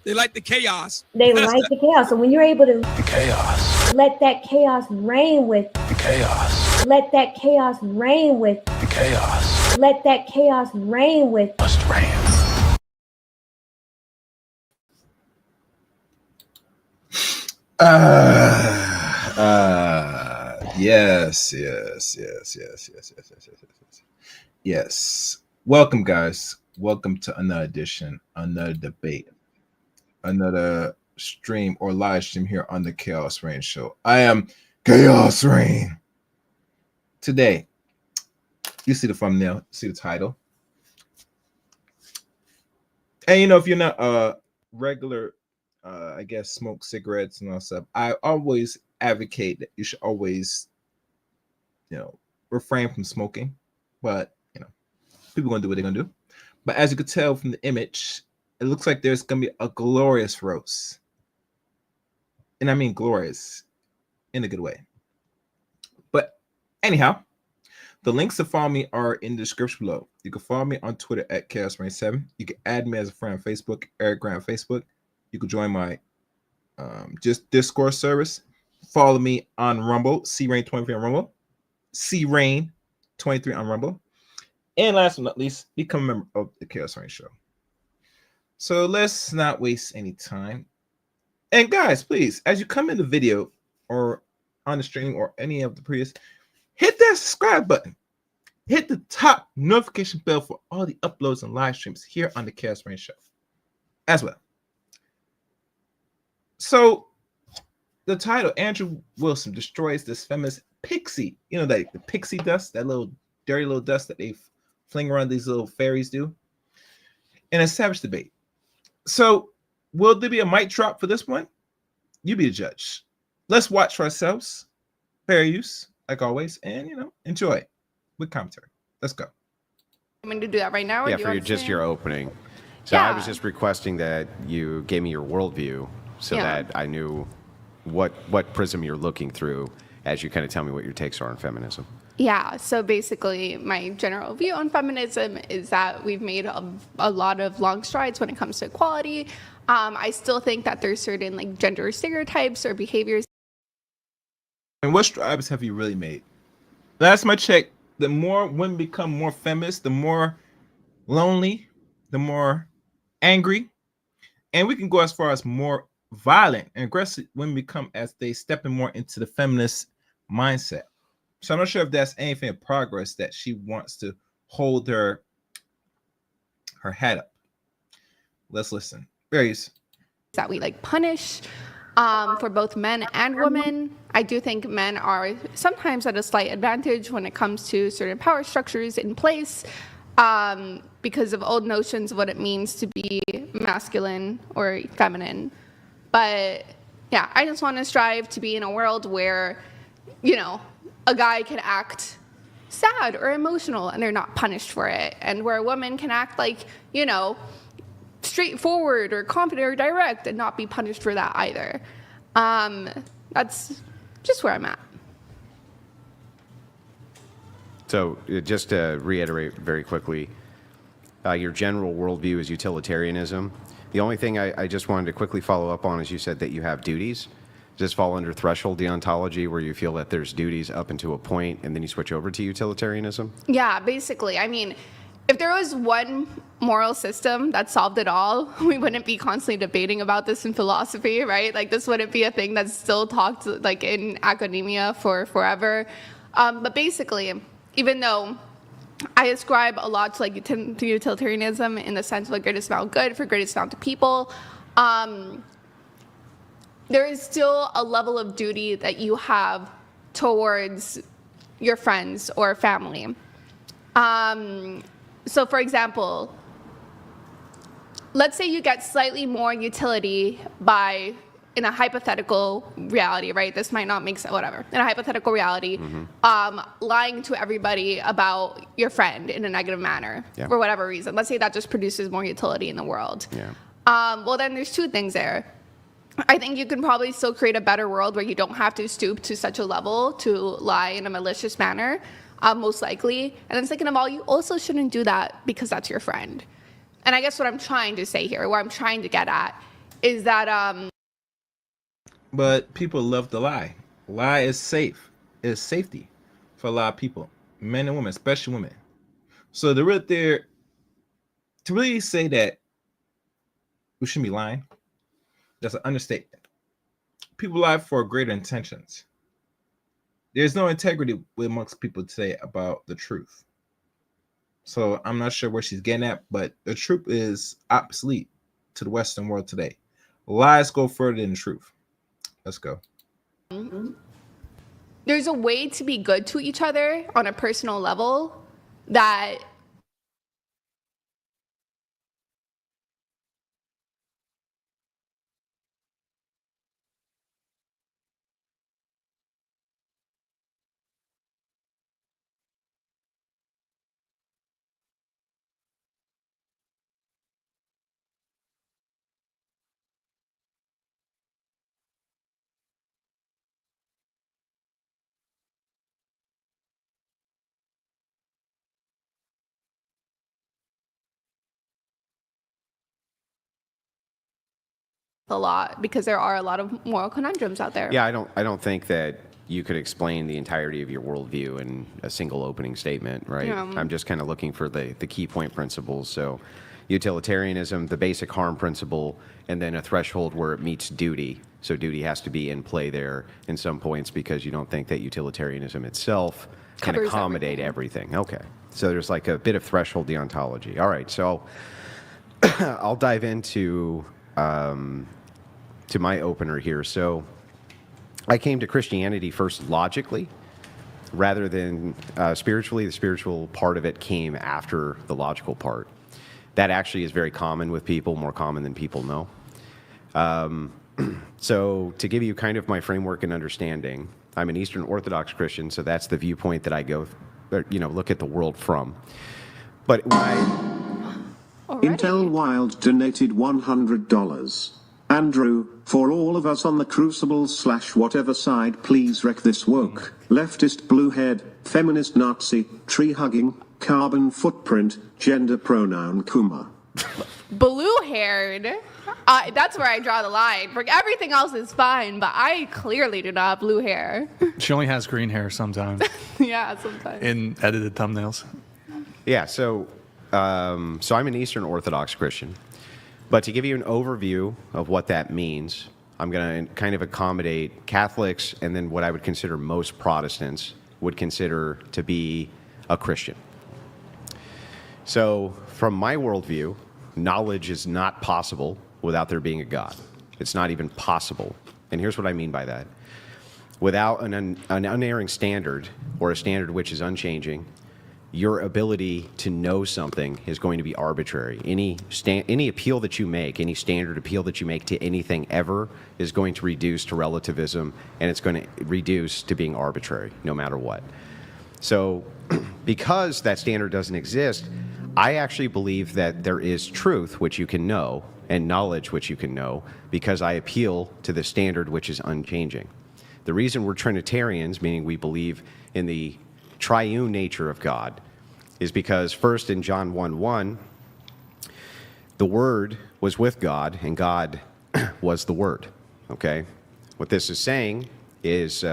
They like the chaos. They like the chaos. So when you're able to The chaos. let that chaos reign with The chaos. let that chaos reign with The chaos. let that chaos reign with Must reign. Yes. Welcome, guys. Welcome to another edition, another debate, another stream or live stream here on the Chaos Reign Show. I am Chaos Reign. Today, you see the thumbnail, see the title. And you know, if you're not a regular, I guess, smoke cigarettes and all stuff, I always advocate that you should always, refrain from smoking. But, people going to do what they're going to do. But as you could tell from the image, it looks like there's going to be a glorious roast. And I mean glorious in a good way. But anyhow, the links to follow me are in the description below. You can follow me on Twitter at ChaosReign7. You can add me as a friend on Facebook, Eric Grant Facebook. You can join my just Discord service. Follow me on Rumble, CRain23 on Rumble, CRain23 on Rumble. And last but not least, become a member of the Chaos Reign Show. So let's not waste any time. And guys, please, as you come in the video or on the stream or any of the previous, hit that subscribe button. Hit the top notification bell for all the uploads and live streams here on the Chaos Reign Show as well. So the title, Andrew Wilson destroys this feminist Pixie. You know, the pixie dust, that little dirty little dust that they fling around these little fairies do. In a savage debate. So will there be a mic drop for this one? You be the judge. Let's watch for ourselves. Fair use, like always, and enjoy with commentary. Let's go. I'm going to do that right now. Yeah, for just your opening. So I was just requesting that you gave me your worldview so that I knew what prism you're looking through as you kind of tell me what your takes are on feminism. Yeah, so basically my general view on feminism is that we've made a lot of long strides when it comes to equality. I still think that there's certain gender stereotypes or behaviors. And what strides have you really made? Last time I checked, the more women become more feminist, the more lonely, the more angry, and we can go as far as more violent and aggressive women become as they step in more into the feminist mindset. So I'm not sure if that's anything of progress that she wants to hold her head up. Let's listen. Various that we punish for both men and women. I do think men are sometimes at a slight advantage when it comes to certain power structures in place because of old notions of what it means to be masculine or feminine. But yeah, I just want to strive to be in a world where, a guy can act sad or emotional and they're not punished for it. And where a woman can act straightforward or confident or direct and not be punished for that either. That's just where I'm at. So just to reiterate very quickly, your general worldview is utilitarianism. The only thing I just wanted to quickly follow up on is you said that you have duties. Does this fall under threshold deontology where you feel that there's duties up until a point and then you switch over to utilitarianism? Yeah, basically. I mean, if there was one moral system that solved it all, we wouldn't be constantly debating about this in philosophy, right? This wouldn't be a thing that's still talked in academia for forever. But basically, even though I ascribe a lot to utilitarianism in the sense of greatest amount of good for greatest amount of people, there is still a level of duty that you have towards your friends or family. So for example, let's say you get slightly more utility by, in a hypothetical reality, right? This might not make sense, whatever. In a hypothetical reality, lying to everybody about your friend in a negative manner for whatever reason. Let's say that just produces more utility in the world. Well, then there's two things there. I think you can probably still create a better world where you don't have to stoop to such a level to lie in a malicious manner, most likely. And then second of all, you also shouldn't do that because that's your friend. And I guess what I'm trying to say here, what I'm trying to get at, is that But people love to lie. Lie is safe. It's safety for a lot of people, men and women, especially women. So the real there to really say that we shouldn't be lying, that's an understatement. People lie for greater intentions. There's no integrity amongst people today about the truth. So I'm not sure where she's getting at, but the truth is obsolete to the Western world today. Lies go further than the truth. Let's go. there's a way to be good to each other on a personal level that a lot, because there are a lot of moral conundrums out there. Yeah, I don't think that you could explain the entirety of your worldview in a single opening statement, right? Yeah. I'm just kind of looking for the key point principles. So utilitarianism, the basic harm principle, and then a threshold where it meets duty. So duty has to be in play there in some points because you don't think that utilitarianism itself can Covers accommodate everything. Okay. So there's like a bit of threshold deontology. All right. So I'll dive into to my opener here. So I came to Christianity first logically rather than spiritually. The spiritual part of it came after the logical part. That actually is very common with people, more common than people know. So to give you kind of my framework and understanding, I'm an Eastern Orthodox Christian, so that's the viewpoint that I go, look at the world from. But when Already. Intel Wild donated $100. Andrew, for all of us on the crucible/whatever side, please wreck this woke, leftist bluehead, feminist Nazi, tree-hugging, carbon footprint, gender pronoun Kuma. Blue-haired, that's where I draw the line. For everything else is fine, but I clearly do not have blue hair. She only has green hair sometimes Yeah, sometimes. in edited thumbnails. Yeah, so I'm an Eastern Orthodox Christian. But to give you an overview of what that means, I'm going to kind of accommodate Catholics and then what I would consider most Protestants would consider to be a Christian. So from my worldview, knowledge is not possible without there being a God. It's not even possible. And here's what I mean by that. Without an unerring standard, or a standard which is unchanging, your ability to know something is going to be arbitrary. Any appeal that you make, any standard appeal that you make to anything ever is going to reduce to relativism, and it's going to reduce to being arbitrary, no matter what. So because that standard doesn't exist, I actually believe that there is truth which you can know, and knowledge which you can know, because I appeal to the standard which is unchanging. The reason we're Trinitarians, meaning we believe in the triune nature of God, is because first in John 1:1, the Word was with God, and God was the Word. Okay? What this is saying is,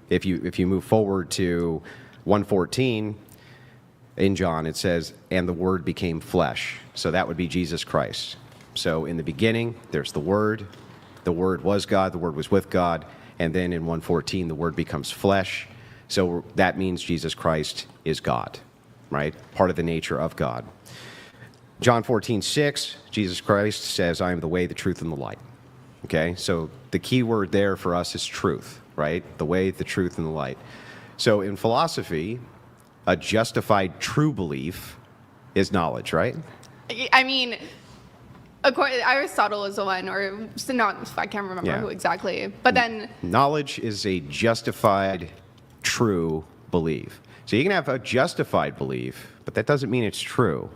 if you move forward to 1:14 in John, it says, "And the Word became flesh." So that would be Jesus Christ. So in the beginning, there's the Word. The Word was God. The Word was with God. And then in 1:14, the Word becomes flesh. So that means Jesus Christ is God, right? Part of the nature of God. John 14:6, Jesus Christ says, "I am the way, the truth, and the light." Okay, so the key word there for us is truth, right? The way, the truth, and the light. So in philosophy, a justified true belief is knowledge, right? I mean, Aristotle is the one, or not, I can't remember who exactly. But then knowledge is a justified true belief. So you can have a justified belief, but that doesn't mean it's true.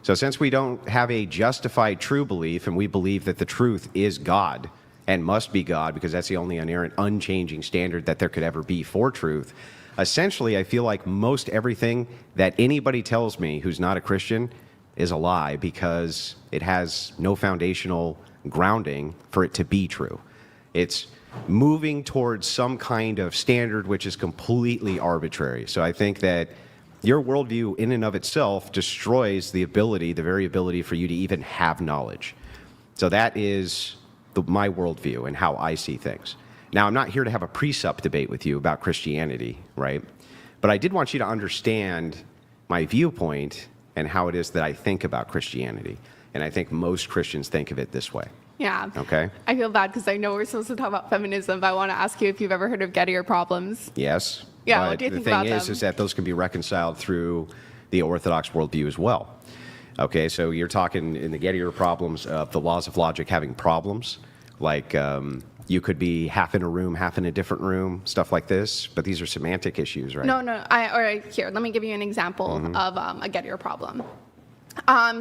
So since we don't have a justified true belief, and we believe that the truth is God and must be God because that's the only inerrant, unchanging standard that there could ever be for truth, essentially I feel like most everything that anybody tells me who's not a Christian is a lie because it has no foundational grounding for it to be true. It's moving towards some kind of standard which is completely arbitrary. So I think that your worldview in and of itself destroys the very ability for you to even have knowledge. So that is my worldview and how I see things. Now, I'm not here to have a precept debate with you about Christianity, right? But I did want you to understand my viewpoint and how it is that I think about Christianity. And I think most Christians think of it this way. Yeah. Okay. I feel bad because I know we're supposed to talk about feminism, but I want to ask you if you've ever heard of Gettier problems. Yes. Yeah, But what do you think the thing about them? is that those can be reconciled through the Orthodox worldview as well. Okay, so you're talking in the Gettier problems of the laws of logic having problems, like you could be half in a room, half in a different room, stuff like this. But these are semantic issues, right? No. All right, here, let me give you an example of a Gettier problem.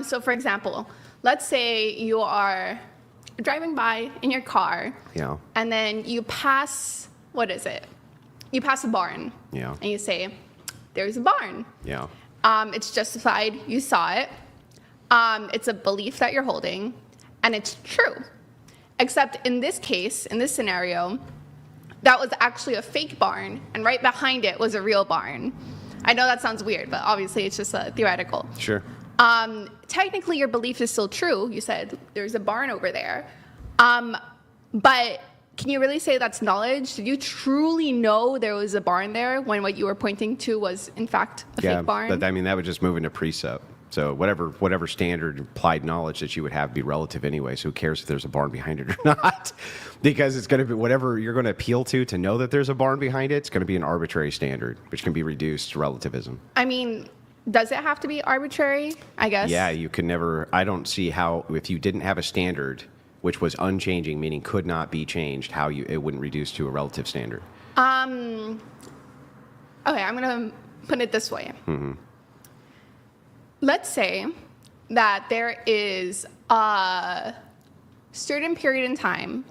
So, for example, let's say you are driving by in your car, Yeah. and then you pass, what is it? You pass a barn. Yeah. And you say, there's a barn. Yeah. It's justified, you saw it. It's a belief that you're holding, and it's true. Except in this case, in this scenario, that was actually a fake barn, and right behind it was a real barn. I know that sounds weird, but obviously it's just theoretical. Sure. Technically, your belief is still true. You said there's a barn over there. But can you really say that's knowledge? Did you truly know there was a barn there when what you were pointing to was, in fact, a fake barn? But I mean, that would just move into precept. So whatever standard applied knowledge that you would have be relative anyway. So who cares if there's a barn behind it or not? Because it's going to be whatever you're going to appeal to know that there's a barn behind it. It's going to be an arbitrary standard, which can be reduced to relativism. I mean, does it have to be arbitrary? I guess. Yeah, you can never. I don't see how if you didn't have a standard which was unchanging, meaning could not be changed, how it wouldn't reduce to a relative standard. Okay, I'm going to put it this way. Mm-hmm. Let's say that there is a certain period in time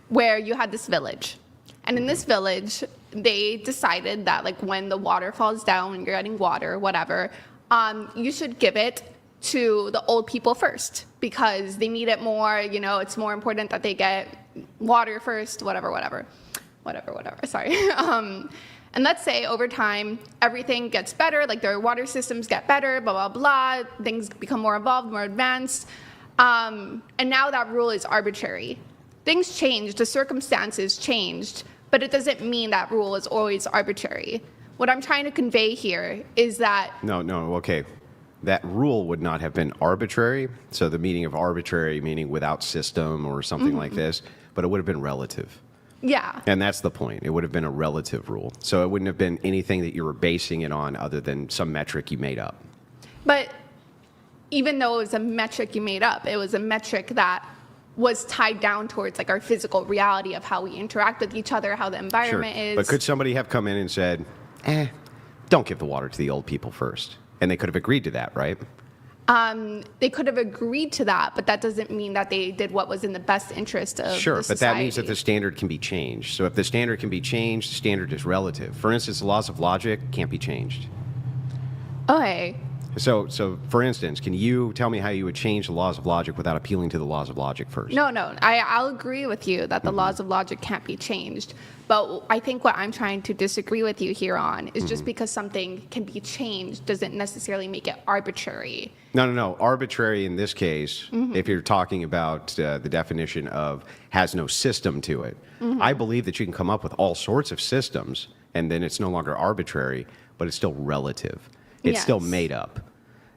where you had this village. And in this village, they decided that like when the water falls down and you're getting water, whatever, you should give it to the old people first because they need it more. You know, it's more important that they get water first, whatever. Sorry. And let's say over time, everything gets better, like their water systems get better, blah, blah, blah. Things become more evolved, more advanced. And now that rule is arbitrary. Things changed, the circumstances changed, but it doesn't mean that rule is always arbitrary. What I'm trying to convey here is that... No, okay. That rule would not have been arbitrary. So the meaning of arbitrary, meaning without system or something like this, but it would have been relative. Yeah. And that's the point. It would have been a relative rule. So it wouldn't have been anything that you were basing it on other than some metric you made up. But even though it was a metric you made up, it was a metric that was tied down towards like our physical reality of how we interact with each other, how the environment is. But could somebody have come in and said, don't give the water to the old people first? And they could have agreed to that, right? They could have agreed to that, but that doesn't mean that they did what was in the best interest of the Sure, but that means that society. the standard can be changed. So if the standard can be changed, the standard is relative. For instance, the laws of logic can't be changed. Okay. So for instance, can you tell me how you would change the laws of logic without appealing to the laws of logic first? No, I'll agree with you that the laws of logic can't be changed. But I think what I'm trying to disagree with you here on is just because something can be changed doesn't necessarily make it arbitrary. No. Arbitrary in this case, if you're talking about the definition of has no system to it, I believe that you can come up with all sorts of systems and then it's no longer arbitrary, but it's still relative. It's still Yes. made up.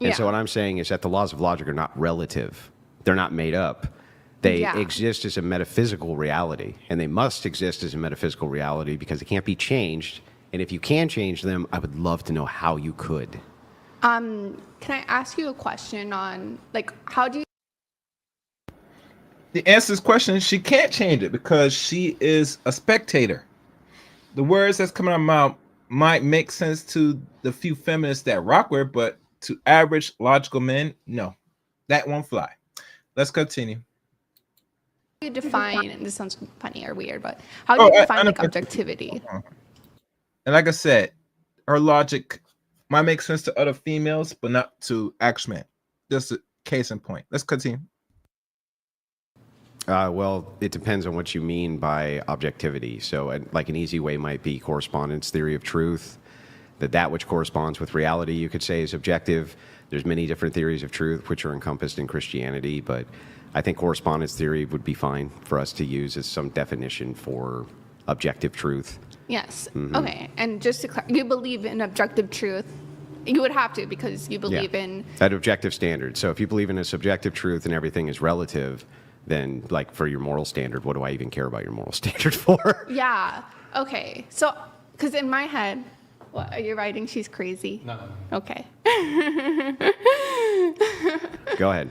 And so what I'm saying is that the laws of logic are not relative. They're not made up. They exist as a metaphysical reality, and they must exist as a metaphysical reality because they can't be changed. And if you can change them, I would love to know how you could. Can I ask you a question on, like, how do you... The answer to this question, she can't change it because she is a spectator. The words that's coming out of her mouth might make sense to the few feminists that rock with, but to average logical men, no, that won't fly. Let's continue. you define, and this sounds funny or weird, but how do you define like objectivity? And like I said, her logic might make sense to other females, but not to actual men. Just a case in point. Let's continue. Well, it depends on what you mean by objectivity. So, like an easy way might be correspondence theory of truth, that which corresponds with reality, you could say, is objective. There's many different theories of truth which are encompassed in Christianity, but I think correspondence theory would be fine for us to use as some definition for objective truth. Yes. Okay. And just to you believe in objective truth. You would have to, because you believe in that objective standard. So if you believe in a subjective truth and everything is relative, then like for your moral standard, what do I even care about your moral standard for? Yeah. Okay. So, because in my head, what are you writing? She's crazy. No. Okay. Go ahead.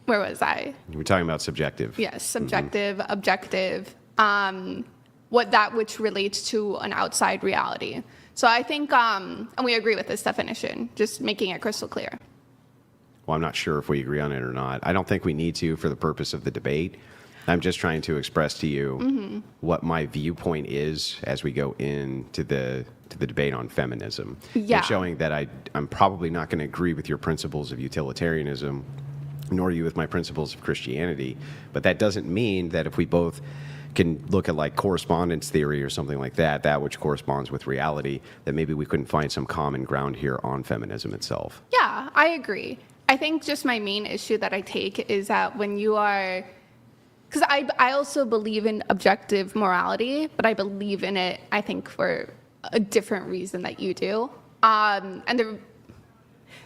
Where was I? We're talking about subjective. Yes, subjective, objective. What that which relates to an outside reality. So I think, and we agree with this definition, just making it crystal clear. Well, I'm not sure if we agree on it or not. I don't think we need to for the purpose of the debate. I'm just trying to express to you what my viewpoint is as we go into the debate on feminism. Yeah. And showing that I'm probably not going to agree with your principles of utilitarianism, nor you with my principles of Christianity. But that doesn't mean that if we both can look at like correspondence theory or something like that which corresponds with reality, that maybe we couldn't find some common ground here on feminism itself. Yeah, I agree. I think just my main issue that I take is that when you are, because I also believe in objective morality, but I believe in it, I think, for a different reason that you do. And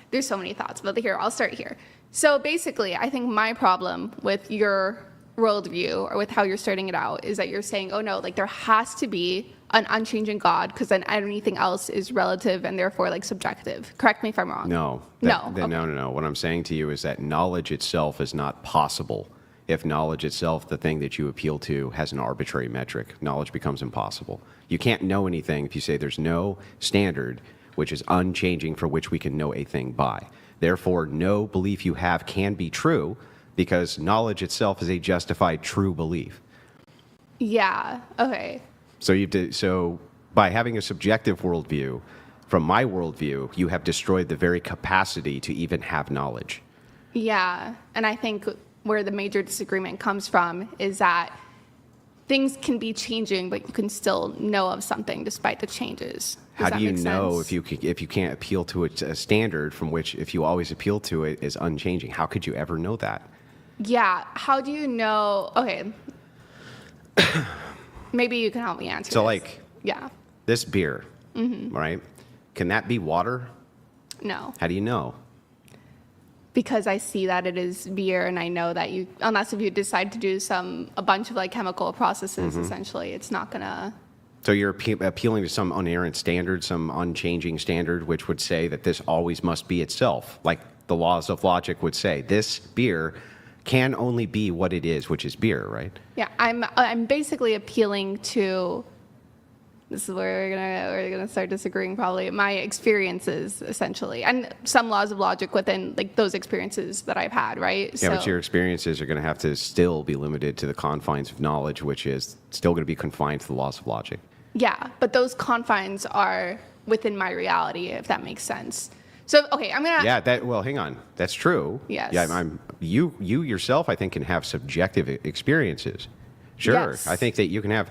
there's so many thoughts, but here, I'll start here. So basically, I think my problem with your worldview or with how you're starting it out is that you're saying, oh no, like there has to be an unchanging God, because then anything else is relative and therefore like subjective. Correct me if I'm wrong. No. No. No. What I'm saying to you is that knowledge itself is not possible. If knowledge itself, the thing that you appeal to, has an arbitrary metric, knowledge becomes impossible. You can't know anything if you say there's no standard which is unchanging for which we can know a thing by. Therefore, no belief you have can be true, because knowledge itself is a justified true belief. Yeah, okay. So by having a subjective worldview, from my worldview, you have destroyed the very capacity to even have knowledge. Yeah, and I think where the major disagreement comes from is that things can be changing, but you can still know of something despite the changes. How do you know if you can't appeal to a standard from which, if you always appeal to it, is unchanging? How could you ever know that? Yeah, how do you know? Okay, maybe you can help me answer So, this. like, yeah, this beer, right? Can that be water? no, How do you know? because I see that it is beer, and I know that unless if you decide to do a bunch of like chemical processes, essentially, it's not gonna. So you're appealing to some inerrant standard, some unchanging standard, which would say that this always must be itself. Like the laws of logic would say, this beer can only be what it is, which is beer, right? Yeah, I'm basically appealing to. This is where we're gonna start disagreeing probably. My experiences, essentially, and some laws of logic within like those experiences that I've had, right? Yeah, but your experiences are going to have to still be limited to the confines of knowledge, which is still going to be confined to the laws of logic. Yeah, but those confines are within my reality, if that makes sense. So, okay, I'm gonna. Yeah, well, hang on. That's true. Yes. Yeah, you yourself, I think, can have subjective experiences. Sure. Yes. I think that you can have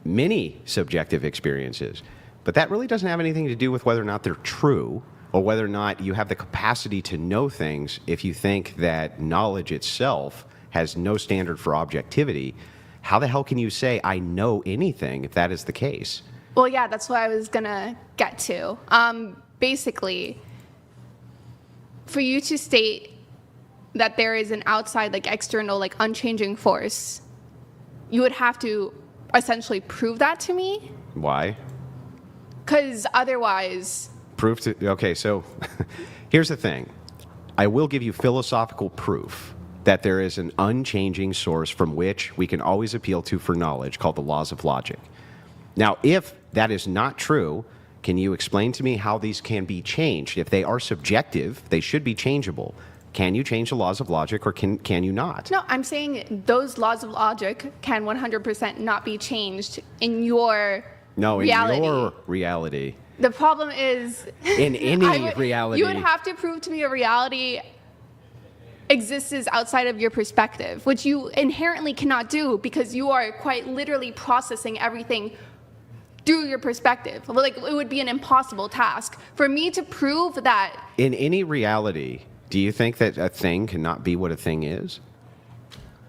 many subjective experiences, but that really doesn't have anything to do with whether or not they're true or whether or not you have the capacity to know things. If you think that knowledge itself has no standard for objectivity, how the hell can you say I know anything if that is the case? Well, yeah, that's what I was gonna get to. Basically, for you to state that there is an outside, like external, like unchanging force, you would have to essentially prove that to me. Why? Because otherwise. Okay, so here's the thing. I will give you philosophical proof that there is an unchanging source from which we can always appeal to for knowledge, called the laws of logic. Now, if that is not true, can you explain to me how these can be changed? If they are subjective, they should be changeable. Can you change the laws of logic, or can you not? No, I'm saying those laws of logic can 100% not be changed in your reality. In your reality. The problem is... In any reality. You would have to prove to me a reality exists outside of your perspective, which you inherently cannot do because you are quite literally processing everything through your perspective. Like, it would be an impossible task for me to prove that. In any reality, do you think that a thing cannot be what a thing is?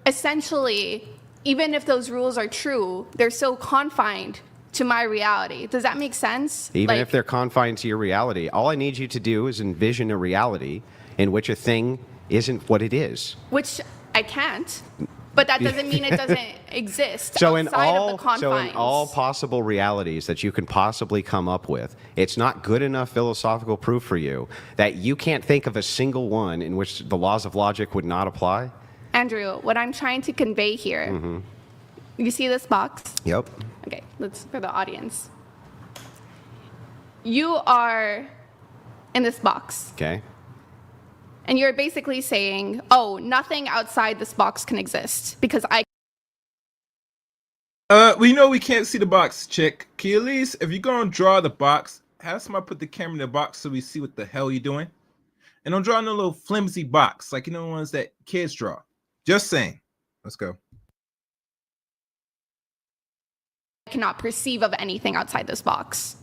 Essentially, even if those rules are true, they're so confined to my reality. Does that make sense? Even if they're confined to your reality, all I need you to do is envision a reality in which a thing isn't what it is. Which I can't, but that doesn't mean it doesn't exist So outside of the confines. So in all possible realities that you can possibly come up with, it's not good enough philosophical proof for you that you can't think of a single one in which the laws of logic would not apply? Andrew, what I'm trying to convey here, you see this box? Yep. Okay, let's for the audience. You are in this box. Okay. And you're basically saying, oh, nothing outside this box can exist because I. We know we can't see the box, chick. Can you at least, if you're gonna draw the box, have somebody put the camera in the box so we see what the hell you're doing? And don't draw in a little flimsy box, like, you know, the ones that kids draw. Just saying. Let's go. Cannot perceive of anything outside this box.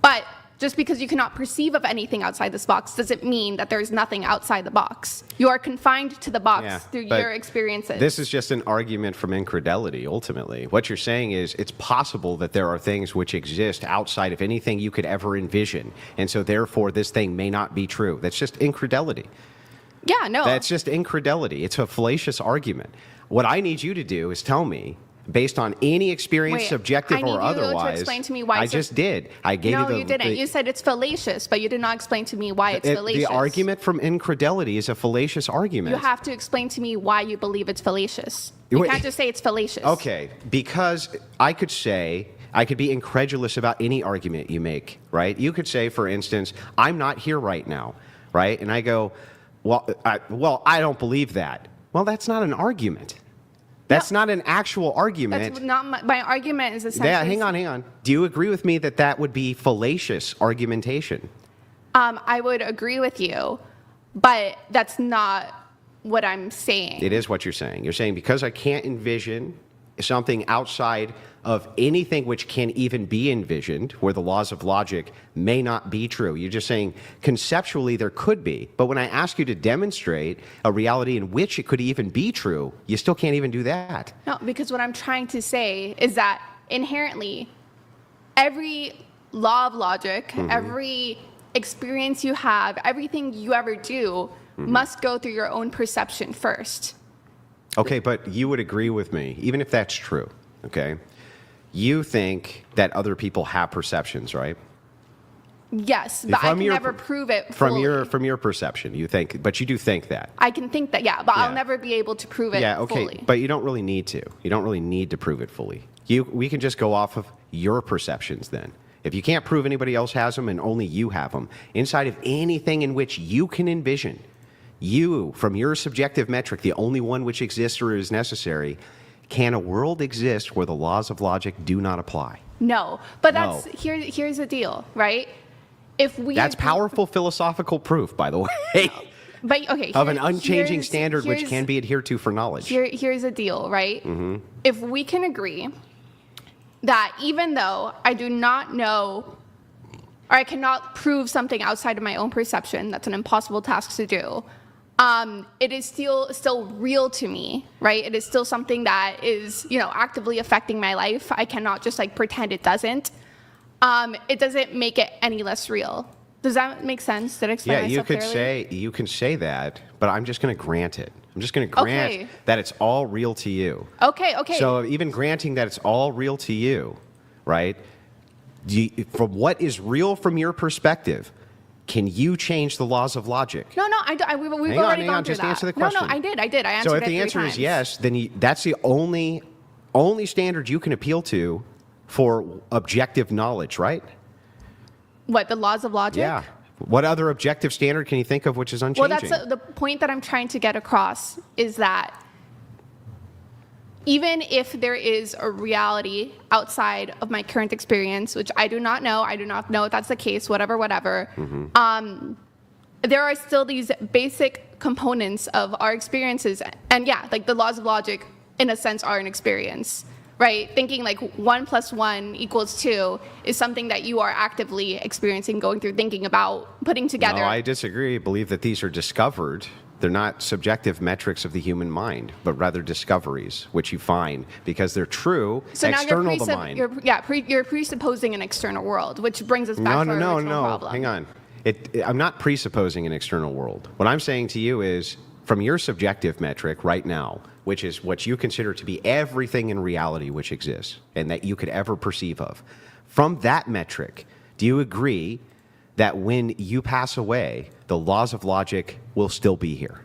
But just because you cannot perceive of anything outside this box doesn't mean that there's nothing outside the box. You are confined to the box through your experiences. This is just an argument from incredulity, ultimately. What you're saying is it's possible that there are things which exist outside of anything you could ever envision. And so therefore this thing may not be true. That's just incredulity. Yeah, no. That's just incredulity. It's a fallacious argument. What I need you to do is tell me, based on any experience, subjective or otherwise. I need you to explain to me why. I just did. I gave you the. No, you didn't. You said it's fallacious, but you did not explain to me why it's fallacious. The argument from incredulity is a fallacious argument. You have to explain to me why you believe it's fallacious. You can't just say it's fallacious. Okay, because I could be incredulous about any argument you make, right? You could say, for instance, I'm not here right now, right? And I go, well, I don't believe that. Well, that's not an argument. That's not an actual argument. That's not my argument is essentially. Yeah, hang on. Do you agree with me that that would be fallacious argumentation? I would agree with you, but that's not what I'm saying. It is what you're saying. You're saying because I can't envision something outside of anything which can even be envisioned, where the laws of logic may not be true. You're just saying conceptually there could be, but when I ask you to demonstrate a reality in which it could even be true, you still can't even do that. No, because what I'm trying to say is that inherently every law of logic, every experience you have, everything you ever do must go through your own perception first. Okay, but you would agree with me, even if that's true, okay? You think that other people have perceptions, right? Yes, but I can never prove it fully. From your perception, you think, but you do think that. I can think that, but I'll never be able to prove it fully. But you don't really need to. You don't really need to prove it fully. We can just go off of your perceptions then. If you can't prove anybody else has them and only you have them, inside of anything in which you can envision, you, from your subjective metric, the only one which exists or is necessary, can a world exist where the laws of logic do not apply? No, but here's the deal, right? That's powerful philosophical proof, by the way. But okay, of an unchanging standard which can be adhered to for knowledge. Here's the deal, right? If we can agree that even though I do not know or I cannot prove something outside of my own perception, that's an impossible task to do. It is still real to me, right? It is still something that is, actively affecting my life. I cannot just pretend it doesn't. It doesn't make it any less real. Does that make sense? Did I explain myself clearly? You can say that, but I'm just going to grant it. I'm just going to grant that it's all real to you. Okay. So even granting that it's all real to you, right? From what is real from your perspective, can you change the laws of logic? No, we've already gone through just that. answer the question. No, I did. I answered it 3 times. So if the answer is yes, then that's the only standard you can appeal to for objective knowledge, right? What, the laws of logic? Yeah. What other objective standard can you think of which is unchanging? Well, that's the point that I'm trying to get across is that even if there is a reality outside of my current experience, which I do not know if that's the case, whatever, there are still these basic components of our experiences. And yeah, like the laws of logic, in a sense, are an experience, right? Thinking like 1 + 1 = 2 is something that you are actively experiencing, going through, thinking about, putting together. No, I disagree. I believe that these are discovered. They're not subjective metrics of the human mind, but rather discoveries, which you find because they're true, So now external to mind. you're presupposing an external world, which brings us back to our original problem. Hang on. I'm not presupposing an external world. What I'm saying to you is, from your subjective metric right now, which is what you consider to be everything in reality which exists and that you could ever perceive of, from that metric, do you agree that when you pass away, the laws of logic will still be here,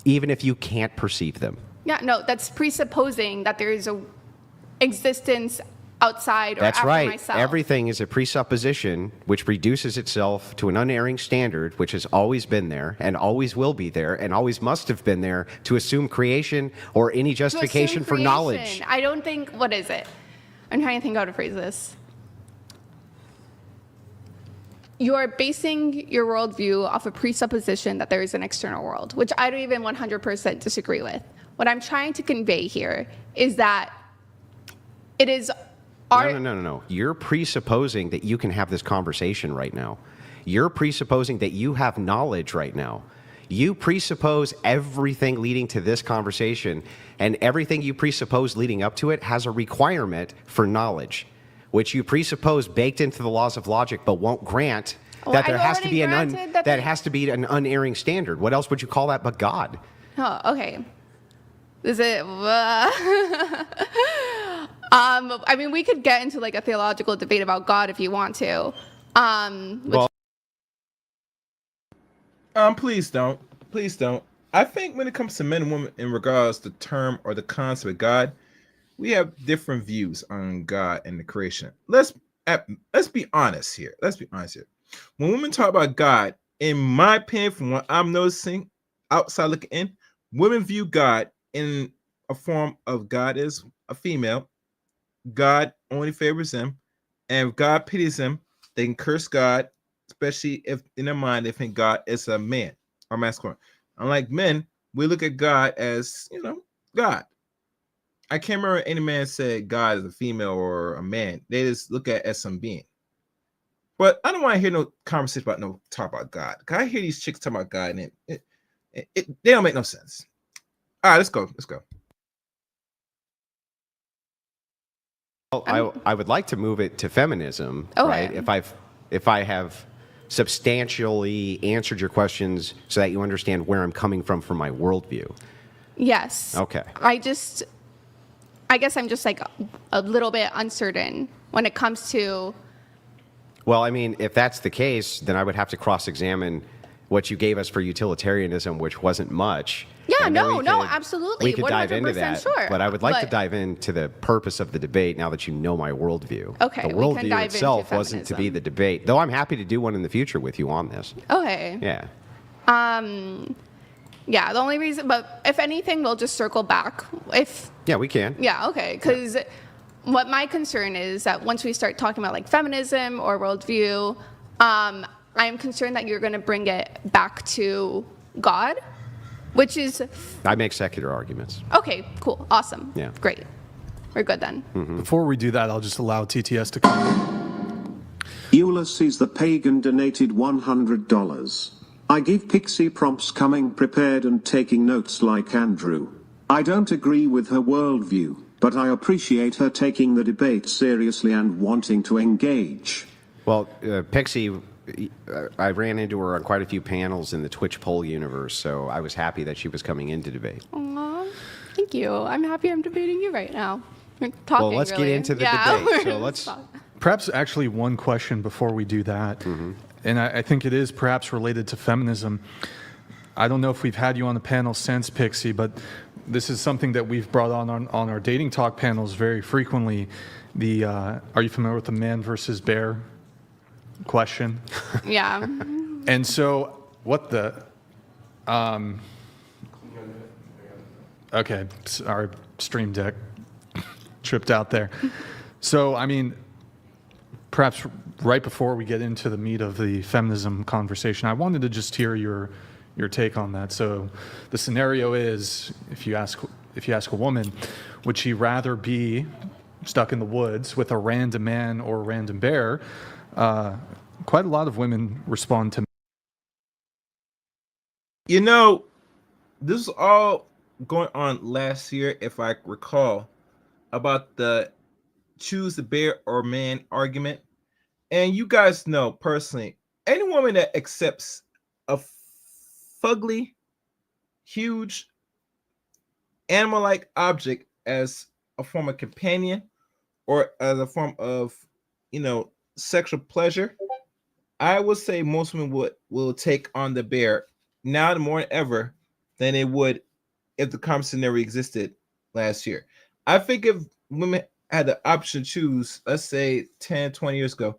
even if you can't perceive them? Yeah, no, that's presupposing that there is a existence outside or That's after right. myself. Everything is a presupposition which reduces itself to an unerring standard, which has always been there and always will be there and always must have been there to assume creation or any To assume justification for creation. knowledge. I don't think, what is it? I'm trying to think how to phrase this. You're basing your worldview off a presupposition that there is an external world, which I don't even 100% disagree with. What I'm trying to convey here is that it is our... No. You're presupposing that you can have this conversation right now. You're presupposing that you have knowledge right now. You presuppose everything leading to this conversation, and everything you presuppose leading up to it has a requirement for knowledge, which you presuppose baked into the laws of logic, but won't grant that there has to be that has to be an unerring standard. What else would you call that but God? Oh, okay. Is it? I mean, we could get into like a theological debate about God if you want to. Please don't. Please don't. I think when it comes to men and women in regards to the term or the concept of God, we have different views on God and the creation. Let's be honest here. When women talk about God, in my opinion, from what I'm noticing outside looking in, women view God in a form of God is a female. God only favors them, and if God pities them, they can curse God, especially if in their mind they think God is a man or masculine. Unlike men, we look at God as, God. I can't remember any man said God is a female or a man. They just look at it as some being. But I don't want to hear no conversation about talk about God. I hear these chicks talk about God, and they don't make no sense. All right, let's go. Well, I would like to move it to feminism, Okay. right? If I have substantially answered your questions so that you understand where I'm coming from my worldview. Yes. Okay. I guess I'm just like a little bit uncertain when it comes to... Well, I mean, if that's the case, then I would have to cross-examine what you gave us for utilitarianism, which wasn't much. Yeah, And then absolutely. We could dive into 100% that. sure. But I would like to dive into the purpose of the debate now that you know my worldview. Okay, the we can worldview dive itself into wasn't to be feminism. the debate, though I'm happy to do one in the future with you on this. Okay. Yeah. Yeah, the only reason, but if anything, we'll just circle back. Yeah, we can. Yeah, okay, because what my concern is that once we start talking about like feminism or worldview, I'm concerned that you're going to bring it back to God, which is... I make secular arguments. Okay, cool, awesome. Yeah. Great. We're good then. Before we do that, I'll just allow TTS to come. Ulysses the Pagan donated $100. I give Pixie prompts coming prepared and taking notes like Andrew. I don't agree with her worldview, but I appreciate her taking the debate seriously and wanting to engage. Well, Pixie, I ran into her on quite a few panels in the Twitch poll universe, so I was happy that she was coming in to debate. Aw, thank you. I'm happy I'm debating you right now. We're talking, Well, let's really. get into the Yeah, debate. So we're let's... talk- Perhaps actually one question before we do that, and I think it is perhaps related to feminism. I don't know if we've had you on the panel since, Pixie, but this is something that we've brought on our dating talk panels very frequently. Are you familiar with the man versus bear question? Yeah. And so, what the... Okay, our stream deck tripped out there. So, I mean, perhaps right before we get into the meat of the feminism conversation, I wanted to just hear your take on that. So the scenario is, if you ask a woman, would she rather be stuck in the woods with a random man or a random bear? Quite a lot of women respond to. You know, this was all going on last year, if I recall, about the choose the bear or man argument. And you guys know personally, any woman that accepts a fugly, huge, animal-like object as a form of companion or as a form of, sexual pleasure, I would say most women will take on the bear now more than ever than they would if the conversation never existed last year. I think if women had the option to choose, let's say 10, 20 years ago,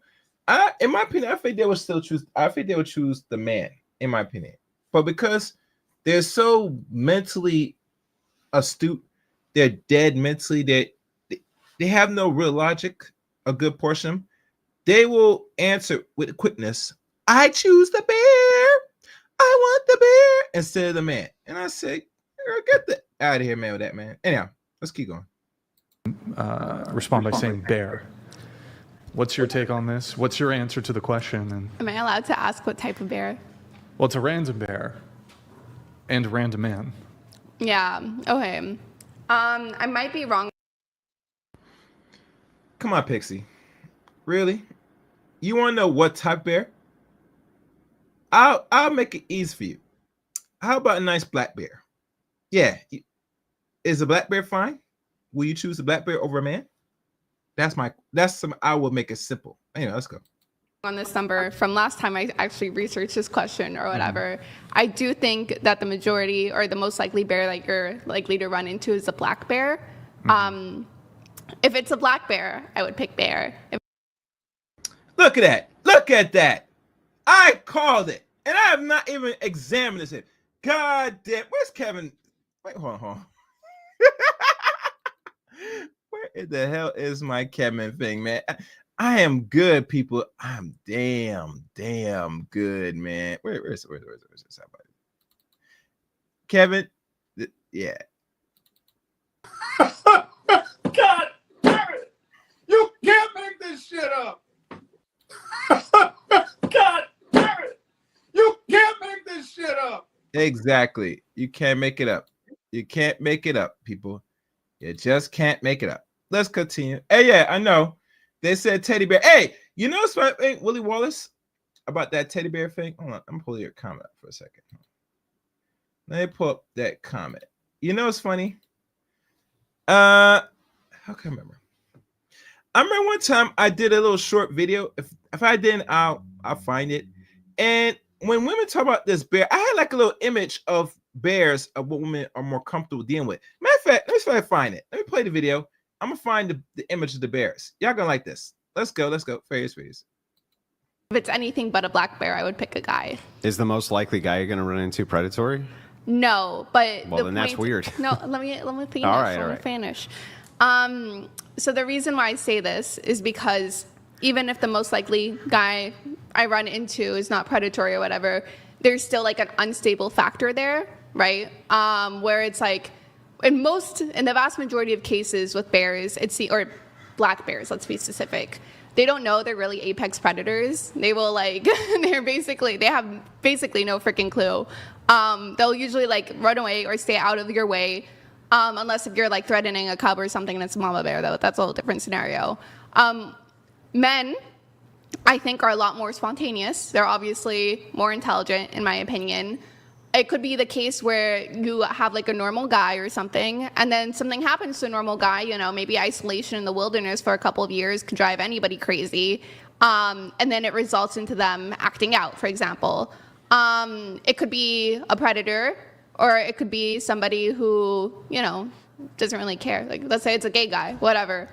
in my opinion, I think they would choose the man, in my opinion. But because they're so mentally astute, they're dead mentally, they have no real logic, a good portion of them, they will answer with quickness, I choose the bear. I want the bear instead of the man. And I say, girl, get the out of here, man, with that, man. Anyhow, let's keep going. Respond by saying bear. What's your take on this? What's your answer to the question? And Am I allowed to ask what type of bear? well, it's a random bear and a random man. Yeah, okay. I might be wrong. Come on, Pixie. Really? You want to know what type bear? I'll make it easy for you. How about a nice black bear? Yeah. Is a black bear fine? Will you choose a black bear over a man? I will make it simple. Anyway, let's go. On this number from last time I actually researched this question or whatever. I do think that the majority or the most likely bear that you're likely to run into is a black bear. If it's a black bear, I would pick bear. Look at that. Look at that. I called it. And I have not even examined this. God damn. Where's Kevin? Wait, hold on. Where in the hell is my Kevin thing, man? I am good, people. I'm damn good, man. Where's this? Kevin? Yeah. God damn it! You can't make this shit up! God damn it! You can't make this shit up! Exactly. You can't make it up. You can't make it up, people. You just can't make it up. Let's continue. Hey, yeah, I know. They said teddy bear. Hey, you know something, Willie Wallace, about that teddy bear thing? Hold on. I'm going to pull your comment up for a second. Let me pull up that comment. You know what's funny? How can I remember? I remember one time I did a little short video. If I didn't, I'll find it. And when women talk about this bear, I had like a little image of bears of what women are more comfortable dealing with. Matter of fact, let me see if I find it. Let me play the video. I'm gonna find the image of the bears. Y'all gonna like this. Let's go. Fairies. If it's anything but a black bear, I would pick a guy. Is the most likely guy you're going to run into predatory? No, but well, then that's weird. No, let me finish. All right. Let me finish. So the reason why I say this is because even if the most likely guy I run into is not predatory or whatever, there's still like an unstable factor there, right? Where it's like in the vast majority of cases with bears, or black bears, let's be specific, they don't know they're really apex predators. They will they have basically no freaking clue. They'll usually like run away or stay out of your way, unless if you're like threatening a cub or something and it's a mama bear, though. That's a whole different scenario. Men, I think, are a lot more spontaneous. They're obviously more intelligent, in my opinion. It could be the case where you have like a normal guy or something, and then something happens to a normal guy, maybe isolation in the wilderness for a couple of years could drive anybody crazy. And then it results into them acting out, for example. It could be a predator, or it could be somebody who, doesn't really care. Like, let's say it's a gay guy, whatever.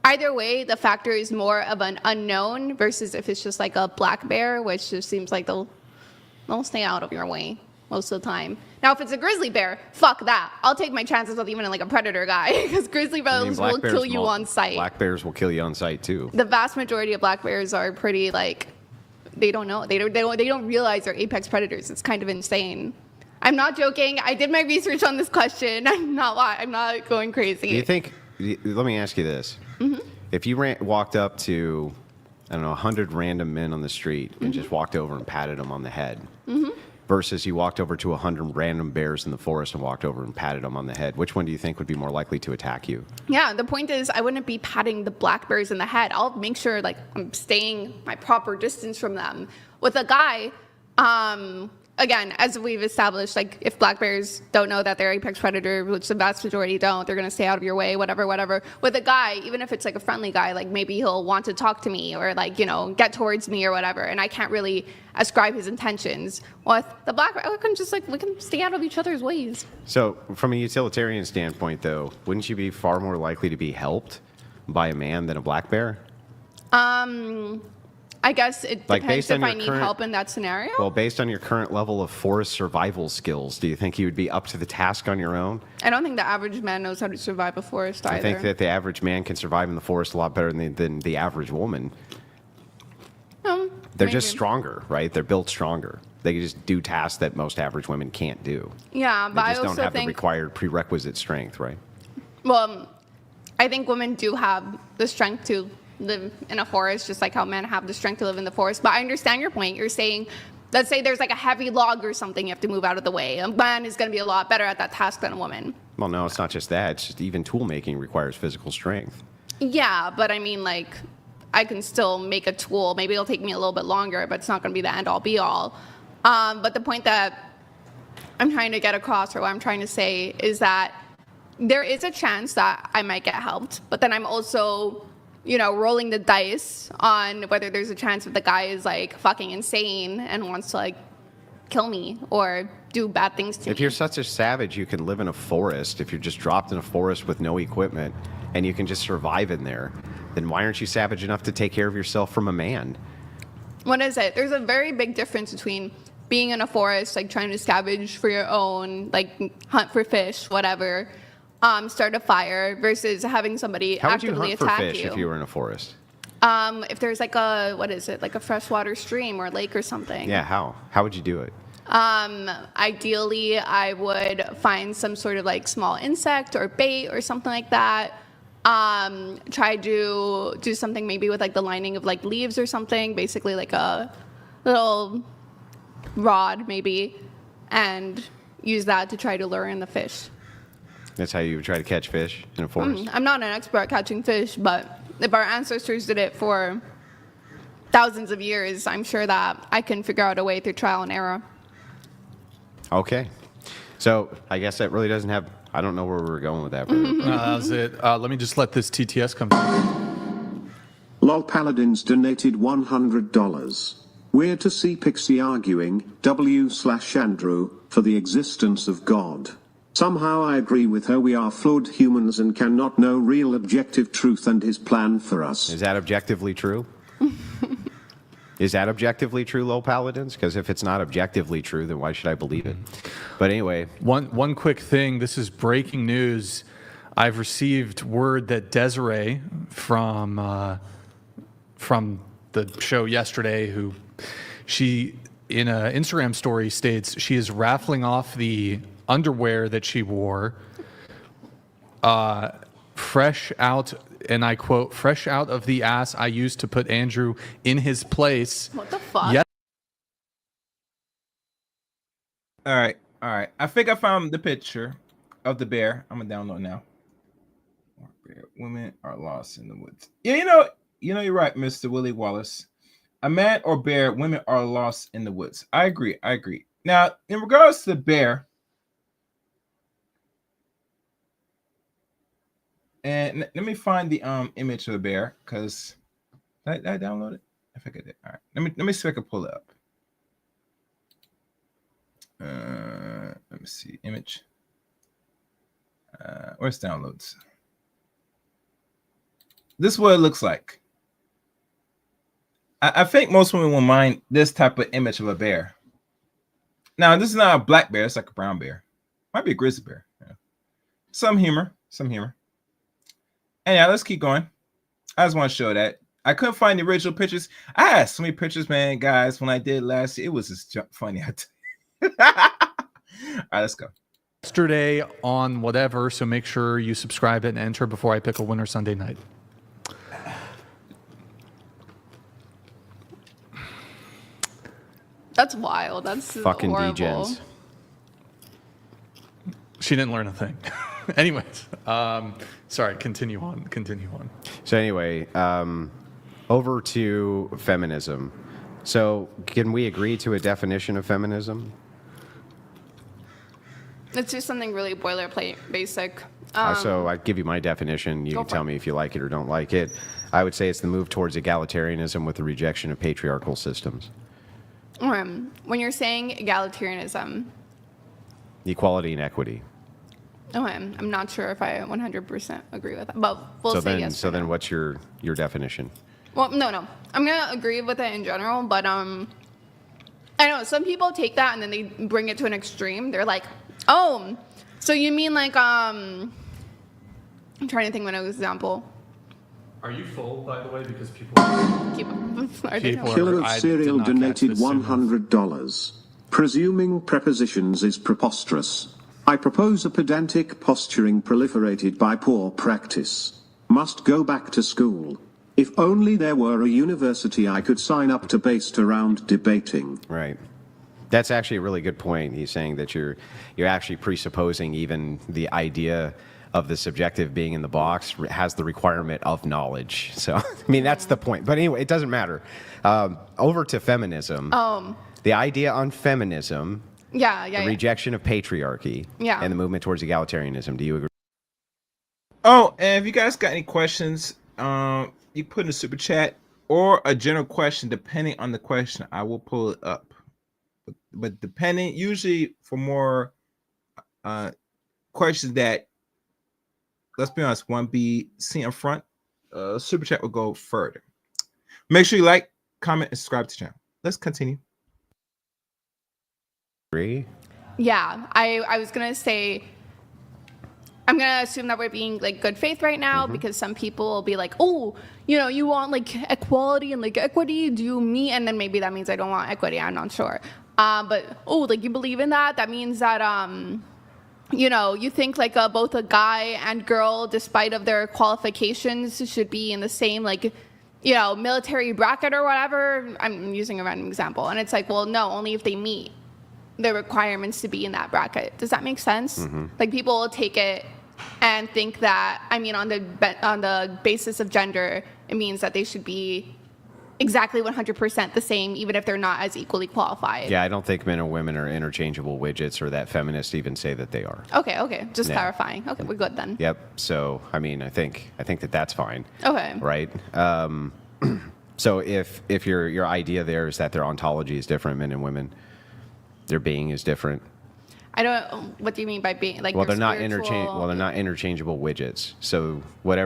Either way, the factor is more of an unknown versus if it's just like a black bear, which just seems like they'll stay out of your way. most of the time. Now, if it's a grizzly bear, fuck that. I'll take my chances with even like a predator guy because grizzly bears will kill you on sight. Black bears will kill you on sight too. The vast majority of black bears are pretty like, they don't know. They don't realize they're apex predators. It's kind of insane. I'm not joking. I did my research on this question. I'm not going crazy. Do you think? Let me ask you this: if you walked up to, I don't know, 100 random men on the street and just walked over and patted them on the head, versus you walked over to 100 random bears in the forest and walked over and patted them on the head, which one do you think would be more likely to attack you? Yeah, the point is I wouldn't be patting the black bears in the head. I'll make sure like I'm staying my proper distance from them. With a guy, again, as we've established, like if black bears don't know that they're apex predator, which the vast majority don't, they're going to stay out of your way, whatever. With a guy, even if it's like a friendly guy, like maybe he'll want to talk to me or like, you know, get towards me or whatever. And I can't really ascribe his intentions. With the black bear, we can stay out of each other's ways. So from a utilitarian standpoint, though, wouldn't you be far more likely to be helped by a man than a black bear? I guess it Like, depends based on if I your need current- help in that scenario. Well, based on your current level of forest survival skills, do you think you would be up to the task on your own? I don't think the average man knows how to survive a forest either. I think that the average man can survive in the forest a lot better than the average woman. They're just stronger, right? They're built stronger. They can just do tasks that most average women can't do. Yeah, They but I just also don't have the think, required prerequisite strength, right? well, I think women do have the strength to live in a forest, just like how men have the strength to live in the forest. But I understand your point. You're saying, let's say there's like a heavy log or something you have to move out of the way. A man is going to be a lot better at that task than a woman. Well, no, it's not just that. It's just even tool making requires physical strength. Yeah, but I mean, like, I can still make a tool. Maybe it'll take me a little bit longer, but it's not going to be the end-all, be-all. But the point that I'm trying to get across, or what I'm trying to say, is that there is a chance that I might get helped, but then I'm also, you know, rolling the dice on whether there's a chance that the guy is, like, fucking insane and wants to, like, kill me or do bad things to me. If you're such a savage, you can live in a forest. If you're just dropped in a forest with no equipment and you can just survive in there, then why aren't you savage enough to take care of yourself from a man? What is it? There's a very big difference between being in a forest, like trying to scavenge for your own, like hunt for fish, whatever, start a fire, versus having somebody How would you actively hunt for attack fish you. if you were in a forest? If there's like a, what is it, like a freshwater stream or lake or something. Yeah, how? How would you do it? Ideally, I would find some sort of like small insect or bait or something like that. Try to do something maybe with like the lining of like leaves or something, basically like a little rod maybe, and use that to try to lure in the fish. That's how you would try to catch fish in a forest? I'm not an expert at catching fish, but if our ancestors did it for thousands of years, I'm sure that I can figure out a way through trial and error. Okay. So I guess that really doesn't have, I don't know where we were going with that. Brother. That was it. Let me just let this TTS come through. Lol Paladins donated $100. We're to see Pixie arguing, W/Andrew, for the existence of God. Somehow I agree with her. We are flawed humans and cannot know real objective truth and his plan for us. Is that objectively true? Is that objectively true, Low Paladins? Because if it's not objectively true, then why should I believe it? But anyway. One quick thing. This is breaking news. I've received word that Desiree from the show yesterday, who she in an Instagram story states she is raffling off the underwear that she wore, fresh out, and I quote, "fresh out of the ass I used to put Andrew in his place." What the fuck? Yeah. All right. I think I found the picture of the bear. I'm gonna download now. Women are lost in the woods. Yeah, you know, you're right, Mr. Willie Wallace. A man or bear, women are lost in the woods. I agree. Now, in regards to the bear, and let me find the image of the bear, because did I download it? I think I did. All right. Let me see if I can pull it up. Let me see. Image. Where's downloads? This is what it looks like. I think most women will mind this type of image of a bear. Now, this is not a black bear. It's like a brown bear. Might be a grizzly bear. Yeah. Some humor. And yeah, let's keep going. I just want to show that. I couldn't find the original pictures. I had so many pictures, man, guys. When I did last year, it was just funny. All right, let's go. Yesterday on whatever, so make sure you subscribe and enter before I pick a winner Sunday night. That's wild. That's Fucking horrible. degens. She didn't learn a thing. Anyways, sorry, continue on. So anyway, over to feminism. So can we agree to a definition of feminism? It's just something really boilerplate, basic. So I give you my definition. You can tell me if you like it or don't like it. I would say it's the move towards egalitarianism with the rejection of patriarchal systems. When you're saying egalitarianism, Equality and equity. I'm not sure if I 100% agree with that, but we'll say yes. So then what's your definition? Well, no. I'm going to agree with it in general, but I know some people take that and then they bring it to an extreme. They're like, oh, so you mean like, I'm trying to think of an example. Are you full, by the way? Because people... Killer of Cereal donated $100. Presuming prepositions is preposterous. I propose a pedantic posturing proliferated by poor practice. Must go back to school. If only there were a university I could sign up to based around debating. Right. That's actually a really good point. He's saying that you're actually presupposing even the idea of the subjective being in the box has the requirement of knowledge. So, I mean, that's the point. But anyway, it doesn't matter. Over to feminism. The idea on feminism, the rejection of patriarchy, and the movement towards egalitarianism. Do you agree? Oh, and if you guys got any questions, you put in a super chat or a general question, depending on the question, I will pull it up. But depending, usually for more questions that, let's be honest, want to be seen up front, super chat will go further. Make sure you like, comment, and subscribe to the channel. Let's continue. Yeah, I was gonna say, I'm gonna assume that we're being like good faith right now because some people will be like, oh, you want like equality and like equity, do me? And then maybe that means I don't want equity, I'm not sure. But like you believe in that? That means that you think like both a guy and girl, despite of their qualifications, should be in the same like military bracket or whatever. I'm using a random example, and it's like, well, no, only if they meet the requirements to be in that bracket. Does that make sense? Like people will take it and think that, I mean, on the basis of gender, it means that they should be exactly 100% the same, even if they're not as equally qualified. Yeah, I don't think men and women are interchangeable widgets, or that feminists even say that they are. Okay, just clarifying. Okay, we're good then. Yep. So, I mean, I think that that's fine. Okay. Right. So if your idea there is that their ontology is different, men and women, their being is different. I don't. What do you mean by being like? Well, they're not interchangeable. Well, they're not interchangeable widgets. So what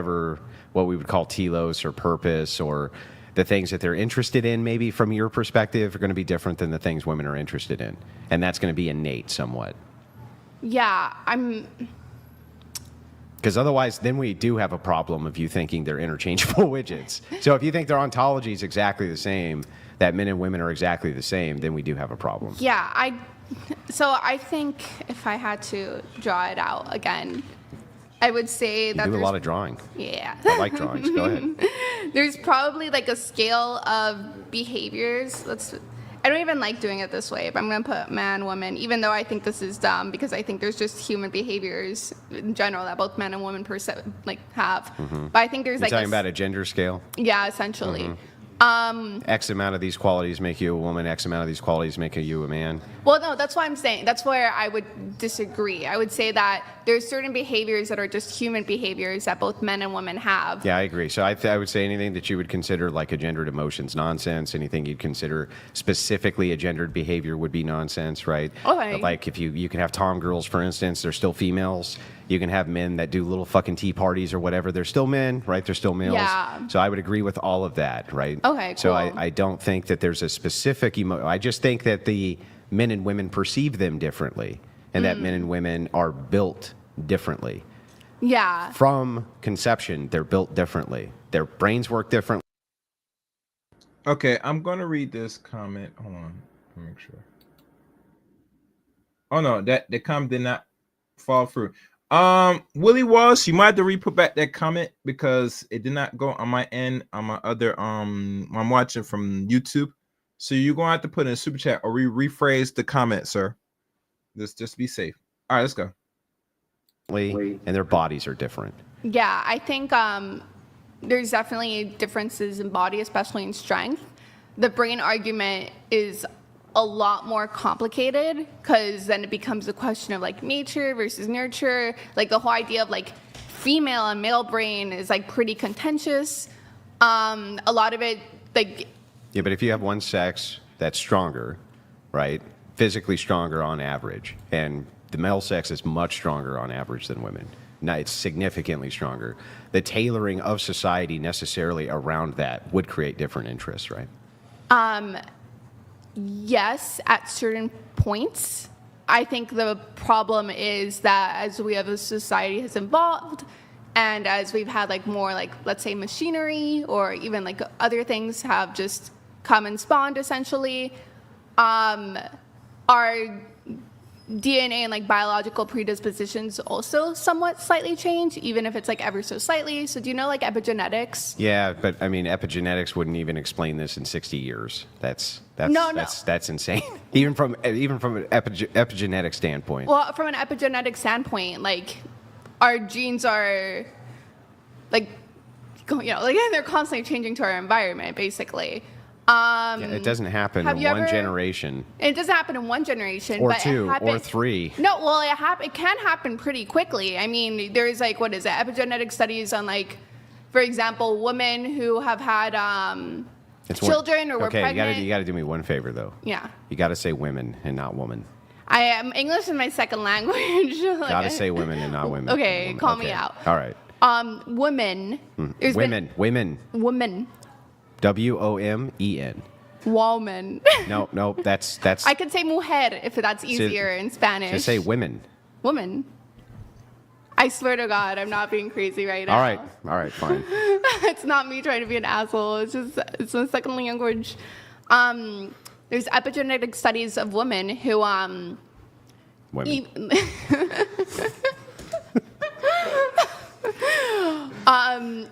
we would call telos or purpose, or the things that they're interested in, maybe from your perspective, are going to be different than the things women are interested in, and that's going to be innate somewhat. Yeah, Because otherwise, then we do have a problem of you thinking they're interchangeable widgets. So if you think their ontology is exactly the same, that men and women are exactly the same, then we do have a problem. Yeah, I think if I had to draw it out again, I would say that you do a lot of drawing. Yeah. I like drawings. Go ahead. There's probably like a scale of behaviors. I don't even like doing it this way, but I'm going to put man, woman, even though I think this is dumb, because I think there's just human behaviors in general that both men and women have. But I think there's You're talking about a gender scale? Yeah, essentially. X amount of these qualities make you a woman, X amount of these qualities make you a man. Well, no, that's what I'm saying. That's where I would disagree. I would say that there's certain behaviors that are just human behaviors that both men and women have. Yeah, I agree. So I would say anything that you would consider like a gendered emotions nonsense, anything you'd consider specifically a gendered behavior would be nonsense, right? Okay. Like if you can have tom girls, for instance, they're still females. You can have men that do little fucking tea parties or whatever. They're still men, right? They're still males. Yeah. So I would agree with all of that, right? Okay, cool. So I don't think that there's a specific I just think that the men and women perceive them differently, and that men and women are built differently. Yeah. From conception, they're built differently. Their brains work differently. Okay, I'm gonna read this comment. Hold on, let me make sure. Oh no, that the comment did not fall through. Willie Wallace, you might have to re-put back that comment because it did not go on my end. On my other I'm watching from YouTube, so you're gonna have to put in a super chat or rephrase the comment, sir. Just be safe. All right, let's go. And their bodies are different. Yeah, I think there's definitely differences in body, especially in strength. The brain argument is a lot more complicated because then it becomes a question of like nature versus nurture. Like the whole idea of like female and male brain is like pretty contentious. A lot of it, like, Yeah, but if you have one sex that's stronger, right, physically stronger on average, and the male sex is much stronger on average than women. Now, it's significantly stronger. The tailoring of society necessarily around that would create different interests, right? yes, at certain points. I think the problem is that as we have a society has evolved and as we've had like more like, let's say, machinery or even like other things have just come and spawned essentially, our DNA and like biological predispositions also somewhat slightly change, even if it's like ever so slightly. So do you know like epigenetics? Yeah, but I mean, epigenetics wouldn't even explain this in 60 years. That's insane. even from an epigenetic standpoint. Well, from an epigenetic standpoint, like our genes are like, you know, like they're constantly changing to our environment, basically. Yeah, it doesn't happen in one generation. It doesn't happen in one generation. Or but two, it or three. No, well, it can happen pretty quickly. I mean, there's like, what is it, epigenetic studies on like, for example, women who have had children or were pregnant. Okay, you got to do me one favor, though. Yeah. You got to say women and not woman. I am English is my second language. Like, Got to say women and not women. Okay, call me out. All right. Women. Women. Women. W-O-M-E-N. Woman. No, that's. I could say mujer if that's easier in Spanish. Just say women. Woman. I swear to God, I'm not being crazy right now. All right, fine. It's not me trying to be an asshole. It's a second language. There's epigenetic studies of women who Women.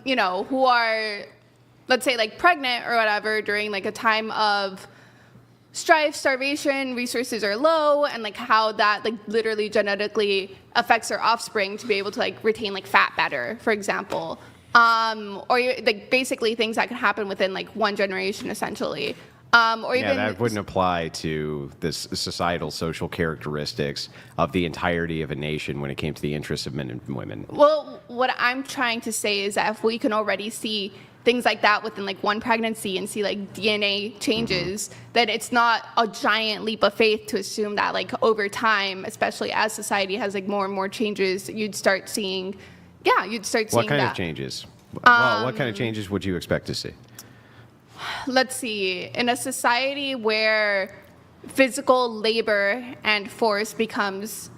You know, who are, let's say, like pregnant or whatever during like a time of strife, starvation, resources are low, and like how that like literally genetically affects their offspring to be able to like retain like fat better, for example. Or like basically things that can happen within like one generation essentially. Or even that wouldn't apply to the societal social characteristics of the entirety of a nation when it came to the interests of men and women. Well, what I'm trying to say is that if we can already see things like that within like one pregnancy and see like DNA changes, that it's not a giant leap of faith to assume that like over time, especially as society has like more and more changes, you'd start seeing What kind of changes? Well, what kind of changes would you expect to see? Let's see, in a society where physical labor and force becomes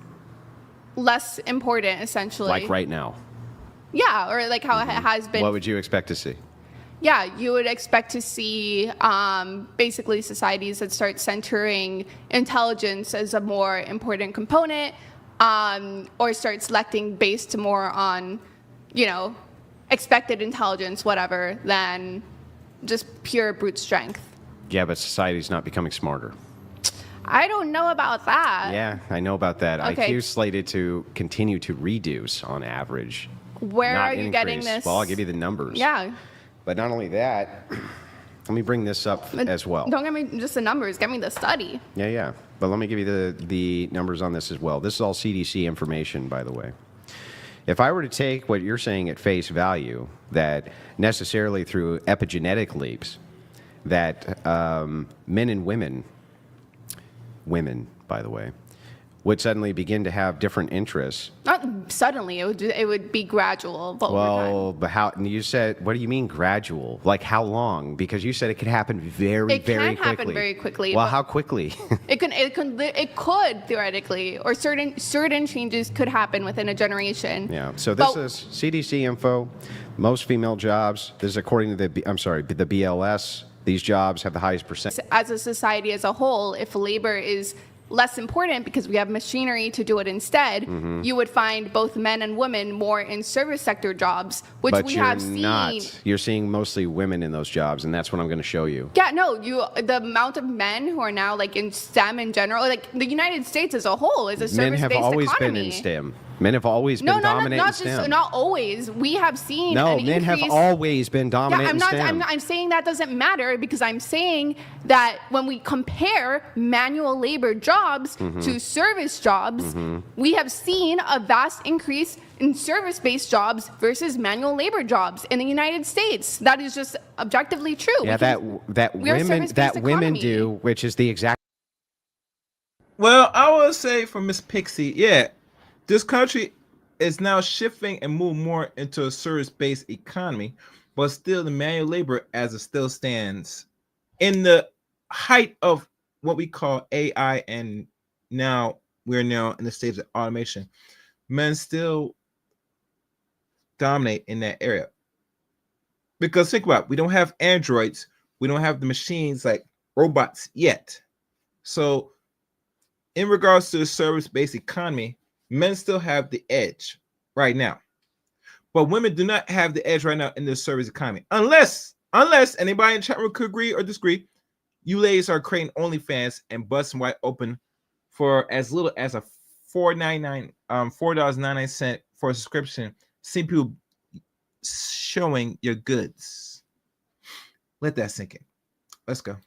less important, essentially. Like right now. Yeah, or like how it has been. What would you expect to see? Yeah, you would expect to see basically societies that start centering intelligence as a more important component, or start selecting based more on, you know, expected intelligence, whatever, than just pure brute strength. Yeah, but society's not becoming smarter. I don't know about that. Yeah, I know about that. Okay. IQ slated to continue to reduce on average. Where not are you increase. getting this? Well, I'll give you the numbers. Yeah. But not only that, let me bring this up as well. Don't give me just the numbers, give me the study. Yeah. But let me give you the numbers on this as well. This is all CDC information, by the way. If I were to take what you're saying at face value, that necessarily through epigenetic leaps, that men and women, by the way, would suddenly begin to have different interests. suddenly. It would be gradual. But over Well, but how? And you said, what do you mean gradual? Like how long? Because you said it could happen very, It very can quickly. happen very quickly, Well, but- how quickly? time. It could theoretically, or certain changes could happen within a generation. Yeah. So this But- is CDC info. Most female jobs. This is according to the BLS. These jobs have the highest percent. As a society as a whole, if labor is less important because we have machinery to do it instead, Mm-hmm. you would find both men and women more in service sector jobs, which But we you're have seen. not. You're seeing mostly women in those jobs, and that's what I'm going to show you. Yeah, no, the amount of men who are now like in STEM in general, like the United States as a whole is a Men service-based have always economy. been in STEM. Men have always No, been no, dominant not in STEM. just not always. We have seen No, an men have increase. always been dominant Yeah, in STEM. I'm saying that doesn't matter because I'm saying that when we compare manual labor jobs Mm-hmm. to service jobs, we have seen a vast increase in service-based jobs versus manual labor jobs in the United States. That is just objectively true. Yeah, that we are a women service-based women economy. do, which is the exact. Well, I will say for Miss Pixie, yeah, this country is now shifting and moving more into a service-based economy, but still the manual labor as it still stands in the height of what we call AI, and now we're now in the stage of automation. Men still dominate in that area. Because think about it, we don't have androids, we don't have the machines like robots yet. So in regards to the service-based economy, men still have the edge right now. But women do not have the edge right now in the service economy. Unless anybody in the chat room could agree or disagree, you ladies are creating OnlyFans and busting wide open for as little as a $4.99 for a subscription. See people showing your goods. Let that sink in. Let's go.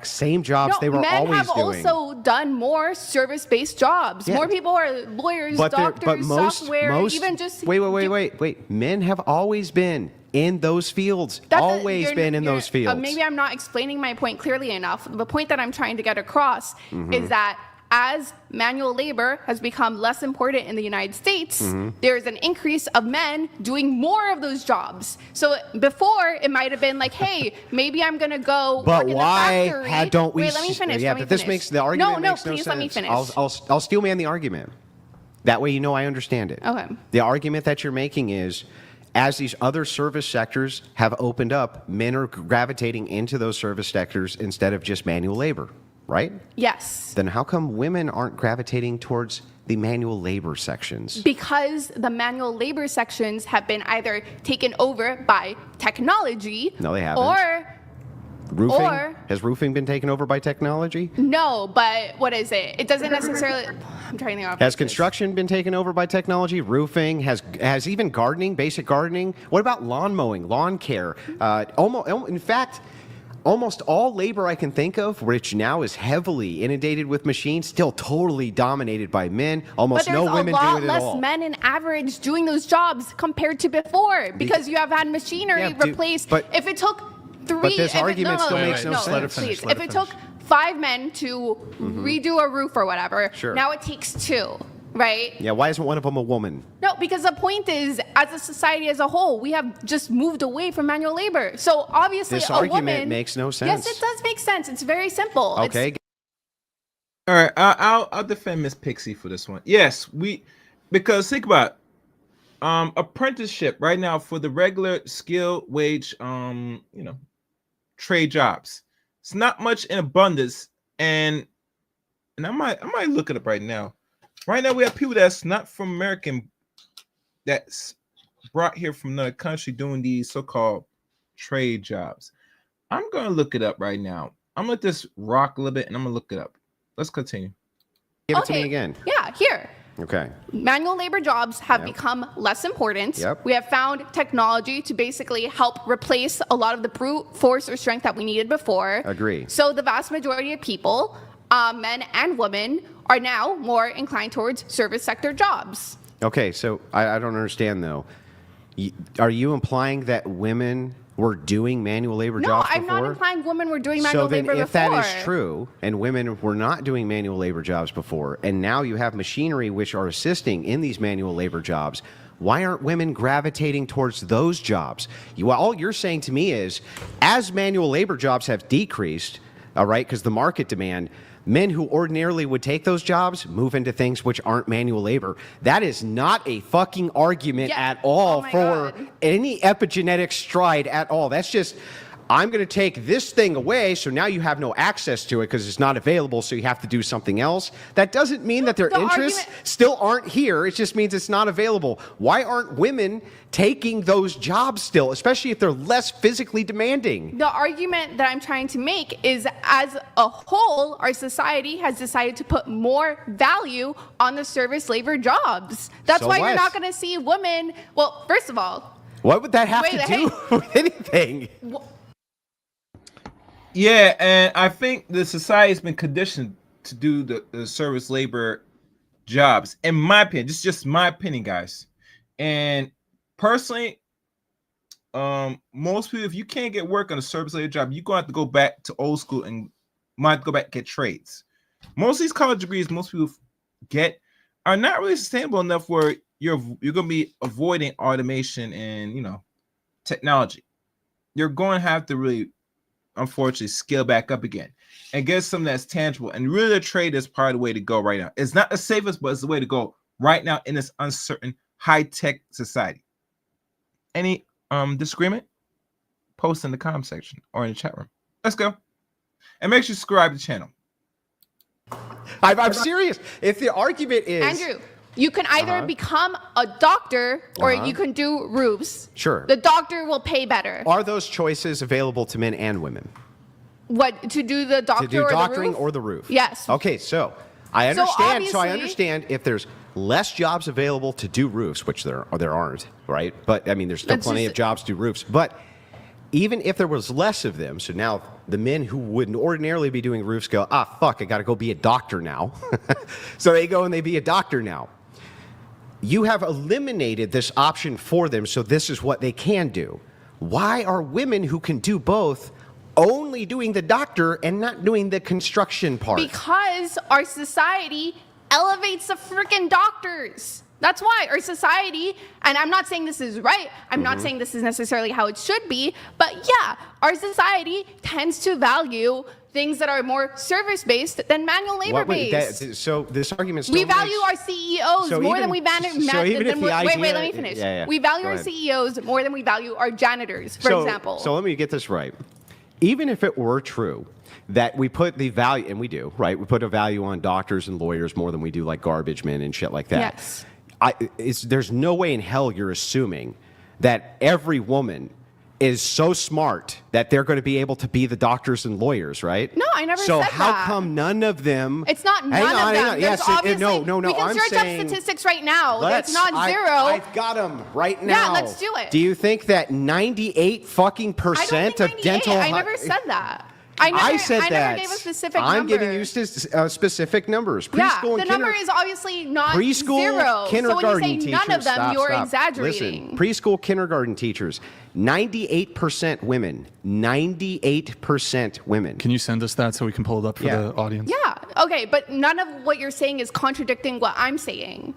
Same jobs they were men always have doing. also done more service-based jobs. Yeah. More people are lawyers, but doctors, most software, even just wait. Men have always been in those fields. Always been in those fields. Maybe I'm not explaining my point clearly enough. The point that I'm trying to get across Mm-hmm. is that as manual labor has become less important in the United States, Mm-hmm. there's an increase of men doing more of those jobs. So before, it might have been like, hey, maybe I'm going to go But work in why the factory. don't we? Wait, let me finish. Yeah, let me but this finish. makes the argument No, makes no please sense. let me finish. I'll steel man the argument. That way, you know I understand it. Okay. The argument that you're making is, as these other service sectors have opened up, men are gravitating into those service sectors instead of just manual labor, right? Yes. Then how come women aren't gravitating towards the manual labor sections? Because the manual labor sections have been either taken over by technology. No, they haven't. Or Roofing? Or- Has roofing been taken over by technology? no, but what is it? It doesn't necessarily. I'm trying to think of Has this. construction been taken over by technology? Roofing? Has even gardening, basic gardening? What about lawn mowing, lawn care? In fact, almost all labor I can think of, which now is heavily inundated with machines, still totally dominated by men. But Almost there's no women a lot do it less at all. men in average doing those jobs compared to before because you have had machinery Yeah, dude, replaced. but- If it took three, But this if it- argument still makes no Let her sense. finish, Please, let if her it took finish. 5 men to redo a roof or whatever, Sure. now it takes 2, right? Yeah, why isn't one of them a woman? No, because the point is, as a society as a whole, we have just moved away from manual labor. So obviously, This a argument woman makes no Yes, sense. it does make sense. It's very simple. Okay. All right, I'll defend Miss Pixie for this one. Yes, because think about it. Apprenticeship right now for the regular skill wage trade jobs. It's not much in abundance, and I might look it up right now. Right now we have people that's not from American that's brought here from another country doing these so-called trade jobs. I'm gonna look it up right now. I'm gonna let this rock a little bit and I'm gonna look it up. Let's continue. Give it to me again. Yeah, here. Okay. Manual labor jobs have become less important. Yep. We have found technology to basically help replace a lot of the brute force or strength that we needed before. Agree. So the vast majority of people, men and women, are now more inclined towards service sector jobs. Okay, so I don't understand though. Are you implying that women were doing manual labor No, jobs I'm before? not implying women were doing manual So then labor if before. that is true, and women were not doing manual labor jobs before, and now you have machinery which are assisting in these manual labor jobs, why aren't women gravitating towards those jobs? All you're saying to me is, as manual labor jobs have decreased, all right, because the market demand, men who ordinarily would take those jobs move into things which aren't manual labor. That is not a fucking argument at all for any epigenetic stride at all. That's just, I'm going to take this thing away, so now you have no access to it because it's not available, so you have to do something else. That doesn't mean that their interests still aren't here. It just means it's not available. Why aren't women taking those jobs still, especially if they're less physically demanding? The argument that I'm trying to make is, as a whole, our society has decided to put more value on the service labor jobs. That's So why you're what? not going to see women. Well, first of all, What would that have Wait, to hey. do with anything? Yeah, and I think the society's been conditioned to do the service labor jobs. In my opinion, this is just my opinion, guys. And personally, most people, if you can't get work on a service labor job, you're gonna have to go back to old school and might have to go back and get trades. Most of these college degrees most people get are not really sustainable enough where you're gonna be avoiding automation and technology. You're going to have to really, unfortunately, scale back up again and get something that's tangible. And really, the trade is probably the way to go right now. It's not the safest, but it's the way to go right now in this uncertain, high-tech society. Any disagreement? Post in the comment section or in the chat room. Let's go. And make sure you subscribe to the channel. I'm serious. If the argument is... Andrew, you can either become a doctor or you can do roofs. Sure. The doctor will pay better. Are those choices available to men and women? What, to do the doctor To do or doctoring the roof? or the roof? Yes. Okay, so I understand. So I obviously- understand if there's less jobs available to do roofs, which there aren't, right? But I mean, there's still That's plenty just- of jobs to do roofs. But even if there was less of them, so now the men who wouldn't ordinarily be doing roofs go, fuck, I got to go be a doctor now. So they go and they be a doctor now. You have eliminated this option for them, so this is what they can do. Why are women who can do both only doing the doctor and not doing the construction part? Because our society elevates the freaking doctors. That's why our society, and I'm not saying this is right, I'm not saying this is necessarily how it should be, but yeah, our society tends to value things that are more service-based than manual labor-based. So this argument still We makes- value our CEOs So more even- than we value. so even if the wait, idea- let me finish. Yeah. We value Go our ahead. CEOs more than we value our janitors, for example. So let me get this right. Even if it were true that we put the value, and we do, right? We put a value on doctors and lawyers more than we do like garbage men and shit like that. Yes. There's no way in hell you're assuming that every woman is so smart that they're going to be able to be the doctors and lawyers, right? No, I never so said how that. come none of them? It's not none Hang on, of hang them. on. There's Yes, obviously, no. we can I'm search saying, up statistics right now. It's not zero. I've got them right now. let's do it. Do you think that 98 fucking I don't percent think of 98. dental? I never said that. I said I that. never gave a specific I'm number. giving you specific numbers. Yeah, Preschool the and number is obviously not preschool zero. kindergarten so when you say teachers. none of them, you're stop. exaggerating. Listen, preschool kindergarten teachers, 98% women. 98% women. Can you send us that so we can pull it up for the audience? Yeah. Okay, but none of what you're saying is contradicting what I'm saying.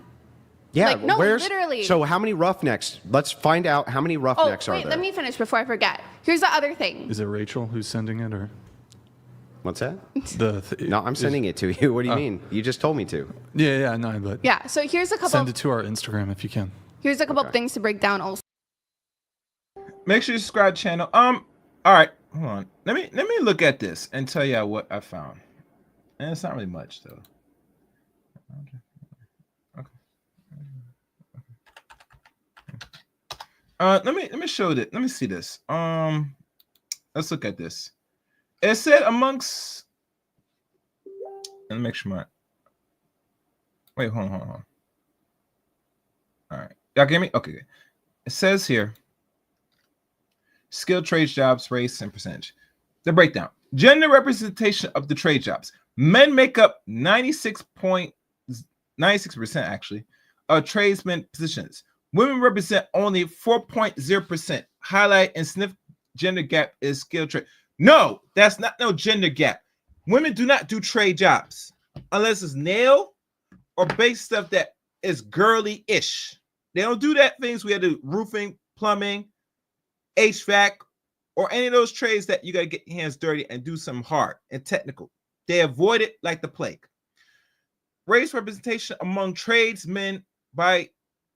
Yeah, Like, no, where's, literally. So how many roughnecks? Let's find out how many roughnecks Oh, are wait, there. let me finish before I forget. Here's the other thing. Is it Rachel who's sending it, or What's that? no? I'm sending it to you. What do you mean? You just told me to. Yeah, no, but Yeah, so here's a couple. send it to our Instagram if you can. Here's a couple of things to break down also. Make sure you subscribe to the channel. All right, hold on. Let me look at this and tell you what I found. And it's not really much though. Okay. Let me show that. Let me see this. Let's look at this. It said amongst. Let me make sure my. Wait, hold on. All right, y'all get me? Okay, good. It says here. Skilled trade jobs, race, and percentage. The breakdown. Gender representation of the trade jobs. Men make up 96% actually of tradesmen positions. Women represent only 4.0%. Highlight and sniff gender gap is skill trade. No, that's not no gender gap. Women do not do trade jobs unless it's nail or base stuff that is girly-ish. They don't do that things we had to roofing, plumbing, HVAC, or any of those trades that you got to get your hands dirty and do something hard and technical. They avoid it like the plague. Race representation among tradesmen by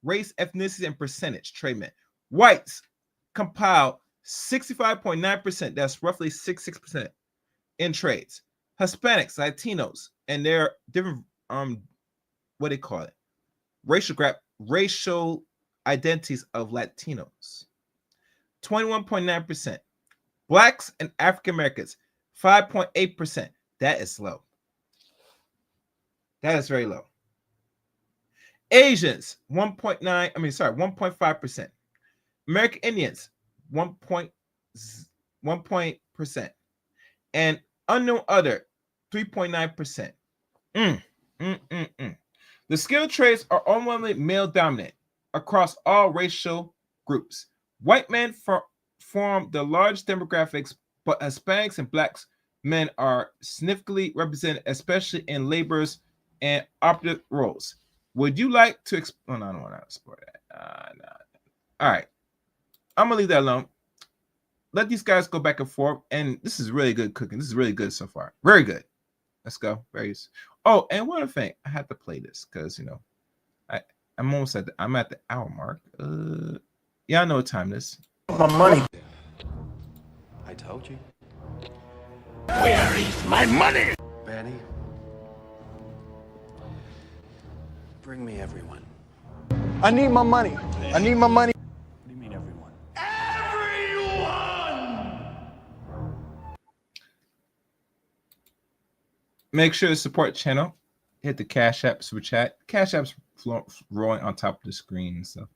race, ethnicity, and percentage. Tradesmen. Whites compile 65.9%. That's roughly 66% in trades. Hispanics, Latinos, and their different what they call it, racial identities of Latinos. 21.9%. Blacks and African Americans, 5.8%. That is low. That is very low. Asians, 1.5%. American Indians, 1%. And unknown other, 3.9%. The skilled trades are overwhelmingly male dominant across all racial groups. White men form the large demographics, but Hispanics and Blacks men are significantly represented, especially in laborers and operative roles. Would you like to explore? No, I don't want to explore that. No. All right. I'm going to leave that alone. Let these guys go back and forth. And this is really good cooking. This is really good so far. Very good. Let's go. Oh, and one other thing. I had to play this because, I'm almost I'm at the hour mark. Yeah, I know what time it is. My money. I told you. Where is my money? Benny. Bring me everyone. I need my money. I need my money. What do you mean everyone? Make sure to support the channel. Hit the Cash App, Super Chat. Cash App's rolling on top of the screen. So,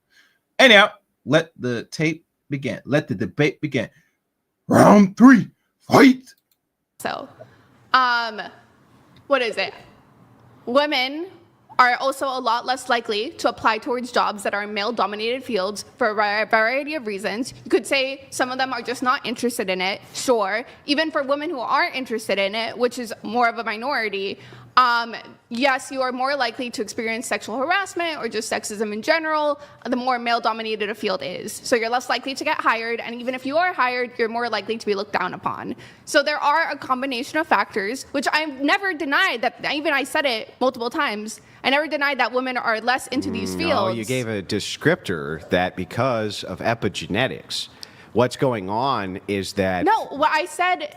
anyhow, let the tape begin. Let the debate begin. Round 3, fight. So, what is it? Women are also a lot less likely to apply towards jobs that are in male-dominated fields for a variety of reasons. You could say some of them are just not interested in it, sure. Even for women who are interested in it, which is more of a minority, yes, you are more likely to experience sexual harassment or just sexism in general, the more male-dominated a field is. So you're less likely to get hired, and even if you are hired, you're more likely to be looked down upon. So there are a combination of factors, which I've never denied that, even I said it multiple times, I never denied that women are less into these fields. No, you gave a descriptor that because of epigenetics, what's going on is that... No, what I said...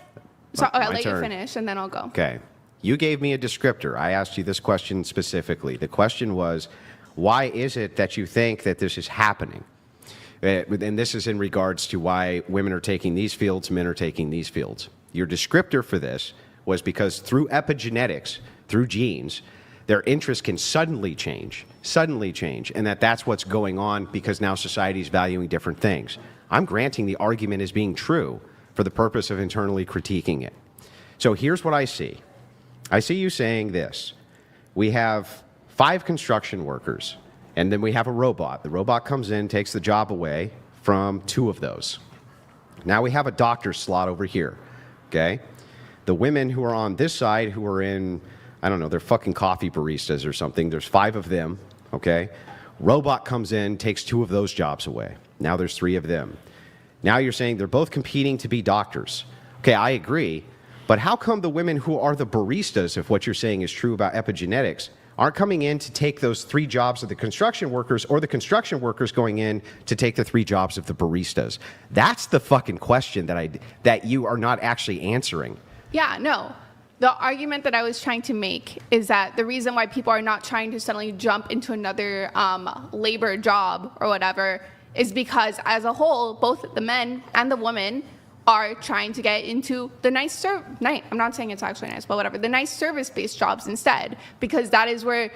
So I'll let turn. you finish, and then I'll go. Okay. You gave me a descriptor. I asked you this question specifically. The question was, why is it that you think that this is happening? And this is in regards to why women are taking these fields, men are taking these fields. Your descriptor for this was because through epigenetics, through genes, their interest can suddenly change, and that's what's going on because now society is valuing different things. I'm granting the argument as being true for the purpose of internally critiquing it. So here's what I see. I see you saying this. We have 5 construction workers, and then we have a robot. The robot comes in, takes the job away from 2 of those. Now we have a doctor's slot over here, okay? The women who are on this side who are in, I don't know, they're fucking coffee baristas or something. There's 5 of them, okay? Robot comes in, takes 2 of those jobs away. Now there's 3 of them. Now you're saying they're both competing to be doctors. Okay, I agree. But how come the women who are the baristas, if what you're saying is true about epigenetics, aren't coming in to take those 3 jobs of the construction workers, or the construction workers going in to take the 3 jobs of the baristas? That's the fucking question that you are not actually answering. Yeah, no. The argument that I was trying to make is that the reason why people are not trying to suddenly jump into another labor job or whatever is because as a whole, both the men and the women are trying to get into the I'm not saying it's actually nice, but whatever, the nice service-based jobs instead, because that is where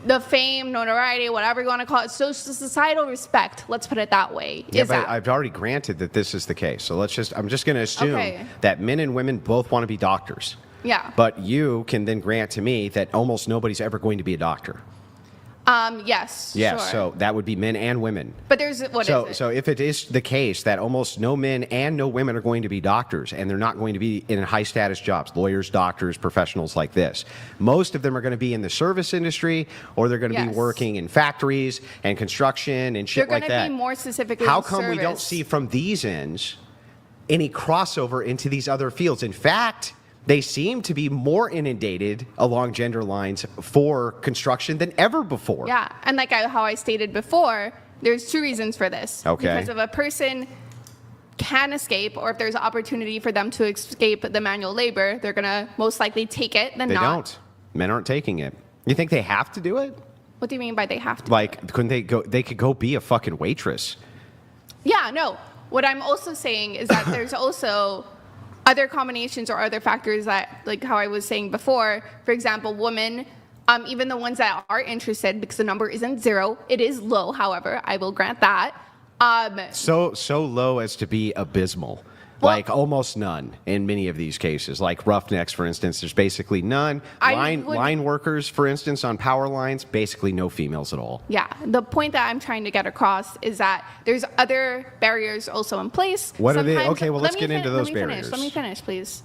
the fame, notoriety, whatever you want to call it, so societal respect, let's put it that way. Yeah, but I've already granted that this is the case. So I'm just going to assume that men and women both want to be doctors. Yeah. But you can then grant to me that almost nobody's ever going to be a doctor. Yes. Yes, Sure. so that would be men and women. But there's what So, is it? so if it is the case that almost no men and no women are going to be doctors, and they're not going to be in high status jobs, lawyers, doctors, professionals like this, most of them are going to be in the service industry, or they're going to be Yes. working in factories and construction and shit They're like going that. to be more specifically How in come we don't service. see from these ends any crossover into these other fields? In fact, they seem to be more inundated along gender lines for construction than ever before. Yeah, and like how I stated before, there's two reasons for this. Okay. Because if a person can escape, or if there's an opportunity for them to escape the manual labor, they're going to most likely take it than They not. don't. Men aren't taking it. You think they have to do it? What do you mean by they have to? Like, couldn't they go? They could go be a fucking waitress. Yeah, no. What I'm also saying is that there's also other combinations or other factors that, like how I was saying before, for example, women, even the ones that are interested, because the number isn't zero, it is low, however, I will grant that. So low as to be abysmal. Like almost none in many of these cases. Like roughnecks, for instance, there's basically none. Line workers, for instance, on power lines, basically no females at all. Yeah, the point that I'm trying to get across is that there's other barriers also in place. What are they? Sometimes- Okay, well, let's get into those let me barriers. Let me finish, please.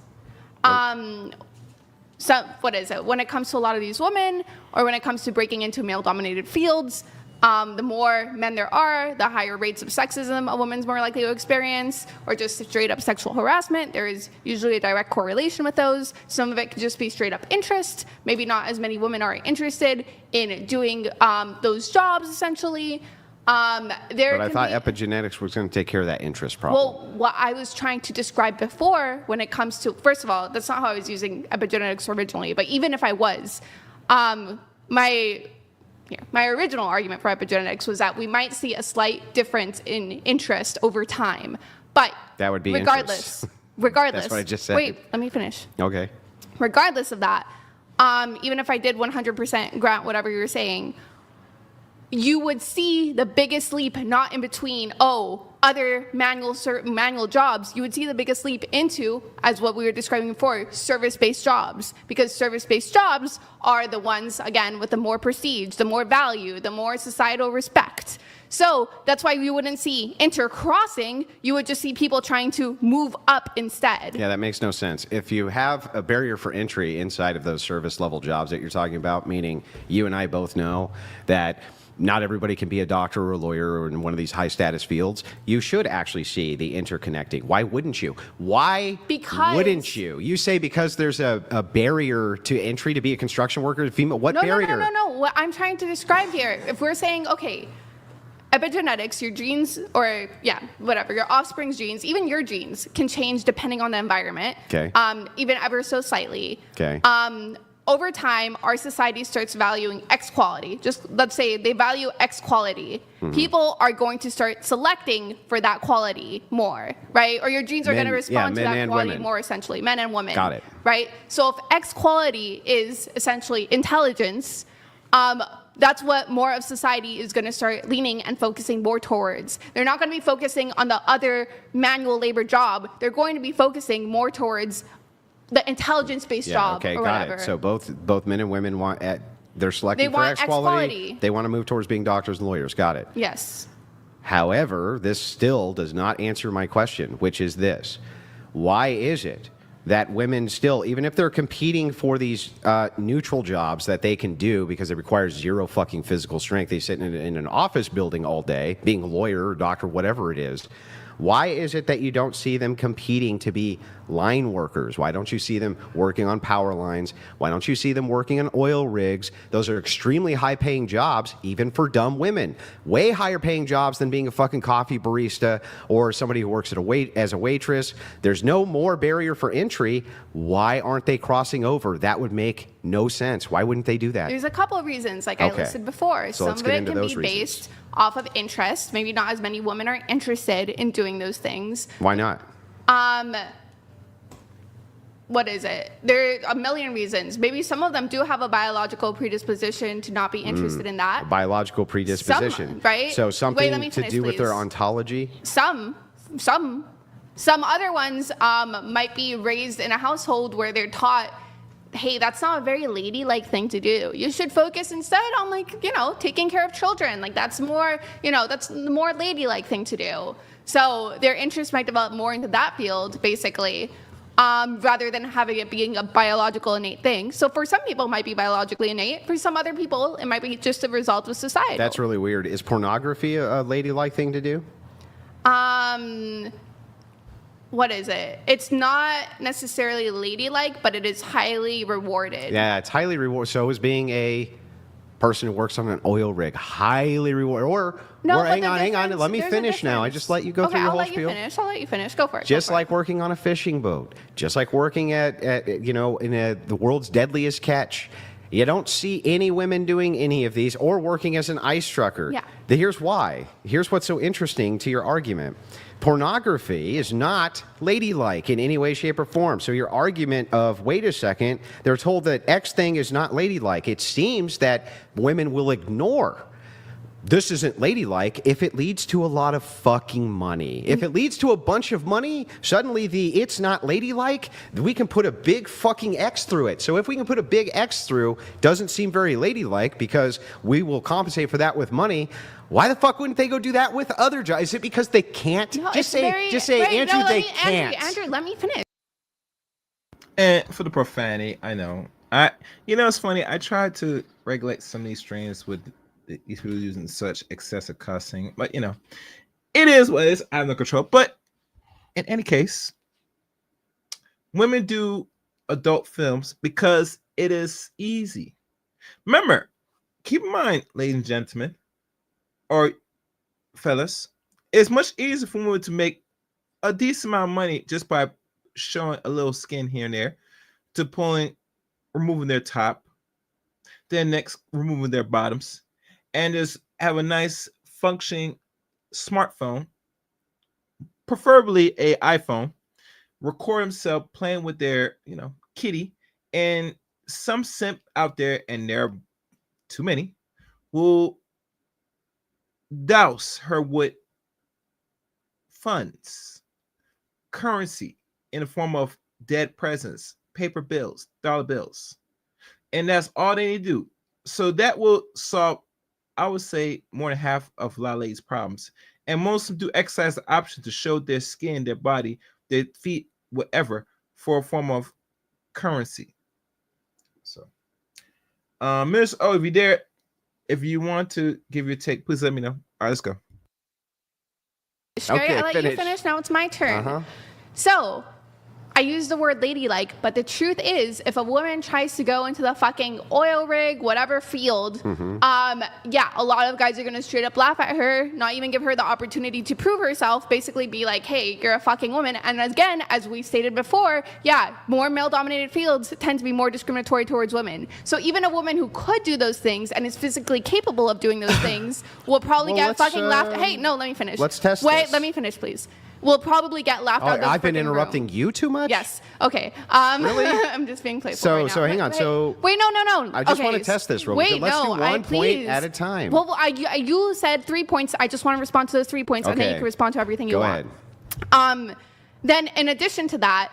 So what is it? When it comes to a lot of these women, or when it comes to breaking into male-dominated fields, the more men there are, the higher rates of sexism a woman's more likely to experience, or just straight up sexual harassment. There is usually a direct correlation with those. Some of it could just be straight up interest. Maybe not as many women are interested in doing those jobs, essentially. But I thought epigenetics was going to take care of that interest problem. Well, what I was trying to describe before when it comes to, first of all, that's not how I was using epigenetics originally, but even if I was, my original argument for epigenetics was that we might see a slight difference in interest over time. But that would be regardless. That's what I just said. Wait, let me finish. Okay. Regardless of that, even if I did 100% grant whatever you were saying, you would see the biggest leap not in between, other manual jobs. You would see the biggest leap into, as what we were describing before, service-based jobs. Because service-based jobs are the ones, again, with the more prestige, the more value, the more societal respect. So that's why you wouldn't see intercrossing. You would just see people trying to move up instead. Yeah, that makes no sense. If you have a barrier for entry inside of those service level jobs that you're talking about, meaning you and I both know that not everybody can be a doctor or a lawyer or in one of these high status fields, you should actually see the interconnecting. Why wouldn't you? Wouldn't you? You say because there's a barrier to entry to be a construction worker, female. What barrier? No. What I'm trying to describe here, if we're saying, okay, epigenetics, your genes, or whatever, your offspring's genes, even your genes can change depending on the environment. Okay. Even ever so slightly. Okay. Over time, our society starts valuing X quality. Just let's say they value X quality. Mm-hmm. People are going to start selecting for that quality more, right? Or your genes are going to respond to that quality more, essentially. Men and women. Got it. Right? So if X quality is essentially intelligence, that's what more of society is going to start leaning and focusing more towards. They're not going to be focusing on the other manual labor job. They're going to be focusing more towards the intelligence-based job or whatever. Got it. So both men and women want they're selecting for X quality. They want to move towards being doctors and lawyers. Got it. Yes. However, this still does not answer my question, which is this. Why is it that women still, even if they're competing for these neutral jobs that they can do because it requires zero fucking physical strength, they sit in an office building all day, being a lawyer or doctor, whatever it is, why is it that you don't see them competing to be line workers? Why don't you see them working on power lines? Why don't you see them working on oil rigs? Those are extremely high-paying jobs, even for dumb women. Way higher-paying jobs than being a fucking coffee barista or somebody who works as a waitress. There's no more barrier for entry. Why aren't they crossing over? That would make no sense. Why wouldn't they do that? There's a couple of reasons, like I listed before. So some of it can be based off of interest. Maybe not as many women are interested in doing those things. Why not? What is it? There are a million reasons. Maybe some of them do have a biological predisposition to not be interested in that. A biological predisposition. Some, right? So something Let me finish, to do with their please. ontology? Some other ones might be raised in a household where they're taught, hey, that's not a very ladylike thing to do. You should focus instead on, like, you know, taking care of children. Like, that's more, you know, that's the more ladylike thing to do. So their interest might develop more into that field, basically, rather than having it being a biological innate thing. So for some people, it might be biologically innate. For some other people, it might be just a result of society. That's really weird. Is pornography a ladylike thing to do? What is it? It's not necessarily ladylike, but it is highly rewarded. Yeah, it's highly rewarded. So is being a person who works on an oil rig highly rewarded? Or hang on. Let me finish now. I just let you go through your whole spiel. I'll let you finish. Go for it. Just like working on a fishing boat, just like working at you know, the world's deadliest catch. You don't see any women doing any of these or working as an ice trucker. Yeah. Here's why. Here's what's so interesting to your argument. Pornography is not ladylike in any way, shape, or form. So your argument of, wait a second, they're told that X thing is not ladylike. It seems that women will ignore this isn't ladylike if it leads to a lot of fucking money. If it leads to a bunch of money, suddenly it's not ladylike, we can put a big fucking X through it. So if we can put a big X through, doesn't seem very ladylike because we will compensate for that with money. Why the fuck wouldn't they go do that with other jobs? Is it because they can't? No, just say, right, Andrew, no, they can't. Andrew, let me finish. And for the profanity, I know. It's funny. I tried to regulate some of these streams with these people using such excessive cussing, but it is what it is. I have no control. But in any case, women do adult films because it is easy. Remember, keep in mind, ladies and gentlemen, or fellas, it's much easier for women to make a decent amount of money just by showing a little skin here and there, to removing their top, then next removing their bottoms, and just have a nice functioning smartphone, preferably a iPhone, record himself playing with their, kitty, and some simp out there, and there are too many, will douse her with funds, currency in the form of dead presents, paper bills, dollar bills. And that's all they need to do. So that will solve, I would say, more than half of a lot of ladies' problems. And most of them do exercise the option to show their skin, their body, their feet, whatever, for a form of currency. So, Miss O, if you're there, if you want to give your take, please let me know. All right, let's go. Okay, I'll let you finish. Now it's my turn. So, I use the word ladylike, but the truth is, if a woman tries to go into the fucking oil rig, whatever field, a lot of guys are going to straight up laugh at her, not even give her the opportunity to prove herself, basically be like, hey, you're a fucking woman. And again, as we stated before, more male-dominated fields tend to be more discriminatory towards women. So even a woman who could do those things and is physically capable of doing those things will probably get fucking laughed at. Hey, no, let me finish. Let's test Wait, this. let me please. Will probably get laughed out of the I've been freaking interrupting room. you too much? Yes. Okay. Really? I'm just being playful right now. So hang on. Wait, no. I just want to test this real quick. Let's do one point at a time. Well, you said 3 points. I just want to respond to those 3 points, and then you can respond to everything you want. Go ahead. Then, in addition to that,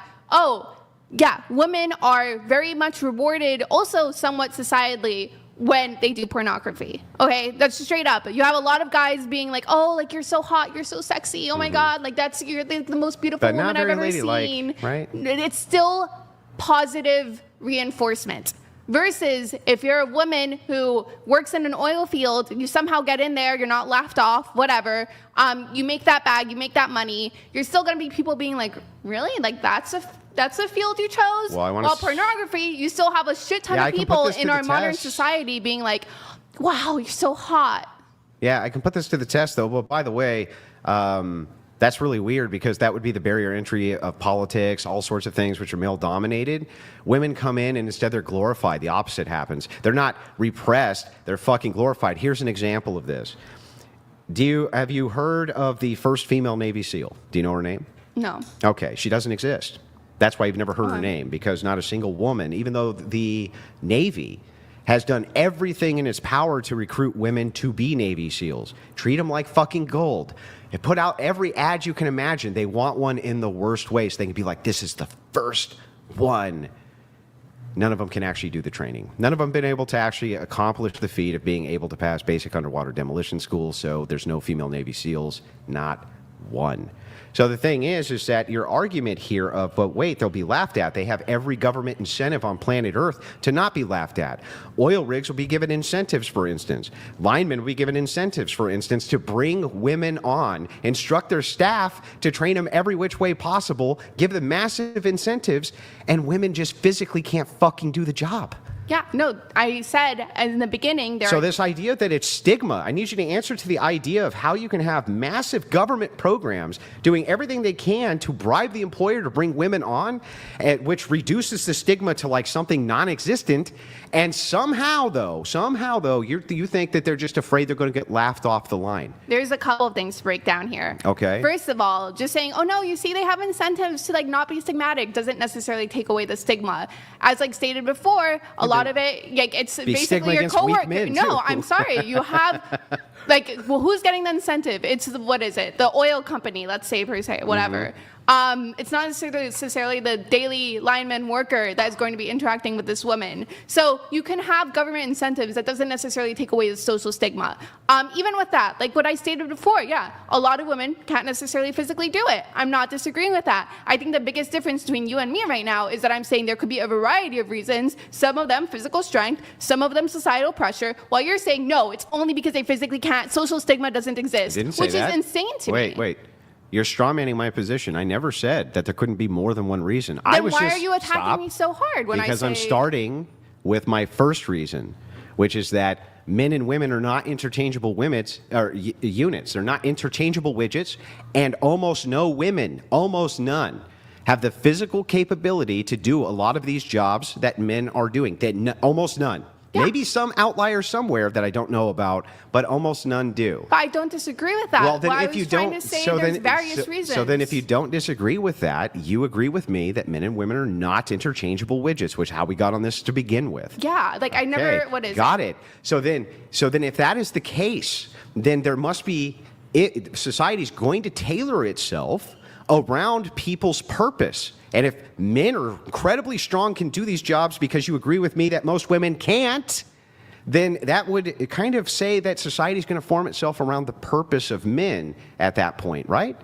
women are very much rewarded, also somewhat societally, when they do pornography. Okay, that's straight up. You have a lot of guys being like, oh, like, you're so hot, you're so sexy, oh my god, like, you're the most beautiful woman I've ever seen. Right? It's still positive reinforcement. Versus if you're a woman who works in an oil field, you somehow get in there, you're not laughed off, whatever, you make that bag, you make that money, you're still gonna be people being like, really? Like, that's a field you chose? While pornography, you still have a shit ton of people in our modern society being like, wow, you're so hot. Yeah, I can put this to the test, though. But by the way, that's really weird because that would be the barrier entry of politics, all sorts of things which are male-dominated. Women come in and instead they're glorified. The opposite happens. They're not repressed. They're fucking glorified. Here's an example of this. Have you heard of the first female Navy SEAL? Do you know her name? No. Okay, she doesn't exist. That's why you've never heard her name, because not a single woman, even though the Navy has done everything in its power to recruit women to be Navy SEALs, treat them like fucking gold, and put out every ad you can imagine. They want one in the worst way, so they can be like, this is the first one. none of them can actually do the training. None of them have been able to actually accomplish the feat of being able to pass basic underwater demolition school, so there's no female Navy SEALs, not one. So the thing is that your argument here of, but wait, they'll be laughed at. They have every government incentive on planet Earth to not be laughed at. Oil rigs will be given incentives, for instance. Linemen will be given incentives, for instance, to bring women on, instruct their staff to train them every which way possible, give them massive incentives, and women just physically can't fucking do the job. Yeah, no, I said in the beginning there. So this idea that it's stigma, I need you to answer to the idea of how you can have massive government programs doing everything they can to bribe the employer to bring women on, which reduces the stigma to like something non-existent. And somehow though, you think that they're just afraid they're going to get laughed off the line. There's a couple of things to break down here. Okay. First of all, just saying, oh no, you see, they have incentives to like not be stigmatic doesn't necessarily take away the stigma. As like stated before, a lot of it, like it's basically your coworker. No, I'm sorry, you have like, well, who's getting the incentive? It's what is it? The oil company, let's say per se, whatever. It's not necessarily the daily lineman worker that is going to be interacting with this woman. So you can have government incentives. That doesn't necessarily take away the social stigma. Even with that, like what I stated before, yeah, a lot of women can't necessarily physically do it. I'm not disagreeing with that. I think the biggest difference between you and me right now is that I'm saying there could be a variety of reasons, some of them physical strength, some of them societal pressure, while you're saying, no, it's only because they physically can't. Social stigma doesn't exist, which is insane to me. Wait. You're strawmanning my position. I never said that there couldn't be more than one reason. Then why are you attacking me so hard when I say... Because I'm starting with my first reason, which is that men and women are not interchangeable units. They're not interchangeable widgets, and almost no women, almost none, have the physical capability to do a lot of these jobs that men are doing. Almost none. Yeah. Maybe some outlier somewhere that I don't know about, but almost none do. But I don't disagree with that. Well, then well, if you don't, so then if you don't disagree with that, you agree with me that men and women are not interchangeable widgets, which is how we got on this to begin with. Yeah, like I never. Okay, what is got it? So then, if that is the case, then there must be society's going to tailor itself around people's purpose. And if men are incredibly strong, can do these jobs because you agree with me that most women can't, then that would kind of say that society is going to form itself around the purpose of men at that point, right?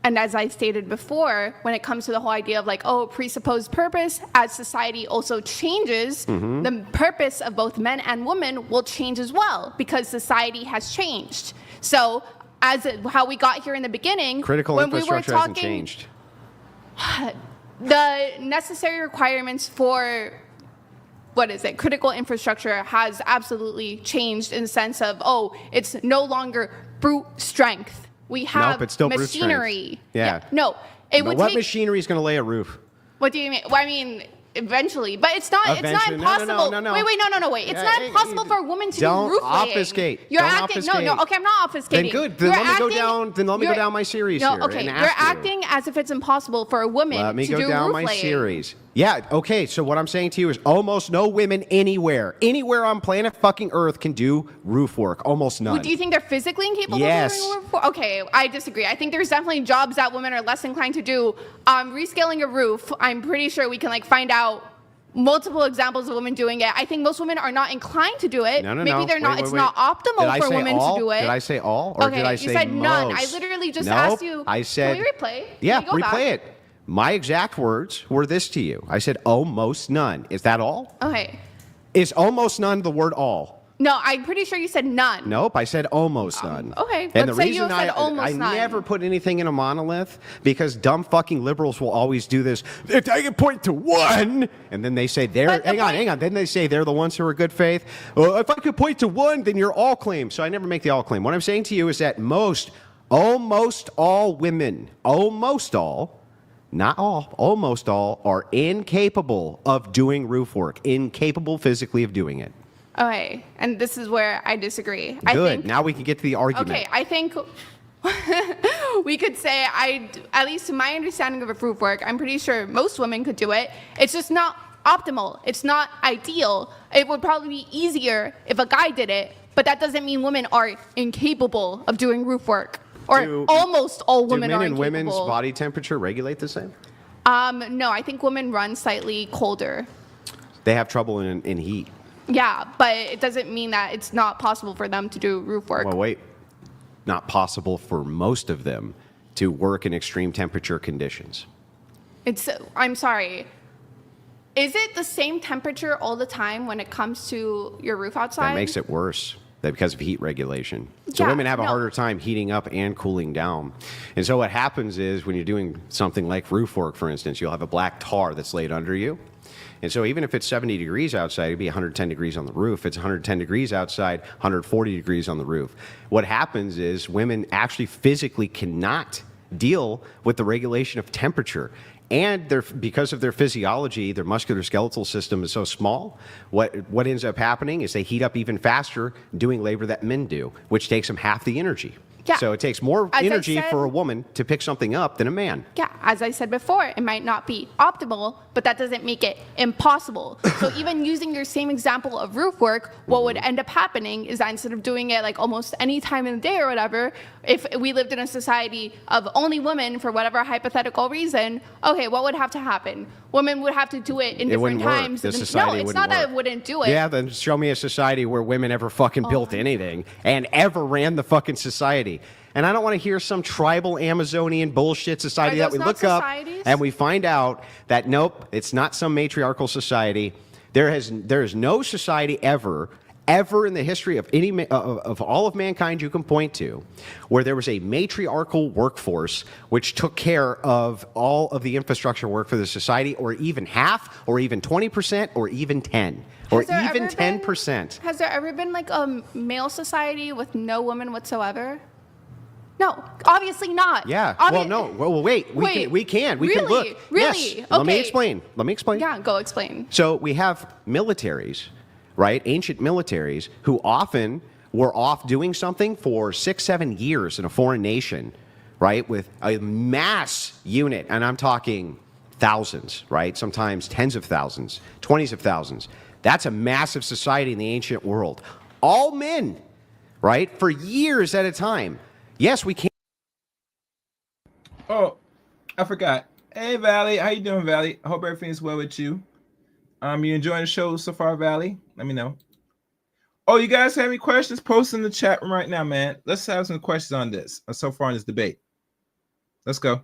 And as I stated before, when it comes to the whole idea of like, oh, presupposed purpose, as society also changes, the purpose of both men and women will change as well because society has changed. So as how we got here in the beginning, critical when infrastructure we were talking, hasn't changed. The necessary requirements for critical infrastructure has absolutely changed in the sense of, oh, it's no longer brute strength. We have it's still machinery. Yeah. No, what machinery is going to lay a roof? What do you mean? Well, I mean, eventually, but it's not impossible. No. Wait, wait. It's not impossible for a woman to do roof laying. Obfuscate. You're don't acting. obfuscate. No. Okay, I'm not obfuscating. Then good. Then let me go down my series here. Okay, and you're ask acting as if it's impossible for a woman to do roof laying. Let me go down my series. Yeah, okay, so what I'm saying to you is almost no women anywhere on planet fucking Earth can do roof work. Almost none. Do you think they're physically incapable yes. of doing roof work? Okay, I disagree. I think there's definitely jobs that women are less inclined to do. Rescaling a roof, I'm pretty sure we can find out multiple examples of women doing it. I think most women are not inclined to do it. No. They're not. It's not optimal for women to do it. Did I say all, or did I say you said most? none. I literally just asked you. I said. Can we replay? Yeah, replay it. My exact words were this to you. I said almost none. Is that all? Okay. Is almost none the word all? No, I'm pretty sure you said none. Nope, I said almost none. Okay, and let's the say reason you said almost none. I never put anything in a monolith because dumb fucking liberals will always do this. If I can point to one, and then they say hang on. Then they say they're the ones who are good faith. Well, if I could point to one, then you're all claim. So I never make the all claim. What I'm saying to you is that almost all women, almost all, not all, almost all, are incapable of doing roof work, incapable physically of doing it. Okay, and this is where I disagree. Good. Now we can get to the argument. Okay, I think we could say, at least in my understanding of roof work, I'm pretty sure most women could do it. It's just not optimal. It's not ideal. It would probably be easier if a guy did it, but that doesn't mean women are incapable of doing roof work. Or almost all women are incapable. Do men and women's body temperature regulate the same? No, I think women run slightly colder. They have trouble in heat. Yeah, but it doesn't mean that it's not possible for them to do roof work. Well, wait. Not possible for most of them to work in extreme temperature conditions. I'm sorry. Is it the same temperature all the time when it comes to your roof outside? That makes it worse because of heat regulation. So Yeah, women have a no. harder time heating up and cooling down. And so what happens is when you're doing something like roof work, for instance, you'll have a black tar that's laid under you. And so even if it's 70 degrees outside, it'd be 110 degrees on the roof. It's 110 degrees outside, 140 degrees on the roof. What happens is women actually physically cannot deal with the regulation of temperature. And because of their physiology, their musculoskeletal system is so small, what ends up happening is they heat up even faster doing labor that men do, which takes them half the energy. Yeah. So it takes more As I energy said- for a woman to pick something up than a man. Yeah, as I said before, it might not be optimal, but that doesn't make it impossible. So even using your same example of roof work, what would end up happening is that instead of doing it like almost any time in the day or whatever, if we lived in a society of only women for whatever hypothetical reason, okay, what would have to happen? Women would have to do it in It different wouldn't work. times. The and then- society no, it's wouldn't not that work. it wouldn't do it. Yeah, then show me a society where women ever fucking built anything and ever ran the fucking society. And I don't want to hear some tribal Amazonian bullshit society Are that those we not look up societies? and we find out that nope, it's not some matriarchal society. There is no society ever in the history of of all of mankind you can point to where there was a matriarchal workforce which took care of all of the infrastructure work for the society, or even half, or even 20%, or even 10, or Has there even ever been- 10%. Has there ever been like a male society with no women whatsoever? No, obviously not. Yeah. Obvi- Well, no. Well, wait. We can Really? look. Really? Yes. Let me Okay. explain. Yeah, go explain. So we have militaries, right? Ancient militaries who often were off doing something for 6-7 years in a foreign nation, right? With a mass unit, and I'm talking thousands, right? Sometimes tens of thousands, 20s of thousands. That's a massive society in the ancient world. All men, right? For years at a time. Yes, we can. Oh, I forgot. Hey, Valley. How you doing, Valley? I hope everything's well with you. You enjoying the show so far, Valley? Let me know. Oh, you guys have any questions? Post in the chat room right now, man. Let's have some questions on this, so far in this debate. Let's go.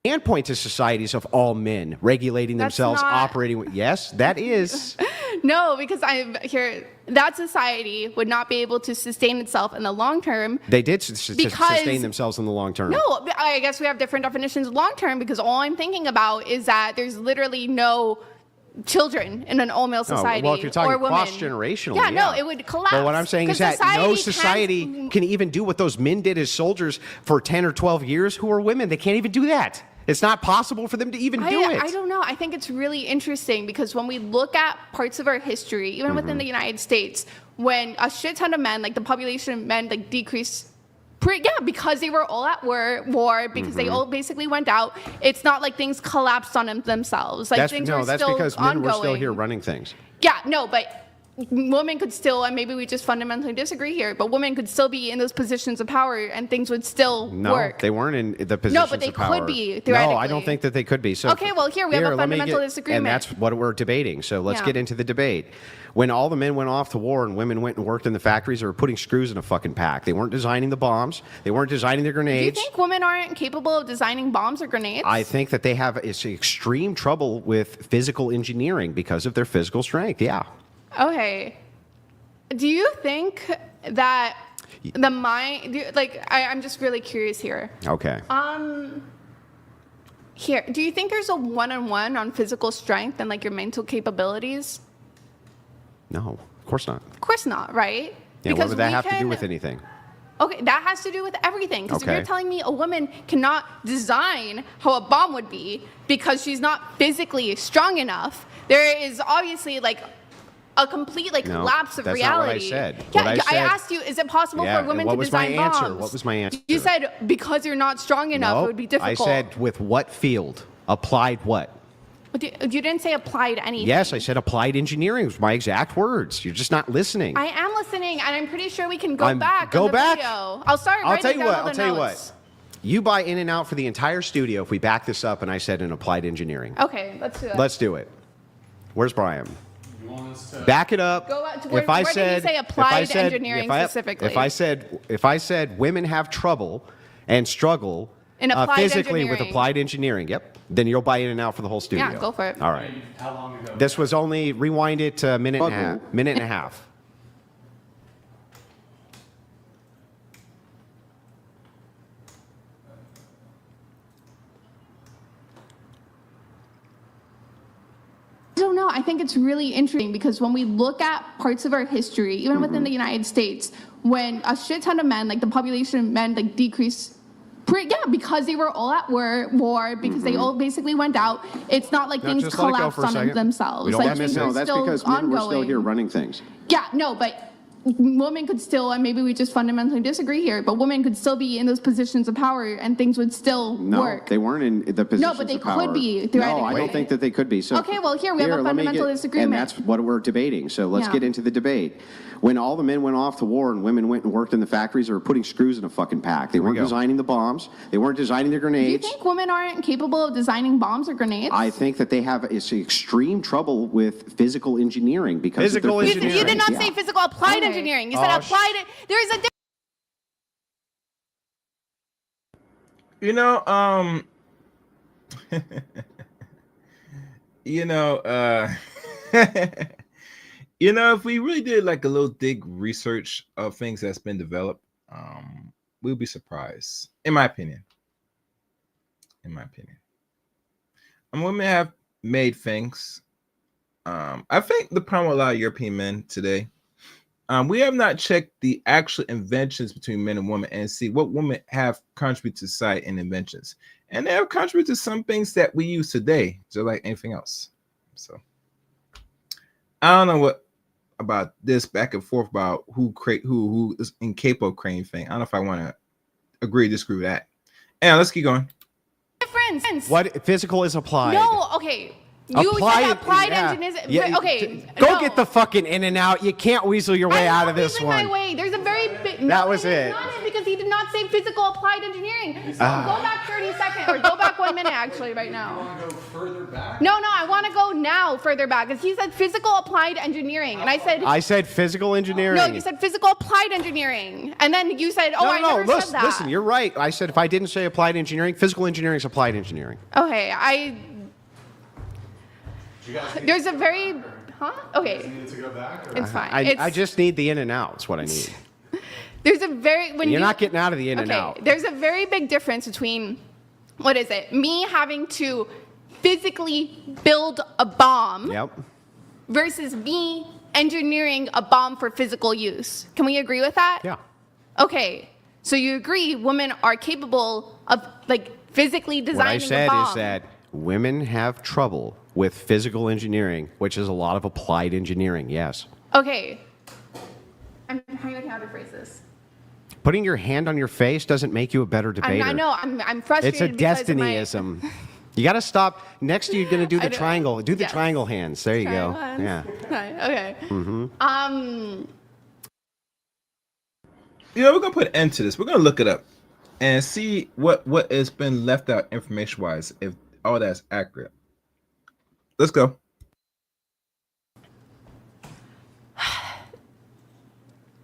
And point to societies of all men regulating That's themselves, not- operating. Yes, that is. No, because I'm here. That society would not be able to sustain itself in the long term. They did Because- sustain themselves in the long term. No, I guess we have different definitions of long term because all I'm thinking about is that there's literally no children in an all-male society. Well, if you're talking or women. cross-generationally, yeah, no, it would collapse. But what I'm saying is 'Cause that no can't- society can even do what those men did as soldiers for 10 or 12 years who are women. They can't even do that. It's not possible for them to even do it. I don't know. I think it's really interesting because when we look at parts of our history, even Mm-hmm. within the United States, when a shit ton of men, like the population of men, like decreased. Because they were all at war because they Mm-hmm. all basically went out. It's not like things collapsed on themselves. Like That's things were that's still because men ongoing. were still here running things. Yeah, no, but women could still, and maybe we just fundamentally disagree here, but women could still be in those positions of power and things would still No, work. they weren't in the positions but they of power. could be, No, I theoretically. don't think that they could be. So Okay, well, here we have a let me fundamental disagreement. And that's what we're debating. So let's Yeah. get into the debate. When all the men went off to war and women went and worked in the factories, they were putting screws in a fucking pack. They weren't designing the bombs. They weren't designing the Do you grenades. think women aren't capable of designing bombs or grenades? I think that they have extreme trouble with physical engineering because of their physical strength. Yeah. Okay. Do you think that the mind, I'm just really curious here. Okay. Here, do you think there's a one-on-one on physical strength and like your mental capabilities? No, of course not. Of course not, right? Yeah, what would that have to do with anything? Okay, that has to do with everything. Because if Okay. you're telling me a woman cannot design how a bomb would be because she's not physically strong enough, there is obviously like a complete No, lapse of that's not what I reality. said. Yeah, What I said- asked you, is it possible Yeah, for women and what to was my design answer? bombs? What was my answer? You said because you're not strong enough, it would be difficult. I said with what field? Applied what? But you didn't say applied anything. Yes, I said applied engineering was my exact words. You're just not listening. I am listening, and I'm pretty sure we can go back go on the back. video. I'll start I'll writing tell you down what. all the I'll tell you notes. what. You buy In and Out for the entire studio if we back this up and I said in applied engineering. Okay, let's do it. Let's do it. Where's Brian? Back it up. Go out to where did you say applied engineering specifically? If I said women have trouble and struggle in applied physically engineering. with applied engineering, yep, then you'll buy in and out for the whole studio. Yeah, go for it. All right. How long ago? This was only rewind it to a minute and a half. I don't know. I think it's really interesting because when we look at parts of our history, even within the United States, when a shit ton of men, like the population of men, like decreased, because they were all at war, because they all basically went out. It's not like things just let it go collapsed for a on second. themselves. We don't Like have things to- were no, that's still because men were still ongoing. here running things. Yeah, no, but women could still, and maybe we just fundamentally disagree here, but women could still be in those positions of power and things would still No, work. they weren't in the positions but they of power. could be, No, theoretically. I don't think that they could be. So Okay, well, here we have a let me fundamental disagreement. And that's what we're debating. So let's Yeah. get into the debate. When all the men went off to war and women went and worked in the factories, they were putting screws in a fucking pack. They weren't go. designing the bombs. They weren't designing the Do you grenades. think women aren't capable of designing bombs or grenades? I think that they have extreme trouble with physical engineering because of Physical their engineering. You did not Yeah. say physical applied Okay. engineering. You said applied. There is a difference. You know, you know, you know, if we really did like a little dig research of things that's been developed, we'll be surprised. In my opinion. Women have made things. I think the problem with a lot of European men today, we have not checked the actual inventions between men and women and see what women have contributed to society in inventions. And they have contributed to some things that we use today, just like anything else. So I don't know what about this back and forth about who is incapable of creating thing. I don't know if I want to agree or disagree with that. And let's keep going. Difference. What physical is applied? No, okay. You said applied yeah. engineering. Yeah, Okay. Go no. get the fucking in and out. You can't weasel your way I'm out not of this weaseling one. My way. There's a very big. That was it. Not because he did not say physical applied engineering. So go back 30 seconds, or go back 1 minute actually, right now. Want to go further back? No, I want to go now further back because he said physical applied engineering, and I said physical engineering. no. You said physical applied engineering, and then you said, oh, I never said that. Listen, you're right. I said if I didn't say applied engineering, physical engineering is applied engineering. Okay, there's a very, Okay, Needed to go back? Or? it's fine. I just need the in and out. That's what I need. There's a very when You're not getting out of the in and out. There's a very big difference between what is it? Me having to physically build a bomb Yep. versus me engineering a bomb for physical use. Can we agree with that? Yeah. Okay. So you agree women are capable of like physically What I designing a said bomb. is that women have trouble with physical engineering, which is a lot of applied engineering. Yes. Okay. I'm trying to think how to phrase this. Putting your hand on your face doesn't make you a better debater. I know. I'm frustrated. It's a because of my- destinyism. You got to stop. Next, you're going to do I the know. triangle. Do the Yes. triangle hands. There you go. Triangle hands. Yeah. Right, okay. You know, we're gonna put an end to this. We're gonna look it up and see what has been left out information wise, if all that's accurate. Let's go.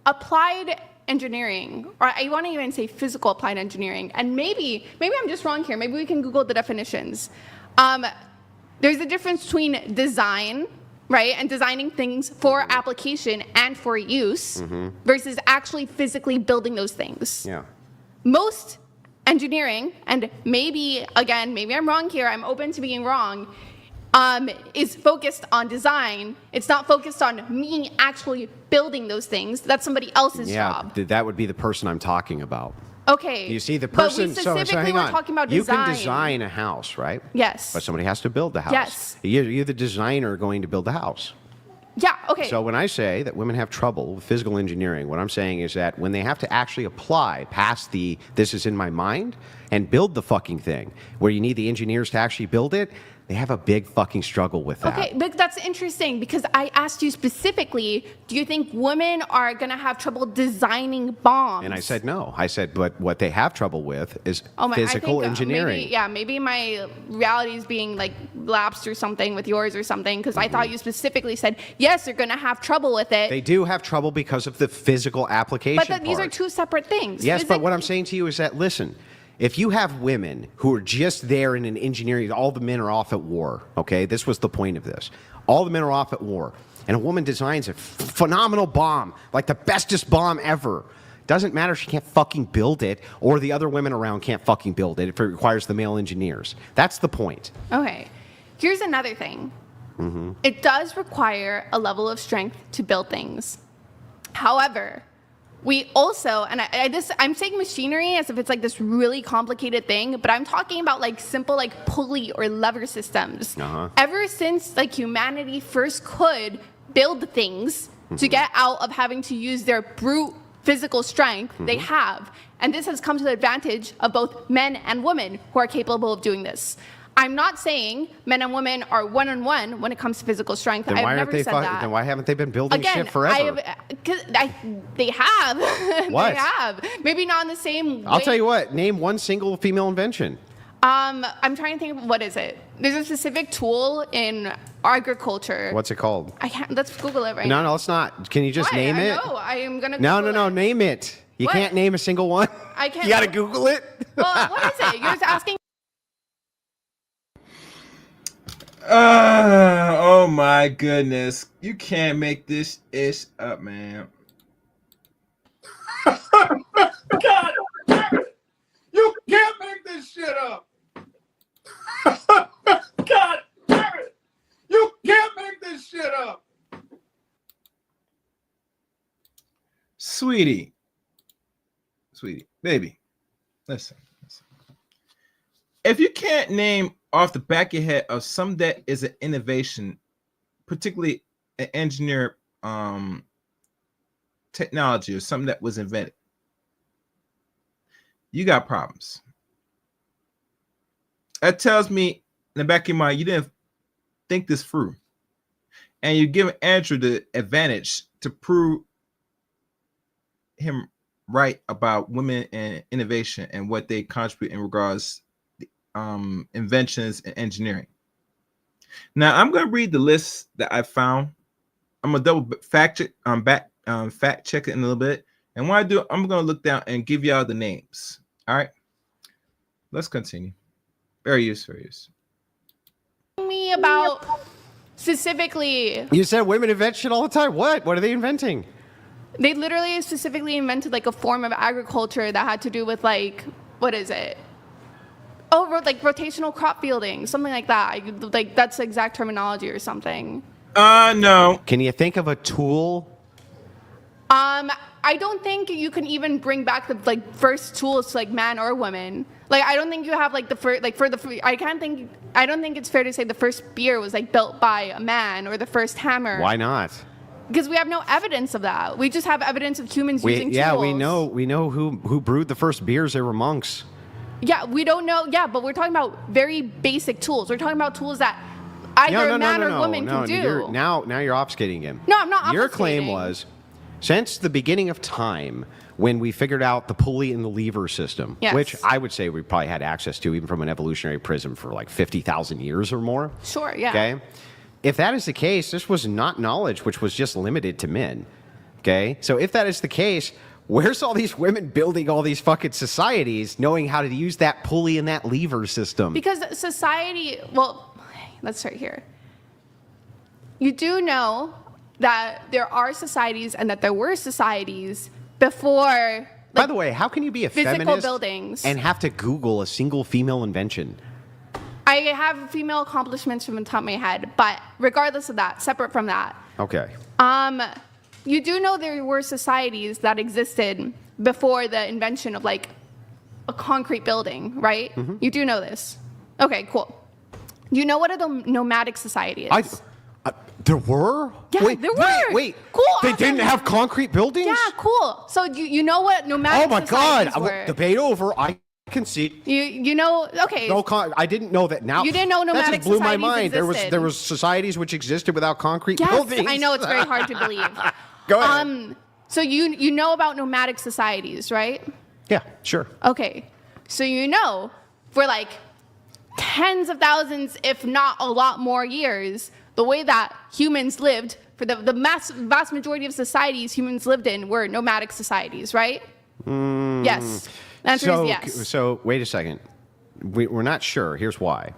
Applied engineering, or I want to even say physical applied engineering, and maybe I'm just wrong here. Maybe we can Google the definitions. There's a difference between design, right, and designing things for application and for use, versus actually physically building those things. Yeah. Most engineering, and maybe I'm wrong here. I'm open to being wrong. Is focused on design. It's not focused on me actually building those things. That's somebody else's job. That would be the person I'm talking about. Okay. You see, the But person. we so specifically hang were on. talking about You design. can design a house, right? Yes. But somebody has to build the house. Yes. You're the designer going to build the house. Yeah. Okay. So when I say that women have trouble with physical engineering, what I'm saying is that when they have to actually apply past this is in my mind and build the fucking thing, where you need the engineers to actually build it, They have a big fucking struggle with that. Okay, but that's interesting because I asked you specifically, do you think women are going to have trouble designing bombs? And I said no. I said, but what they have trouble with is physical I think, engineering. Maybe my reality is being like lapsed or something with yours or something because I thought you specifically said, yes, they're going to have trouble with it. They do have trouble because of the physical application But these are two separate things. Yes, but what I'm saying to you is that, listen, if you have women who are just there in an engineering, all the men are off at war, okay? This was the point of this. All the men are off at war, and a woman designs a phenomenal bomb, like the bestest bomb ever. Doesn't matter if she can't fucking build it, or the other women around can't fucking build it if it requires the male engineers. That's the point. Okay. Here's another thing. It does require a level of strength to build things. However, we also, and I'm saying machinery as if it's like this really complicated thing, but I'm talking about like simple like pulley or lever systems. Ever since like humanity first could build things to get out of having to use their brute physical strength, they have. And this has come to the advantage of both men and women who are capable of doing this. I'm not saying men and women are one-on-one when it comes to physical strength. Then I've never said that. Then why haven't they been building shit forever? They have. What? They have. Maybe not in the same way. I'll tell you what. Name one single female invention. I'm trying to think of what is it. There's a specific tool in agriculture. What's it called? I can't. Let's Google it right now. No, let's not. Can you just name it? No, I am gonna. No. Name it. You What? can't name a single one. I can't. You got to Google it. Well, what is it? You're just asking. Oh my goodness. You can't make this ish up, man. God damn it! You can't make this shit up! God damn it! You can't make this shit up! Sweetie, baby, listen. If you can't name off the back of your head of some that is an innovation, particularly an engineer technology or something that was invented, you got problems. That tells me in the back of your mind you didn't think this through. And you give Andrew the advantage to prove him right about women and innovation and what they contribute in regards to inventions and engineering. Now I'm going to read the list that I found. I'm going to double fact check, fact check it in a little bit. And when I do, I'm going to look down and give y'all the names. All right, let's continue. Very useful. Me about specifically. You said women invent shit all the time. What? What are they inventing? They literally specifically invented like a form of agriculture that had to do with like, what is it? Oh, like rotational crop fielding, something like that. Like that's the exact terminology or something. No. Can you think of a tool? I don't think you can even bring back the like first tools to like man or woman. Like I don't think you have like the first like I don't think it's fair to say the first spear was like built by a man or the first hammer. Why not? Because we have no evidence of that. We just have evidence of humans using tools. Yeah, we know who brewed the first beers. They were monks. Yeah, we don't know. Yeah, but we're talking about very basic tools. We're talking about tools that either a man or woman can do. Now you're obfuscating him. No, I'm not obfuscating. Your claim was, since the beginning of time, when we figured out the pulley and the lever system, yes, which I would say we probably had access to even from an evolutionary prism for like 50,000 years or more. Sure, yeah. Okay? If that is the case, this was not knowledge which was just limited to men. Okay? So if that is the case, where's all these women building all these fucking societies knowing how to use that pulley and that lever system? Because society, well, let's start here. You do know that there are societies and that there were societies before. Like, by the way, how can you be a feminist buildings and have to Google a single female invention? I have female accomplishments from the top of my head, but regardless of that, separate from that. Okay. You do know there were societies that existed before the invention of like a concrete building, right? Mm-hmm. You do know this. Okay, cool. You know what a nomadic society is? There were? Yeah, there were. Wait. Cool. They awesome. didn't have concrete buildings? Yeah, cool. So you know what nomadic societies were? Debate over. Concede. You know, okay. No, I didn't know that. Now you didn't know that nomadic just blew my societies mind. existed. There was societies which existed without concrete Yes, buildings. I know it's very hard to believe. Go ahead. So you know about nomadic societies, right? Yeah, sure. Okay. So you know, for like tens of thousands, if not a lot more years, the way that humans lived, for the vast majority of societies humans lived in were nomadic societies, right? Yes. The answer is yes. So wait a second. We're not sure. Here's why.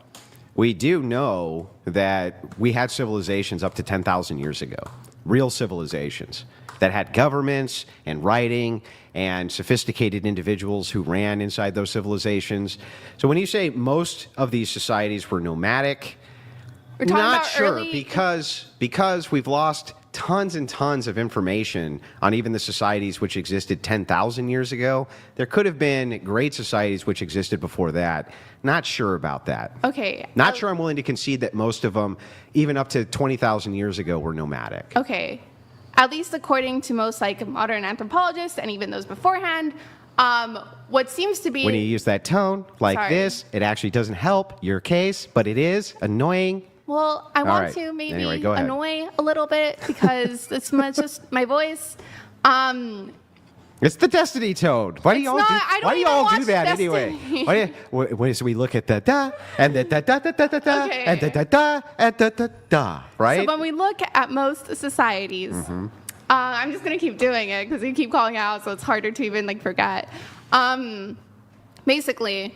We do know that we had civilizations up to 10,000 years ago, real civilizations that had governments and writing and sophisticated individuals who ran inside those civilizations. So when you say most of these societies were nomadic, We're talking not about sure early... because we've lost tons and tons of information on even the societies which existed 10,000 years ago. There could have been great societies which existed before that. Not sure about that. Okay. Not sure I'm willing to concede that most of them, even up to 20,000 years ago, were nomadic. Okay. At least according to most like modern anthropologists and even those beforehand, what seems to be... When you use that tone like Sorry. this, it actually doesn't help your case, but it is annoying. Well, I want right. to maybe Anyway, go ahead. annoy a little bit because it's just my voice. It's the Destiny tone. Why do you all not- do? I don't Why do you even all do watch that Destiny. anyway? So we look at the da and the da da da da da da Okay. and the da da and the da da. Right? So when we look at most societies, I'm just gonna keep doing it because you keep calling out, so it's harder to even like forget. Basically,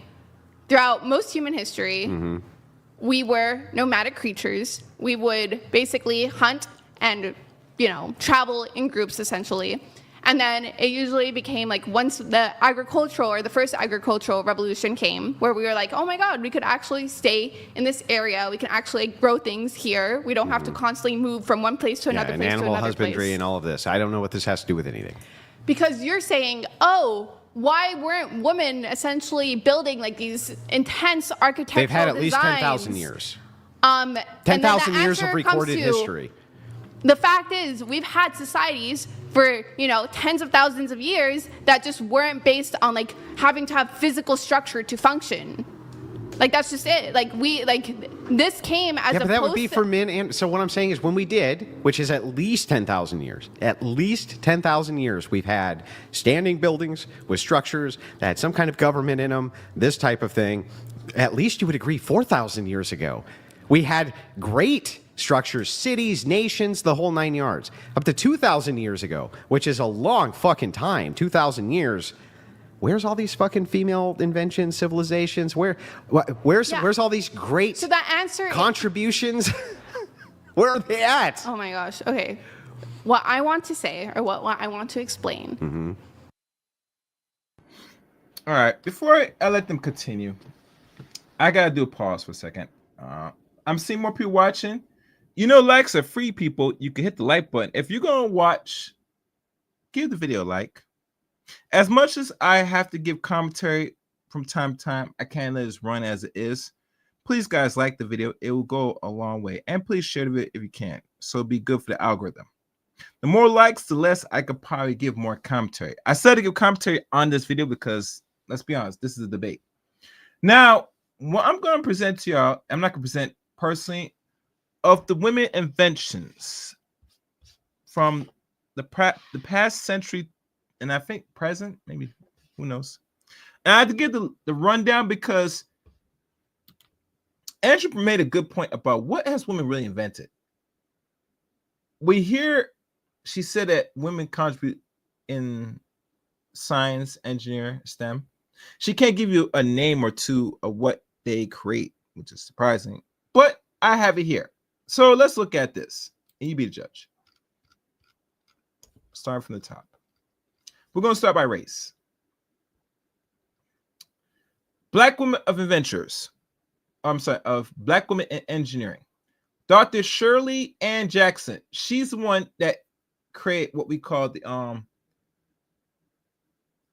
throughout most human history, we were nomadic creatures. We would basically hunt and, travel in groups essentially. And then it usually became like once the first agricultural revolution came, where we were like, oh my God, we could actually stay in this area. We can actually grow things here. We don't have to constantly move from one place to another and place to animal another husbandry place. and all of this. I don't know what this has to do with anything. Because you're saying, oh, why weren't women essentially building like these intense architectural They've had at least designs? 10,000 years. 10,000 years of recorded history. The fact is, we've had societies for, tens of thousands of years that just weren't based on like having to have physical structure to function. Like that's just it. This came as Yeah, but that would be for men. And so what I'm saying is when we did, which is at least 10,000 years, we've had standing buildings with structures that had some kind of government in them, this type of thing. At least you would agree 4,000 years ago. We had great structures, cities, nations, the whole 9 yards. Up to 2,000 years ago, which is a long fucking time, 2,000 years. Where's all these fucking female inventions, civilizations? Where's all these great So the answer contributions? Where are they at? Oh my gosh. Okay. What I want to say, or what I want to explain. All right. Before I let them continue, I gotta do a pause for a second. I'm seeing more people watching. Likes are free, people. You can hit the like button. If you're gonna watch, give the video a like. As much as I have to give commentary from time to time, I can't let this run as it is. Please, guys, like the video. It will go a long way. And please share the video if you can. So it'll be good for the algorithm. The more likes, the less I could probably give more commentary. I said to give commentary on this video because, let's be honest, this is a debate. Now, what I'm going to present to y'all, I'm not going to present personally, of the women inventions from the past century, and I think present, maybe, who knows. And I have to give the rundown because Andrew made a good point about what has women really invented. We hear she said that women contribute in science, engineering, STEM. She can't give you a name or two of what they create, which is surprising. But I have it here. So let's look at this. And you be the judge. Starting from the top. We're going to start by race. Black women of inventors. Of black women in engineering. Dr. Shirley Ann Jackson. She's the one that created what we call the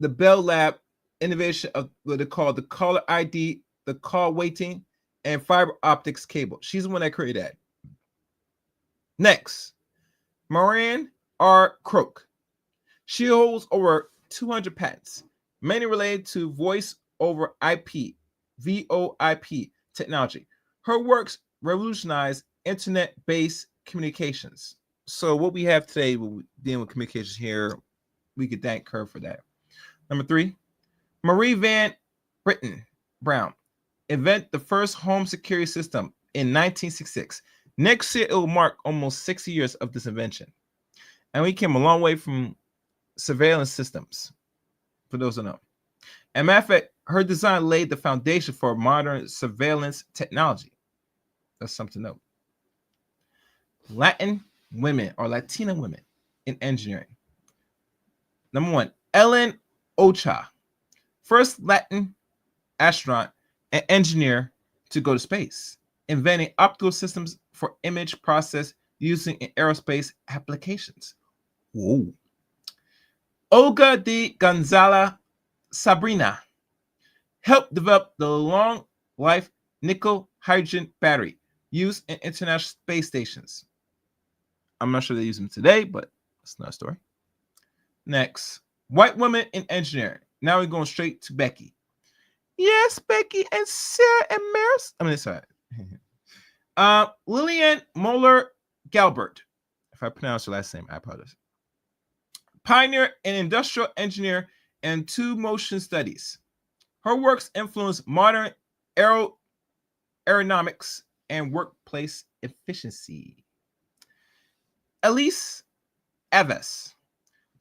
Bell Lab innovation of what they call the caller ID, the call waiting, and fiber optics cable. She's the one that created that. Next, Moran R. Croak. She holds over 200 patents, mainly related to voice over IP, VoIP technology. Her works revolutionized internet-based communications. So what we have today, when we're dealing with communications here, we could thank her for that. Number 3, Marie Van Brown invent the first home security system in 1966. Next year, it will mark almost 60 years of this invention. And we came a long way from surveillance systems, for those who know. And matter of fact, her design laid the foundation for modern surveillance technology. That's something to note. Latin women or Latina women in engineering. Number 1, Ellen Ochoa, first Latin astronaut and engineer to go to space, inventing optical systems for image process using in aerospace applications. Whoa. Olga de Gonzala Sabrina helped develop the long-life nickel hydrogen battery used in international space stations. I'm not sure they use them today, but that's another story. Next, white woman in engineering. Now we're going straight to Becky. Yes, Becky and Sarah and Maris. I mean, sorry. Lillian Moeller Galbert. If I pronounce her last name, I apologize. Pioneer and industrial engineer and 2 motion studies. Her works influence modern aerodynamics and workplace efficiency. Elise Aves,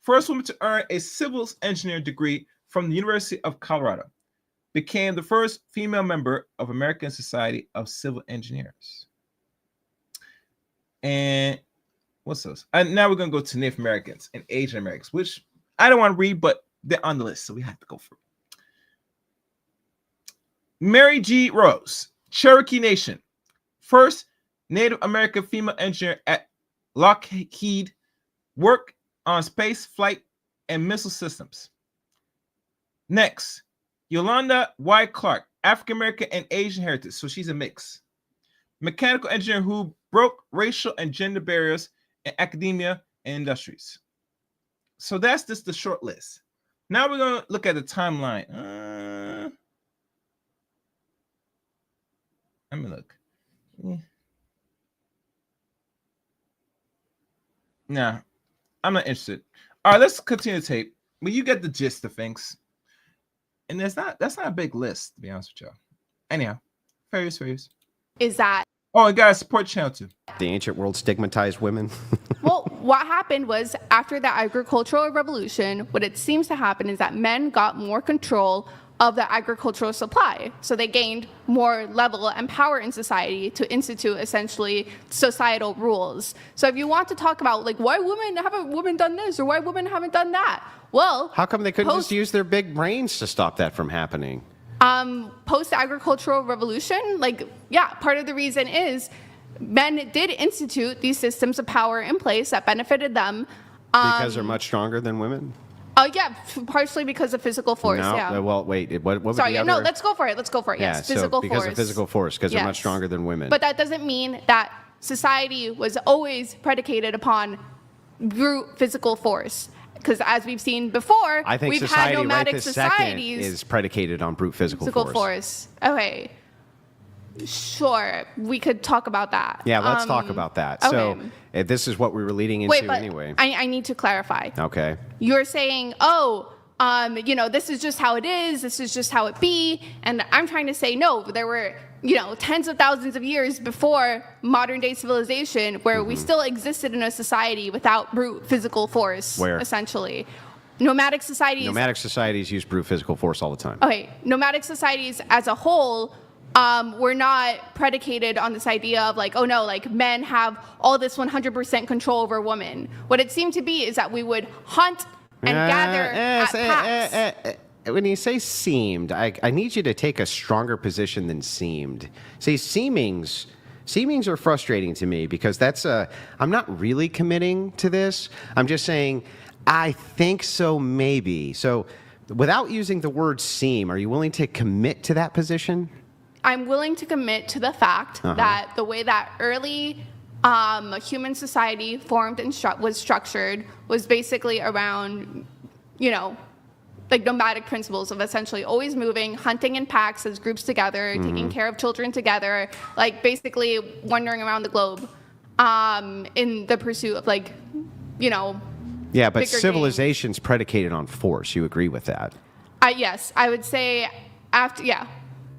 first woman to earn a civil engineering degree from the University of Colorado, became the first female member of American Society of Civil Engineers. And what's those? And now we're going to go to Native Americans and Asian Americans, which I don't want to read, but they're on the list, so we have to go through. Mary G. Rose, Cherokee Nation, first Native American female engineer at Lockheed, worked on space flight and missile systems. Next, Yolanda Y. Clark, African American and Asian heritage, so she's a mix. Mechanical engineer who broke racial and gender barriers in academia and industries. So that's just the short list. Now we're going to look at the timeline. Let me look. Nah, I'm not interested. All right, let's continue the tape. But you get the gist of things. And that's not a big list, to be honest with y'all. Anyhow, fair use. Is that Oh, and guys, support channel 2. The ancient world stigmatized women. well, what happened was after the agricultural revolution, what it seems to happen is that men got more control of the agricultural supply. So they gained more level and power in society to institute essentially societal rules. So if you want to talk about like why haven't women done this or why women haven't done that, well, how come they couldn't just use their big brains to stop that from happening? Post-agricultural revolution, part of the reason is men did institute these systems of power in place that benefited them. Because they're much stronger than women? Partially because of physical force. No, yeah. Well, wait. What was the other? No, let's go for it. Yeah, yes, physical because force. of physical force, because they're much stronger than women. But that doesn't mean that society was always predicated upon brute physical force. Because as we've seen before, I think we've society had nomadic right this societies. second is predicated on brute physical force. Okay. Sure, we could talk about that. Yeah, let's talk about that. Okay. So this is what we were leading into anyway. I need to clarify. Okay. You're saying, this is just how it is. This is just how it be. And I'm trying to say, no, there were, tens of thousands of years before modern day civilization where we still existed in a society without brute physical force. Where? Essentially. Nomadic societies use brute physical force all the time. Okay. Nomadic societies as a whole were not predicated on this idea of men have all this 100% control over women. What it seemed to be is that we would hunt and gather at packs. When you say seemed, I need you to take a stronger position than seemed. See, seemings are frustrating to me because I'm not really committing to this. I'm just saying, I think so, maybe. So without using the word seem, are you willing to commit to that position? I'm willing to commit to the fact that the way that early human society formed and was structured was basically around, like nomadic principles of essentially always moving, hunting in packs as groups together, taking care of children together, like basically wandering around the globe in the pursuit of like, you know, Yeah, but bigger civilization's predicated on force. You agree with that? Yes, I would say after, yeah.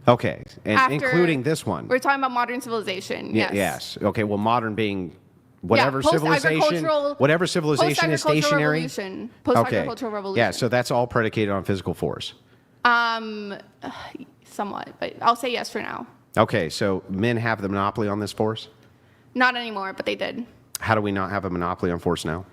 Okay, and After- including this one. We're talking about modern civilization, yes. Yes. Okay, well, modern being whatever civilization, post-agricultural- whatever civilization is post-agricultural stationary. revolution. Post-agricultural revolution. Yeah, so that's all predicated on physical force. Somewhat, but I'll say yes for now. Okay, so men have the monopoly on this force? Not anymore, but they did. How do we not have a monopoly on force now?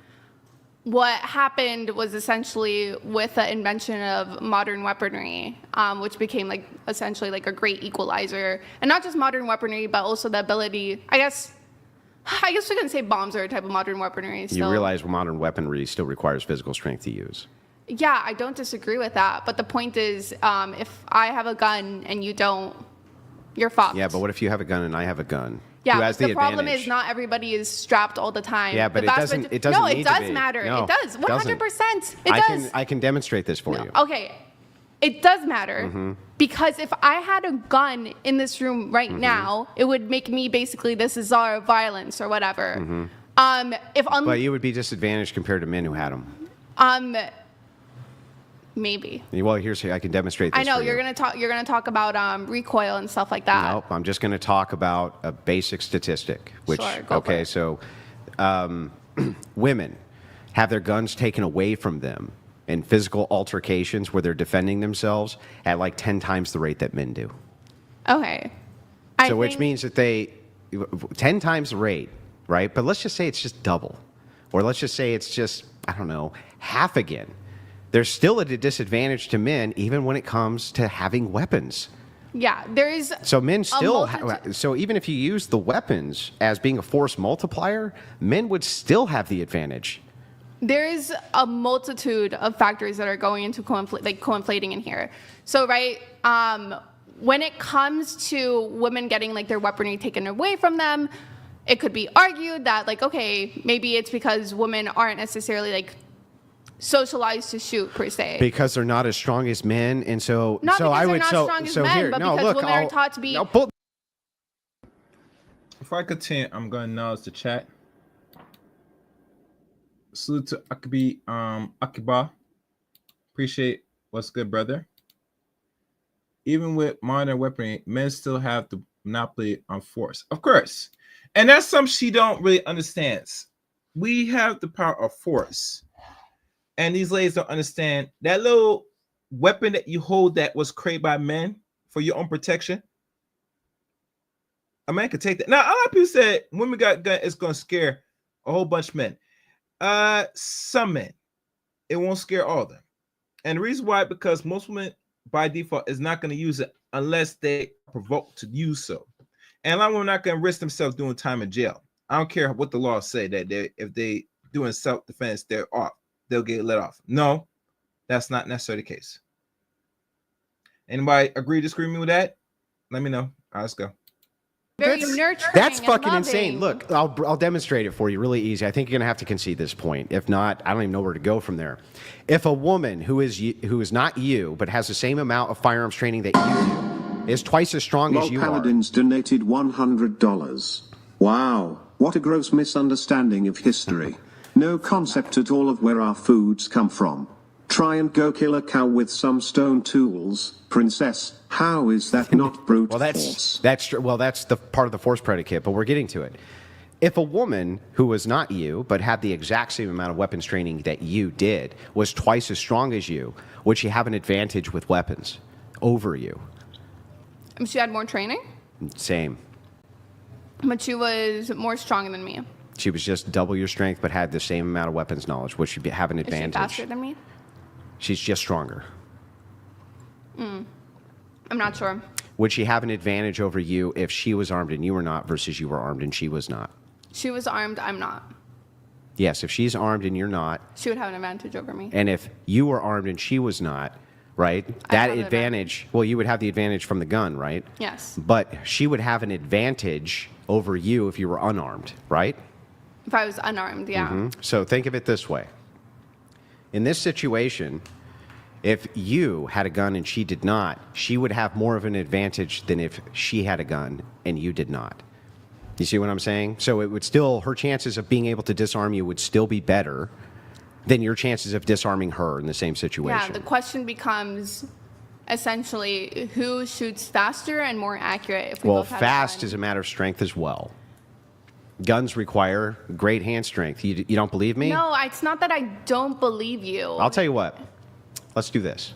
What happened was essentially with the invention of modern weaponry, which became like essentially like a great equalizer, and not just modern weaponry, but also the ability. I guess we can say bombs are a type of modern weaponry. You realize modern weaponry still requires physical strength to use. Yeah, I don't disagree with that. But the point is, if I have a gun and you don't, you're fucked. Yeah, but what if you have a gun and I have a gun? Yeah, Who has the problem advantage? is not everybody is strapped all the time. Yeah, but The it vast doesn't. majority- It doesn't No, need it to does be. matter. No, It does. 100%. It does. I can demonstrate this for you. Okay, it does matter because if I had a gun in this room right now, it would make me basically the czar of violence or whatever. But you would be disadvantaged compared to men who had them. Maybe. Well, I can demonstrate this. I know for you're you. gonna talk. You're gonna talk about recoil and stuff like that. Nope, I'm just going to talk about a basic statistic. Which, Sure, go for it. so women have their guns taken away from them in physical altercations where they're defending themselves at like 10 times the rate that men do. Okay. Which means that 10 times the rate, right? But let's just say it's just double. Or let's just say it's just, I don't know, half again. There's still at a disadvantage to men even when it comes to having weapons. Yeah, there is. So men still, multitude- so even if you use the weapons as being a force multiplier, men would still have the advantage. There is a multitude of factors that are going into co-inflating in here. So, right, when it comes to women getting like their weaponry taken away from them, it could be argued that like, okay, maybe it's because women aren't necessarily like socialized to shoot per se. Because they're not as strong as men, and so Not so because I they're would not so strong as so men, here but no because look women are taught to be- Before I continue, I'm going to acknowledge the chat. Salute to Akiba. Appreciate what's good, brother. Even with modern weaponry, men still have the monopoly on force. Of course. And that's something she don't really understand. We have the power of force. And these ladies don't understand that little weapon that you hold that was created by men for your own protection. A man could take that. Now, a lot of people said women got gun, it's going to scare a whole bunch of men. Some men. It won't scare all of them. And the reason why, because most women by default is not going to use it unless they provoke to use so. And a lot of women are not going to risk themselves doing time in jail. I don't care what the laws say that if they doing self-defense, they're off. They'll get let off. No, that's not necessarily the case. Anybody agree, disagree with that? Let me know. All right, let's go. Very nurturing. That's and fucking loving. insane. Look, I'll demonstrate it for you really easy. I think you're gonna have to concede this point. If not, I don't even know where to go from there. If a woman who is not you but has the same amount of firearms training that you do is twice as strong as Lol you Paladins donated $100. Wow, what a gross misunderstanding of history. No concept at all of where our foods come from. Try and go kill a cow with some stone tools, princess. How is that not brute force? That's true. Well, that's the part of the force predicate, but we're getting to it. If a woman who was not you, but had the exact same amount of weapons training that you did, was twice as strong as you, would she have an advantage with weapons over you? She had more training, Same. but she was more strong than me. She was just double your strength, but had the same amount of weapons knowledge. Would she have an Is she advantage? faster than me? She's just stronger. I'm not sure. Would she have an advantage over you if she was armed and you were not versus you were armed and she was not? She was armed, I'm not. Yes, if she's armed and you're not, She would have an advantage over me. and if you were armed and she was not, right? That have an advantage, well, you would have the advantage from the gun, right? Yes. But she would have an advantage over you if you were unarmed, right? If I was unarmed, yeah. So think of it this way. In this situation, If you had a gun and she did not, she would have more of an advantage than if she had a gun and you did not. You see what I'm saying? So it would still, her chances of being able to disarm you would still be better than your chances of disarming her in the same situation. Yeah, the question becomes essentially who shoots faster and more accurate. If we Well, both have fast a gun. is a matter of strength as well. Guns require great hand strength. You don't believe me? No, it's not that I don't believe you. I'll tell you what. Let's do this.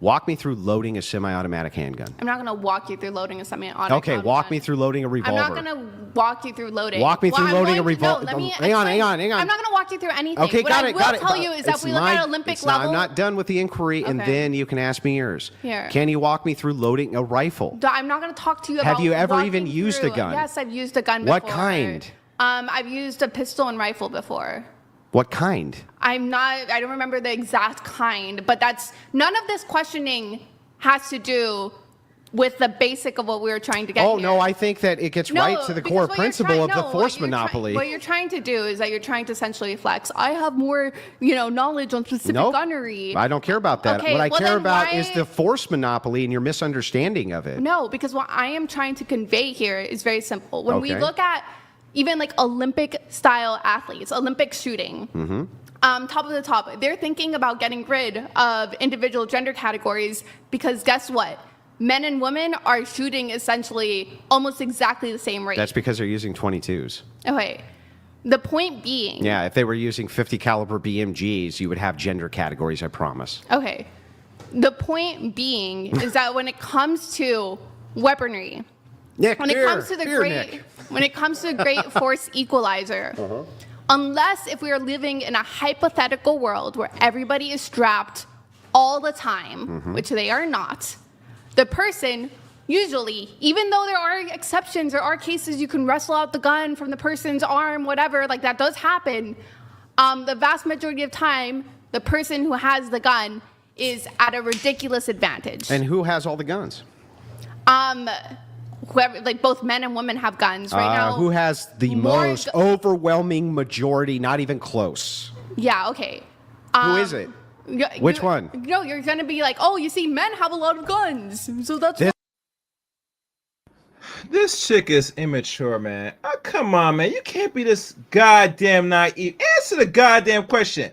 Walk me through loading a semi-automatic handgun. I'm not going to walk you through loading a semi-automatic. Okay, walk me through loading a revolver. I'm not going to walk you through loading. Walk me through I'm loading a going to- no, revolver. let me Hang on. I'm not going to walk you through anything. Okay, what got I it, will got it. tell you is that It's we look my- at Olympic it's not- level. I'm not done with the inquiry, and Okay. then you can ask me yours. Here. Can you walk me through loading a rifle? I'm not going to talk to you about Have you ever walking even used a through- gun? Yes, I've used a gun before. What kind? I've used a pistol and rifle before. What kind? I don't remember the exact kind, but none of this questioning has to do with the basic of what we were trying to get Oh, here. no, I think that it gets right to the because core what you're principle trying- of the no, force what you're monopoly. what you're trying to do is that you're trying to essentially flex. I have more, knowledge on specific Nope. gunnery. I don't care about that. Okay, what I well care then about why- is the force monopoly and your misunderstanding of it. No, because what I am trying to convey here is very simple. When we Okay. look at even like Olympic style athletes, Olympic shooting, top of the top, they're thinking about getting rid of individual gender categories because guess what? Men and women are shooting essentially almost exactly the same rate. That's because they're using 22s. Okay. The point being. Yeah, if they were using 50 caliber BMGs, you would have gender categories, I promise. Okay. The point being is that when it comes to weaponry, Nick, when it comes to the great force equalizer, unless if we are living in a hypothetical world where everybody is strapped all the time, which they are not, the person usually, even though there are exceptions, there are cases you can wrestle out the gun from the person's arm, whatever, like that does happen. The vast majority of time, the person who has the gun is at a ridiculous advantage. And who has all the guns? Whoever, like both men and women have guns right now. Who has the more most overwhelming majority, not even close? Yeah, okay. Who is it? Which one? No, you're going to be like, oh, you see, men have a lot of guns. So that's This chick is immature, man. Oh, come on, man. You can't be this goddamn naive. Answer the goddamn question.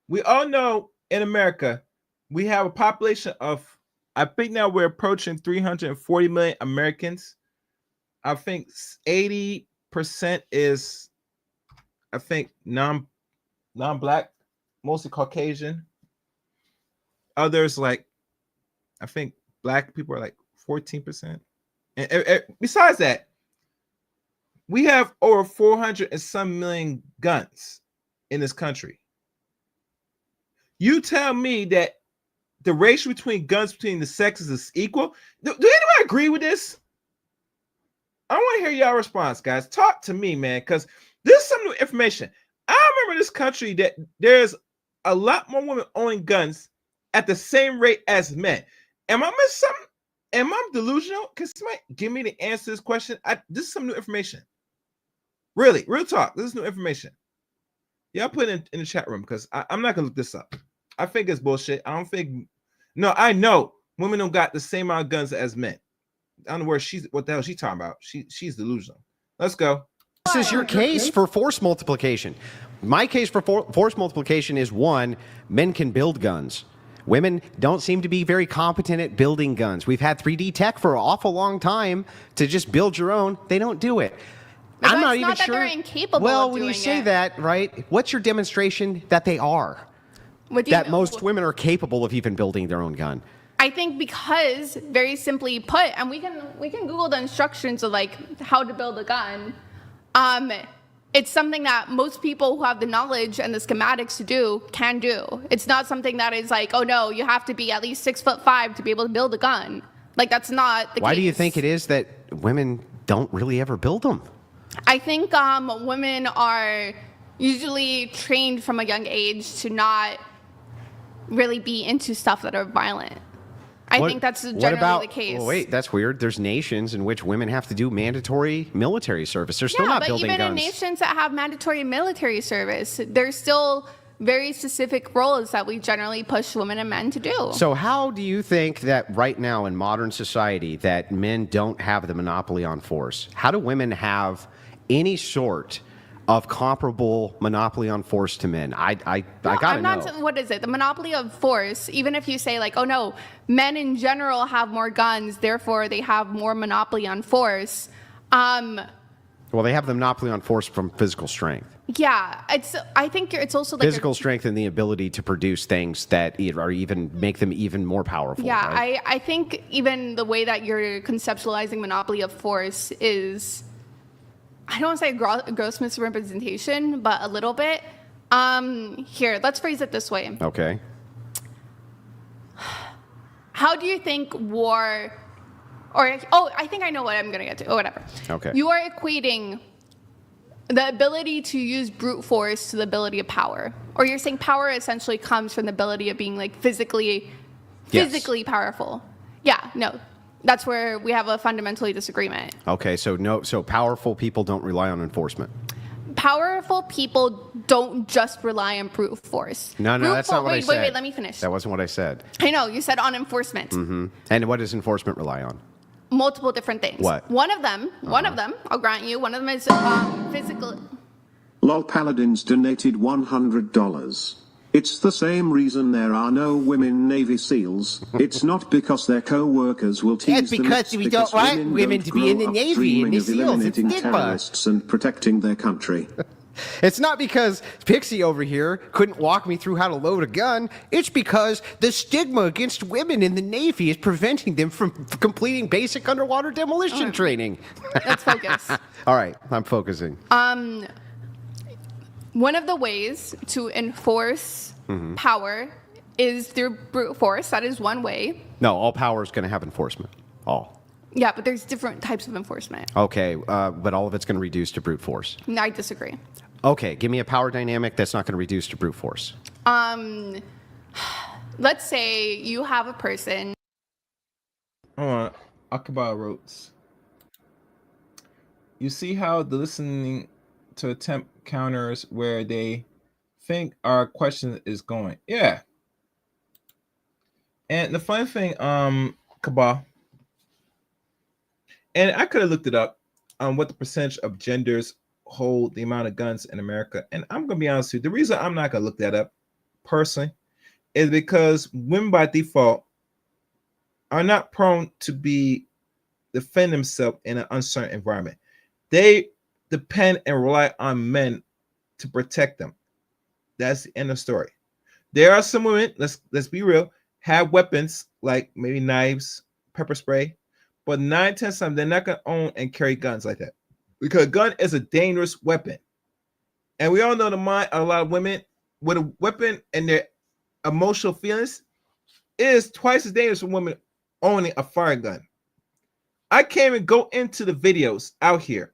We all know in America, we have a population of, I think now we're approaching 340 million Americans. I think 80% is, I think, non-black, mostly Caucasian. Others, like, I think black people are like 14%. And besides that, we have over 400 and some million guns in this country. You tell me that the ratio between guns between the sexes is equal? Do anyone agree with this? I want to hear y'all response, guys. Talk to me, man, because this is some new information. I remember this country that there's a lot more women owning guns at the same rate as men. Am I missing something? Am I delusional? Can somebody give me the answer to this question? This is some new information. Really, real talk. This is new information. Y'all put it in the chat room because I'm not going to look this up. I think it's bullshit. I don't think. No, I know women don't got the same amount of guns as men. I don't know what the hell she's talking about. She's delusional. Let's go. This is your case for force multiplication. My case for force multiplication is one, men can build guns. Women don't seem to be very competent at building guns. We've had 3D tech for an awful long time to just build your own. They don't do it. But I'm not that's even not that sure. they're incapable well, of when you doing say it. that, right? What's your demonstration that they are? What do you That know? most women are capable of even building their own gun. I think because, very simply put, and we can Google the instructions of like how to build a gun. It's something that most people who have the knowledge and the schematics to do can do. It's not something that is like, oh no, you have to be at least 6'5" to be able to build a gun. Like that's not the case. Why do you think it is that women don't really ever build them? I think women are usually trained from a young age to not really be into stuff that are violent. I think that's generally the case. Well, wait, that's weird. There's nations in which women have to do mandatory military service. They're still not building even guns. in nations that have mandatory military service, there's still very specific roles that we generally push women and men to do. So how do you think that right now in modern society that men don't have the monopoly on force? How do women have any sort of comparable monopoly on force to men? I gotta know. What is it? The monopoly of force, even if you say like, oh no, men in general have more guns, therefore they have more monopoly on force. Well, they have the monopoly on force from physical strength. Yeah, I think it's also like Physical strength and the ability to produce things that are even make them even more powerful. Yeah, right? I think even the way that you're conceptualizing monopoly of force is, I don't want to say a gross misrepresentation, but a little bit. Here, let's phrase it this way. Okay. How do you think war, I think I know what I'm going to get to. Oh, whatever. Okay. You are equating the ability to use brute force to the ability of power. Or you're saying power essentially comes from the ability of being like physically powerful. Yeah, no. That's where we have a fundamentally disagreement. Okay, so powerful people don't rely on enforcement. Powerful people don't just rely on brute force. No, that's not what I said. Wait, let me finish. That wasn't what I said. I know, you said on enforcement. Mm-hmm. And what does enforcement rely on? Multiple different things. What? One of them, I'll grant you, one of them is physical. Lol Paladins donated $100. It's the same reason there are no women Navy SEALs. It's not because their co-workers will tease them. It's because we don't want women to be in the Navy and the SEALs. It's eliminating stigma. terrorists and protecting their country. It's not because Pixie over here couldn't walk me through how to load a gun. It's because the stigma against women in the Navy is preventing them from completing basic underwater demolition training. Let's focus. All right, I'm focusing. One of the ways to enforce power is through brute force. That is one way. No, all power is going to have enforcement. All. Yeah, but there's different types of enforcement. Okay, but all of it's going to reduce to brute force. No, I disagree. Okay, give me a power dynamic that's not going to reduce to brute force. Let's say you have a person. Akbar wrote, you see how the listening to attempt counters where they think our question is going. Yeah. And the funny thing, Kabah, and I could have looked it up on what the percentage of genders hold the amount of guns in America. And I'm going to be honest with you. The reason I'm not going to look that up personally is because women by default are not prone to defend themselves in an uncertain environment. They depend and rely on men to protect them. That's the end of the story. There are some women, let's be real, have weapons like maybe knives, pepper spray, but 9 times they're not going to own and carry guns like that, because a gun is a dangerous weapon. And we all know the mind of a lot of women with a weapon and their emotional feelings is twice as dangerous for women owning a fire gun. I can't even go into the videos out here,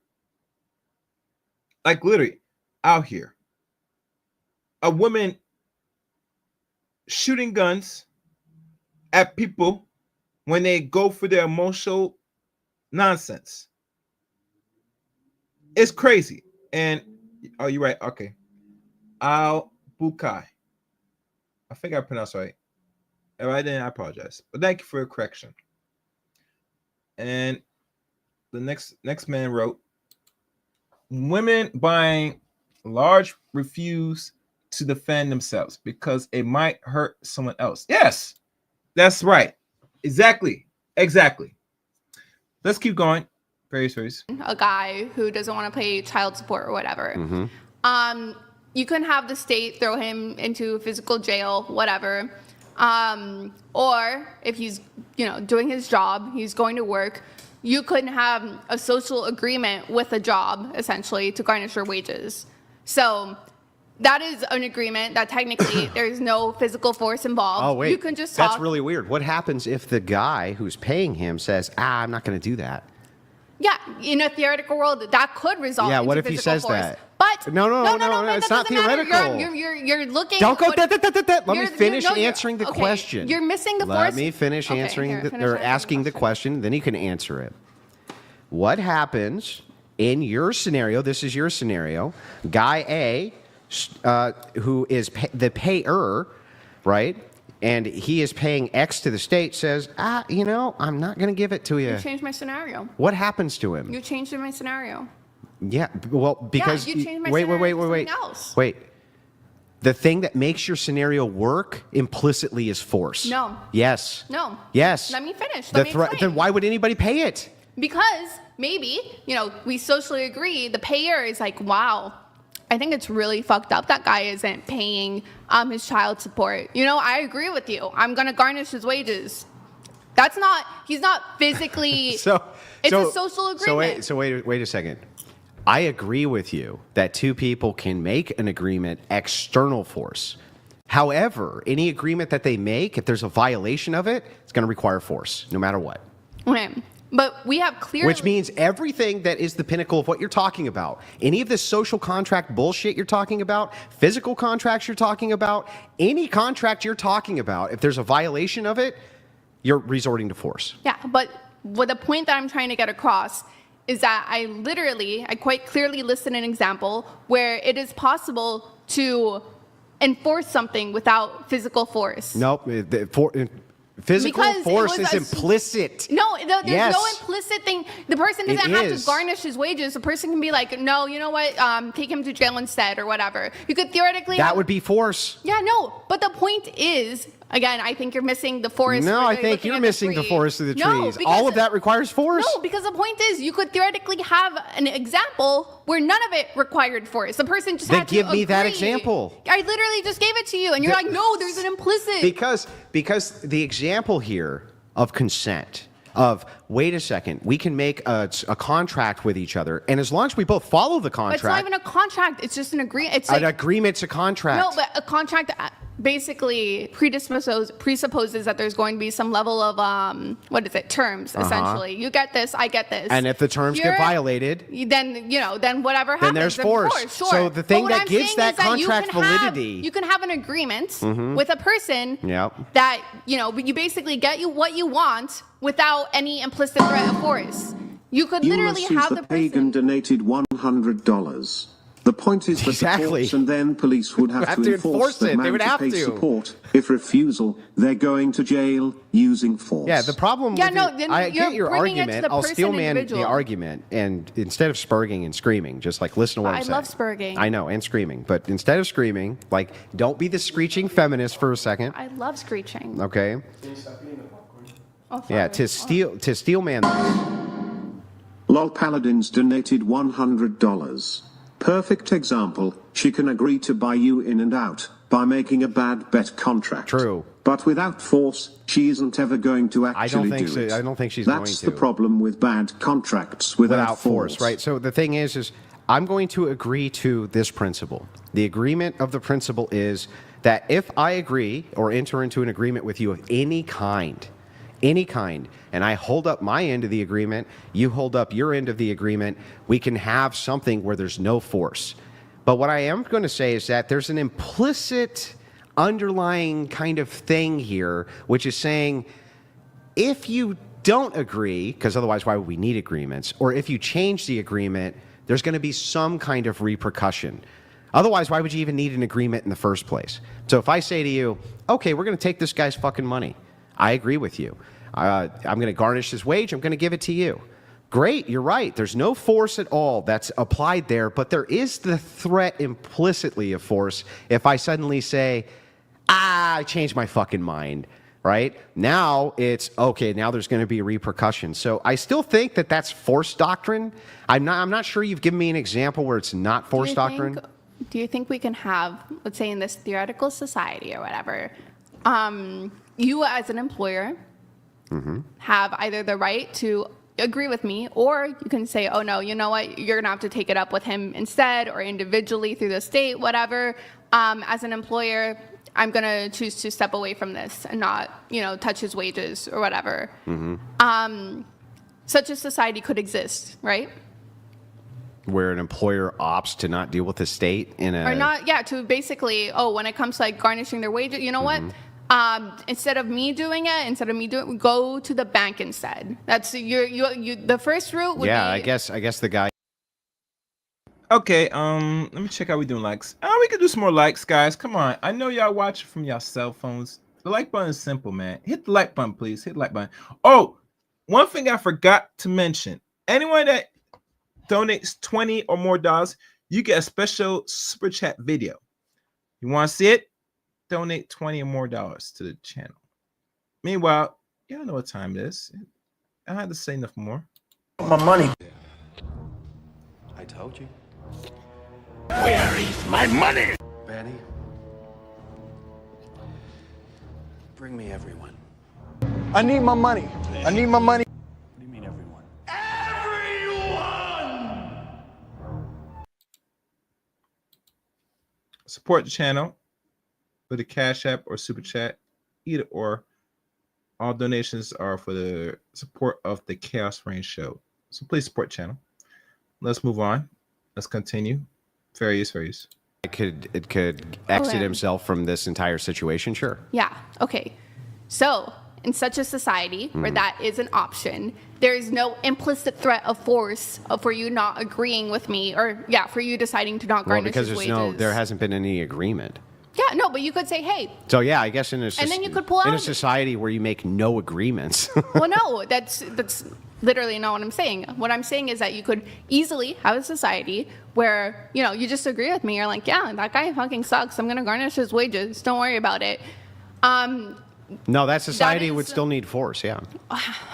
like literally out here, a woman shooting guns at people when they go for their emotional nonsense. It's crazy. And oh, you're right. Okay. Al Bukai. I think I pronounced right. If I didn't, I apologize. But thank you for your correction. And the next man wrote, women buying large refuse to defend themselves because it might hurt someone else. Yes, that's right. Exactly. Let's keep going. Very. A guy who doesn't want to pay child support or whatever. Mm-hmm. You can have the state throw him into physical jail, whatever. Or if he's, doing his job, he's going to work, you could have a social agreement with a job, essentially, to garnish your wages. So that is an agreement that technically there's no physical force involved. Oh, wait. You can just talk. That's really weird. What happens if the guy who's paying him says, I'm not going to do that? Yeah, in a theoretical world, that could result in what if he physical says force. that? But No, it's not theoretical. You're looking. Don't go. Let me finish answering the question. You're missing the force. Let me finish answering asking the question. Then you can answer it. What happens in your scenario? This is your scenario. Guy A who is the payer, right? And he is paying X to the state, says, I'm not going to give it to you. You changed my scenario. What happens to him? You changed my scenario. Yeah, well, because... you changed my scenario to something else. Wait. The thing that makes your scenario work implicitly is force. No. Yes. No. Yes. Let me finish. Let me explain. Then why would anybody pay it? Because maybe, we socially agree, the payer is like, wow, I think it's really fucked up that guy isn't paying his child support. I agree with you. I'm going to garnish his wages. He's not physically, it's a social agreement. So wait a second. I agree with you that two people can make an agreement external force. However, any agreement that they make, if there's a violation of it, it's going to require force, no matter what. Okay. But we have clearly... Which means everything that is the pinnacle of what you're talking about, any of this social contract bullshit you're talking about, physical contracts you're talking about, any contract you're talking about, if there's a violation of it, you're resorting to force. Yeah, but the point that I'm trying to get across is that I quite clearly listed an example where it is possible to enforce something without physical force. Nope. Physical force is implicit. No, there's no implicit thing. The person doesn't have to garnish his wages. The person can be like, no, you know what? Take him to jail instead or whatever. You could theoretically... That would be force. Yeah, no. But the point is, again, I think you're missing the forest. No, I think you're missing the forest of the trees. Because, all of that requires force. No, because the point is, you could theoretically have an example where none of it required force. The person just had to give me agree. that example. I literally just gave it to you, and you're like, no, there's an implicit. Because the example here of consent, of wait a second, we can make a contract with each other, and as long as we both follow the contract... But it's not even a contract, it's just an agreement. An agreement's a contract. No, but a contract basically presupposes that there's going to be some level of, terms, essentially. You get this, I get this. And if the terms get violated... Then whatever happens... Then there's force. Sure. So the thing that gives that contract validity... You can have an agreement with a person Yep. that, you basically get what you want without any implicit threat of force. You could literally have the person... pagan donated $100. The point is that the courts and then police would have to enforce the man to pay support. If refusal, they're going to jail using force. Yeah, the problem I get your argument. I'll steelman the argument. And instead of spurging and screaming, just listen to what I'm saying. I love spurging. I know, and screaming. But instead of screaming, don't be the screeching feminist for a second. I love screeching. Okay? Oh, yeah, to steelman. Lol Paladins donated $100. Perfect example, she can agree to buy you in and out by making a bad bet contract. True. But without force, she isn't ever going to actually do it. I don't think she's going to. That's the problem with bad contracts without force. Right? So the thing is I'm going to agree to this principle. The agreement of the principle is that if I agree or enter into an agreement with you of any kind, and I hold up my end of the agreement, you hold up your end of the agreement, we can have something where there's no force. But what I am going to say is that there's an implicit underlying kind of thing here, which is saying if you don't agree, because otherwise why would we need agreements, or if you change the agreement, there's going to be some kind of repercussion. Otherwise, why would you even need an agreement in the first place? So if I say to you, okay, we're going to take this guy's fucking money. I agree with you. I'm going to garnish his wage. I'm going to give it to you. Great, you're right. There's no force at all that's applied there, but there is the threat implicitly of force if I suddenly say, I changed my fucking mind, right? Now it's, okay, now there's going to be a repercussion. So I still think that that's force doctrine. I'm not sure you've given me an example where it's not force doctrine. Do you think we can have, let's say in this theoretical society or whatever, you as an employer have either the right to agree with me, or you can say, oh no, you know what, you're gonna have to take it up with him instead, or individually through the state, whatever. As an employer, I'm gonna choose to step away from this and not, touch his wages or whatever. Such a society could exist, right? Where an employer opts to not deal with the state to basically, when it comes to garnishing their wages, you know what? Instead of me doing it, go to the bank instead. That's the first route would be... I guess the guy... Okay, let me check how we doing likes. Oh, we can do some more likes, guys. Come on. I know y'all watching from y'all cell phones. The like button is simple, man. Hit the like button, please. Hit the like button. Oh, one thing I forgot to mention. Anyone that donates $20 or more, you get a special super chat video. You want to see it? Donate $20 or more to the channel. Meanwhile, y'all know what time it is. I don't have to say nothing more. My money. I told you. Where is my money? Betty. Bring me everyone. I need my money. I need my money. What do you mean everyone? Support the channel with a Cash App or Super Chat, either or. All donations are for the support of the Chaos Reign show. So please support the channel. Let's move on. Let's continue. Fair use. It could exit himself from this entire situation, sure. Yeah, okay. So, in such a society where that is an option, there is no implicit threat of force for you not agreeing with me, or for you deciding to not Well, garnish because his wages. there hasn't been any agreement. Yeah, no, but you could say, hey. So yeah, I guess in a And then you could pull in out a society where you make no agreements. Well, no, that's literally not what I'm saying. What I'm saying is that you could easily have a society where, you just agree with me. You're like, yeah, that guy fucking sucks. I'm going to garnish his wages. Don't worry about it. No, that society would still need force, yeah.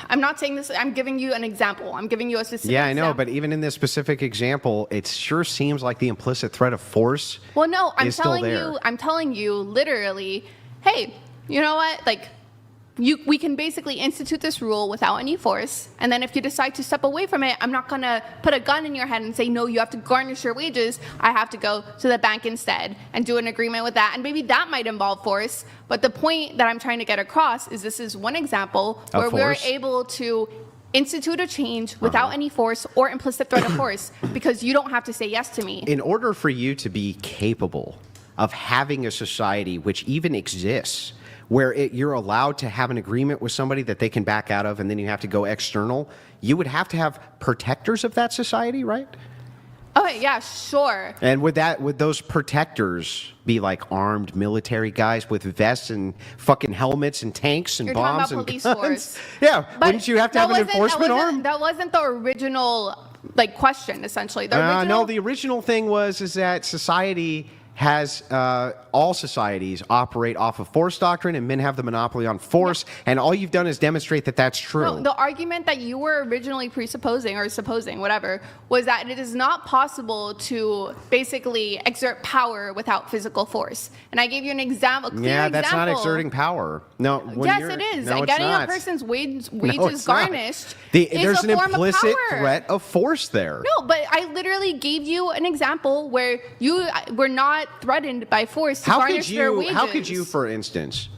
I'm not saying this. I'm giving you an example. I'm giving you a specific Yeah, I know, example. but even in this specific example, it sure seems like the implicit threat of force Well, no, is still there. I'm telling you literally, hey, you know what? Like, we can basically institute this rule without any force, and then if you decide to step away from it, I'm not going to put a gun in your head and say, no, you have to garnish your wages. I have to go to the bank instead and do an agreement with that, and maybe that might involve force. But the point that I'm trying to get across is this is one example where we're able to institute a change without any force or implicit threat of force, because you don't have to say yes to me. In order for you to be capable of having a society which even exists, where you're allowed to have an agreement with somebody that they can back out of, and then you have to go external, you would have to have protectors of that society, right? Okay, yeah, sure. And would those protectors be like armed military guys with vests and fucking helmets and tanks and You're bombs talking about and police guns? force. Yeah, But wouldn't you have to have an enforcement arm? That wasn't the original question, essentially. No, the original thing is that society has all societies operate off of force doctrine, and men have the monopoly on force, and all you've done is demonstrate that that's true. No, the argument that you were originally presupposing or supposing, whatever, was that it is not possible to basically exert power without physical force. And I gave you an example. Yeah, that's not exerting power. No. Yes, it is. No, it's Getting not. a person's wages it's not. garnished is there's a an form implicit of power. threat of force there. No, but I literally gave you an example where you were not threatened by force to garnish their wages. How could you, for instance,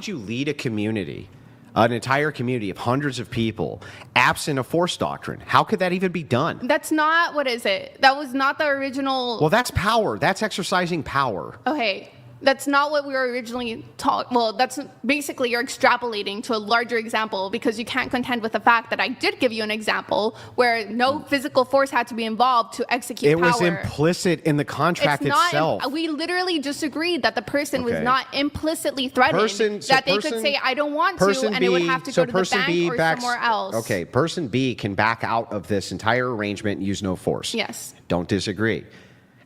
lead a community, an entire community of hundreds of people, absent a force doctrine? How could that even be done? That's not, what is it? That was not the original. Well, that's power. That's exercising power. Okay. That's not what we were originally taught. Well, that's basically you're extrapolating to a larger example, because you can't contend with the fact that I did give you an example where no physical force had to be involved to execute power. It was power. Implicit in the contract itself. We literally just agreed that the person was not implicitly threatened, that they could say, I don't want to, and it would have to go to the bank or somewhere else. Okay, person B can back out of this entire arrangement and use no force. Yes. Don't disagree.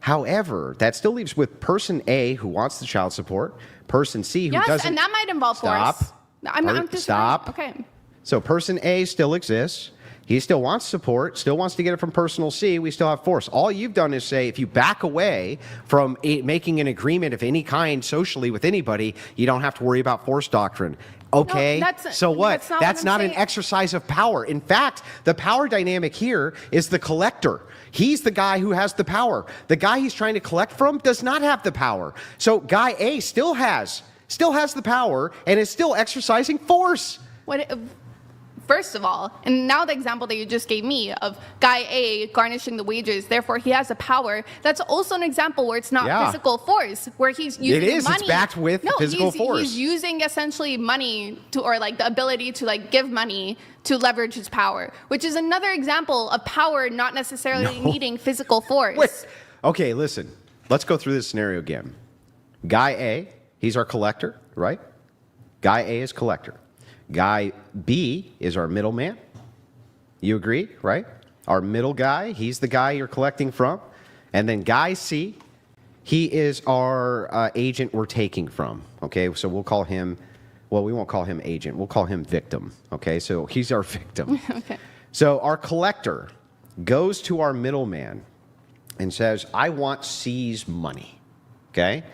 However, that still leaves with person A, who wants the child support, person C, who doesn't. Yes, and that might involve force. I'm just Stop. Okay. So person A still exists. He still wants support, still wants to get it from personal C. We still have force. All you've done is say, if you back away from making an agreement of any kind socially with anybody, you don't have to worry about force doctrine. Okay, No, so what? That's not an exercise of power. In fact, the power dynamic here is the collector. He's the guy who has the power. The guy he's trying to collect from does not have the power. So guy A still has the power and is still exercising force. First of all, and now the example that you just gave me of guy A garnishing the wages, therefore he has the power, that's also an example where it's not physical force, where he's using money. It's backed with physical force. He's using essentially money or like the ability to like give money to leverage his power, which is another example of power not necessarily needing physical force. Okay, listen. Let's go through this scenario again. Guy A, he's our collector, right? Guy A is collector. Guy B is our middleman. You agree, right? Our middle guy, he's the guy you're collecting from. And then Guy C, he is our agent we're taking from. Okay, so we'll call him, well, we won't call him agent. We'll call him victim. Okay, so he's our victim. Okay. So our collector goes to our middleman and says, I want C's money. Okay?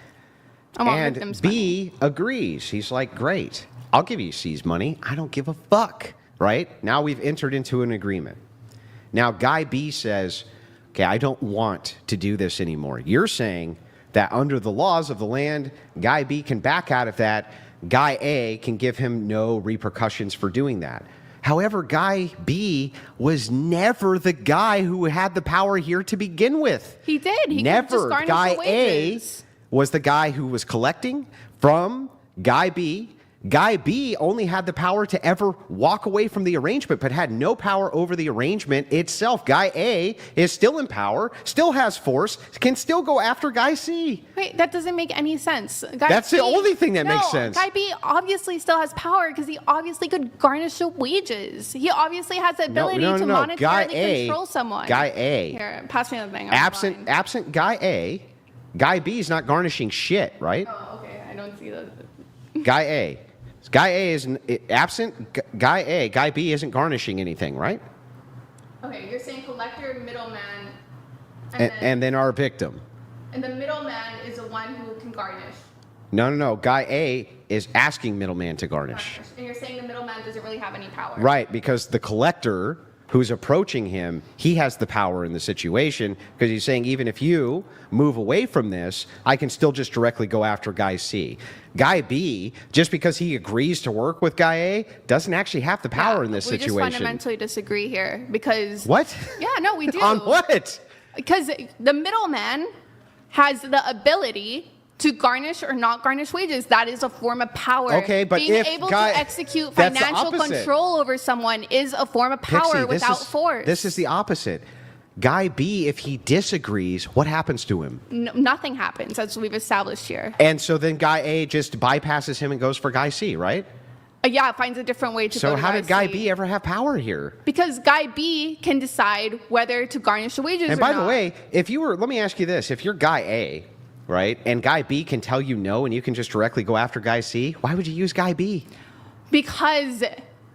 I want And victim's B agrees. He's like, great, I'll give you C's money. I don't give a fuck. Right? Now we've entered into an agreement. Now Guy B says, okay, I don't want to do this anymore. You're saying that under the laws of the land, Guy B can back out of that. Guy A can give him no repercussions for doing that. However, Guy B was never the guy who had the power here to begin with. He did. He Never. just garnished Guy the wages. A was the guy who was collecting from Guy B. Guy B only had the power to ever walk away from the arrangement, but had no power over the arrangement itself. Guy A is still in power, still has force, can still go after Guy C. Wait, that doesn't make any sense. Guy That's the only thing that makes sense. Guy B obviously still has power because he obviously could garnish the wages. He obviously has the ability to monetarily Guy A, control someone. Guy A. Here, pass me the thing. I'm Absent blind. Guy A, Guy B is not garnishing shit, right? Oh, okay. I don't see the. Guy A. Guy A is absent. Guy A. Guy B isn't garnishing anything, right? Okay, you're saying collector, middleman, And then our victim. and the middleman is the one who can garnish. No. Guy A is asking middleman to garnish. And you're saying the middleman doesn't really have any power. Right, because the collector who's approaching him, he has the power in the situation because he's saying, even if you move away from this, I can still just directly go after Guy C. Guy B, just because he agrees to work with Guy A, doesn't actually have the power in this situation. We just fundamentally disagree here because... What? Yeah, no, we do. On what? Because the middleman has the ability to garnish or not garnish wages. That is a form of power. Okay, but being if able Guy, to execute that's the financial opposite. control over someone is a form of power Pixie, without force. This is the opposite. Guy B, if he disagrees, what happens to him? Nothing happens, as we've established here. And so then Guy A just bypasses him and goes for Guy C, right? Yeah, finds a different way to go So to how did Guy C. B ever have power here? Because Guy B can decide whether to garnish the wages And or by not. the way, if you were, let me ask you this, if you're Guy A, right, and Guy B can tell you no and you can just directly go after Guy C, why would you use Guy B? Because,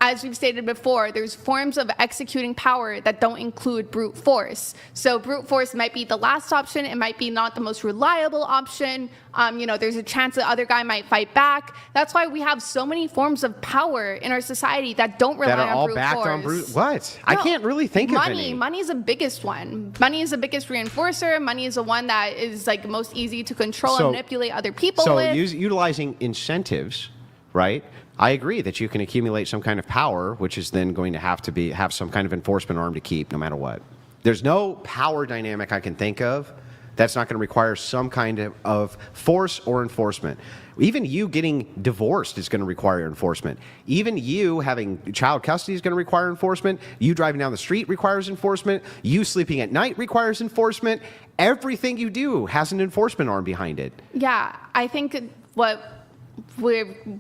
as we've stated before, there's forms of executing power that don't include brute force. So brute force might be the last option. It might be not the most reliable option. There's a chance the other guy might fight back. That's why we have so many forms of power in our society that don't rely That are on all brute backed force. on brute, what? I No, can't really think of any. Money is the biggest one. Money is the biggest reinforcer. Money is the one that is like most easy to control and manipulate other people with. Utilizing incentives, right? I agree that you can accumulate some kind of power, which is then going to have some kind of enforcement arm to keep no matter what. There's no power dynamic I can think of that's not going to require some kind of force or enforcement. Even you getting divorced is going to require enforcement. Even you having child custody is going to require enforcement. You driving down the street requires enforcement. You sleeping at night requires enforcement. Everything you do has an enforcement arm behind it. Yeah, I think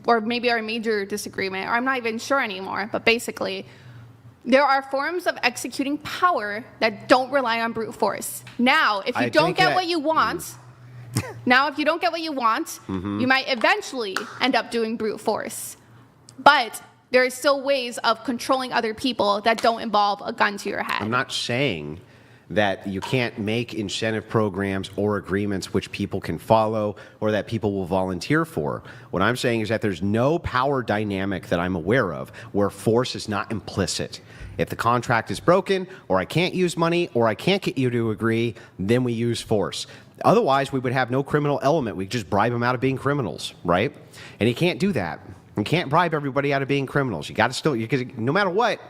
or maybe our major disagreement, or I'm not even sure anymore, but basically, there are forms of executing power that don't rely on brute force. Now, if you don't get what you want, you might eventually end up doing brute force. But there are still ways of controlling other people that don't involve a gun to your head. I'm not saying that you can't make incentive programs or agreements which people can follow or that people will volunteer for. What I'm saying is that there's no power dynamic that I'm aware of where force is not implicit. If the contract is broken, or I can't use money, or I can't get you to agree, then we use force. Otherwise, we would have no criminal element. We just bribe them out of being criminals, right? And you can't do that. You can't bribe everybody out of being criminals. You got to still, because no matter what,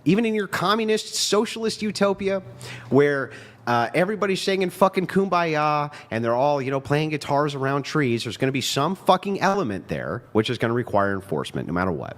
even in your communist, socialist utopia, where everybody's singing fucking Kumbaya and they're all, playing guitars around trees, there's going to be some fucking element there which is going to require enforcement no matter what.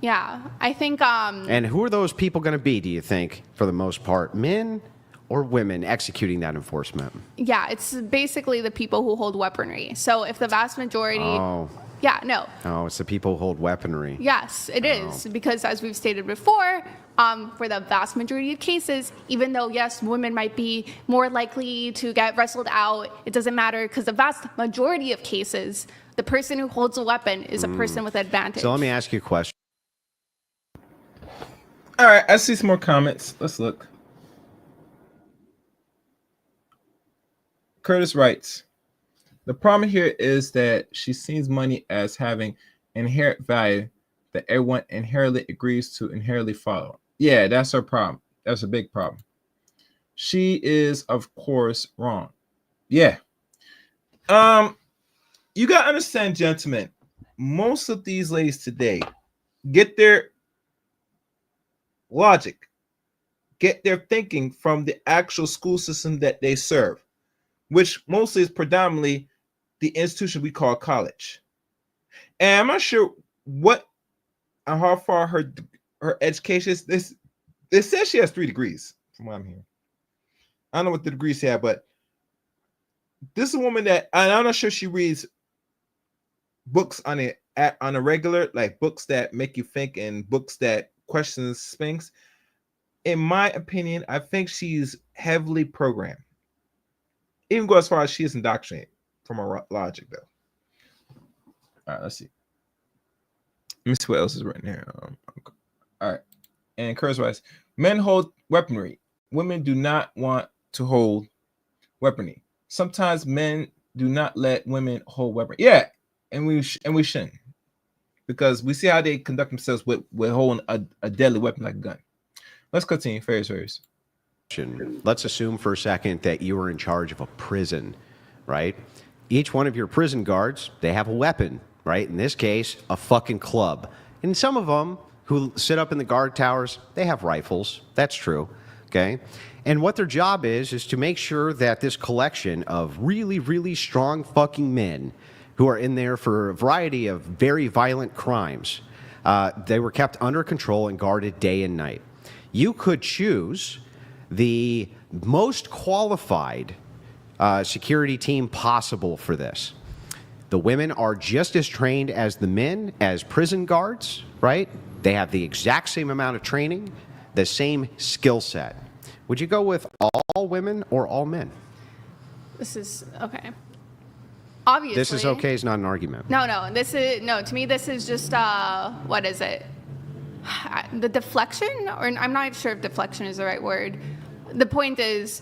Yeah, I think... And who are those people going to be, do you think, for the most part? Men or women executing that enforcement? Yeah, it's basically the people who hold weaponry. So if the vast majority... Oh. Yeah, no. Oh, it's the people who hold weaponry. Yes, it is. Because as we've stated before, for the vast majority of cases, even though, yes, women might be more likely to get wrestled out, it doesn't matter because the vast majority of cases, the person who holds a weapon is a person with advantage. So let me ask you a question. All right, I see some more comments. Let's look. Curtis writes, the problem here is that she sees money as having inherent value that everyone inherently agrees to inherently follow. Yeah, that's her problem. That's a big problem. She is, of course, wrong. Yeah. You gotta understand, gentlemen, most of these ladies today get their logic, get their thinking from the actual school system that they serve, which mostly is predominantly the institution we call college. And I'm not sure what and how far her education is. They says she has 3 degrees from what I'm hearing. I don't know what the degrees she had, but this is a woman that, and I'm not sure she reads books on a regular, like books that make you think and books that questions things. In my opinion, I think she's heavily programmed. Even go as far as she is indoctrinated from her logic, though. All right, let's see. Let me see what else is written here. All right. And Curtis writes, men hold weaponry. Women do not want to hold weaponry. Sometimes men do not let women hold weaponry. Yeah, and we shouldn't, because we see how they conduct themselves with holding a deadly weapon like a gun. Let's continue. Ferris. Let's assume for a second that you are in charge of a prison, right? Each one of your prison guards, they have a weapon, right? In this case, a fucking club. And some of them who sit up in the guard towers, they have rifles. That's true, okay? And what their job is to make sure that this collection of really, really strong fucking men who are in there for a variety of very violent crimes, they were kept under control and guarded day and night. You could choose the most qualified security team possible for this. The women are just as trained as the men as prison guards, right? They have the exact same amount of training, the same skill set. Would you go with all women or all men? This is okay. Obviously. This is okay is not an argument. No. To me, this is just what is it? The deflection, or I'm not sure if deflection is the right word. The point is,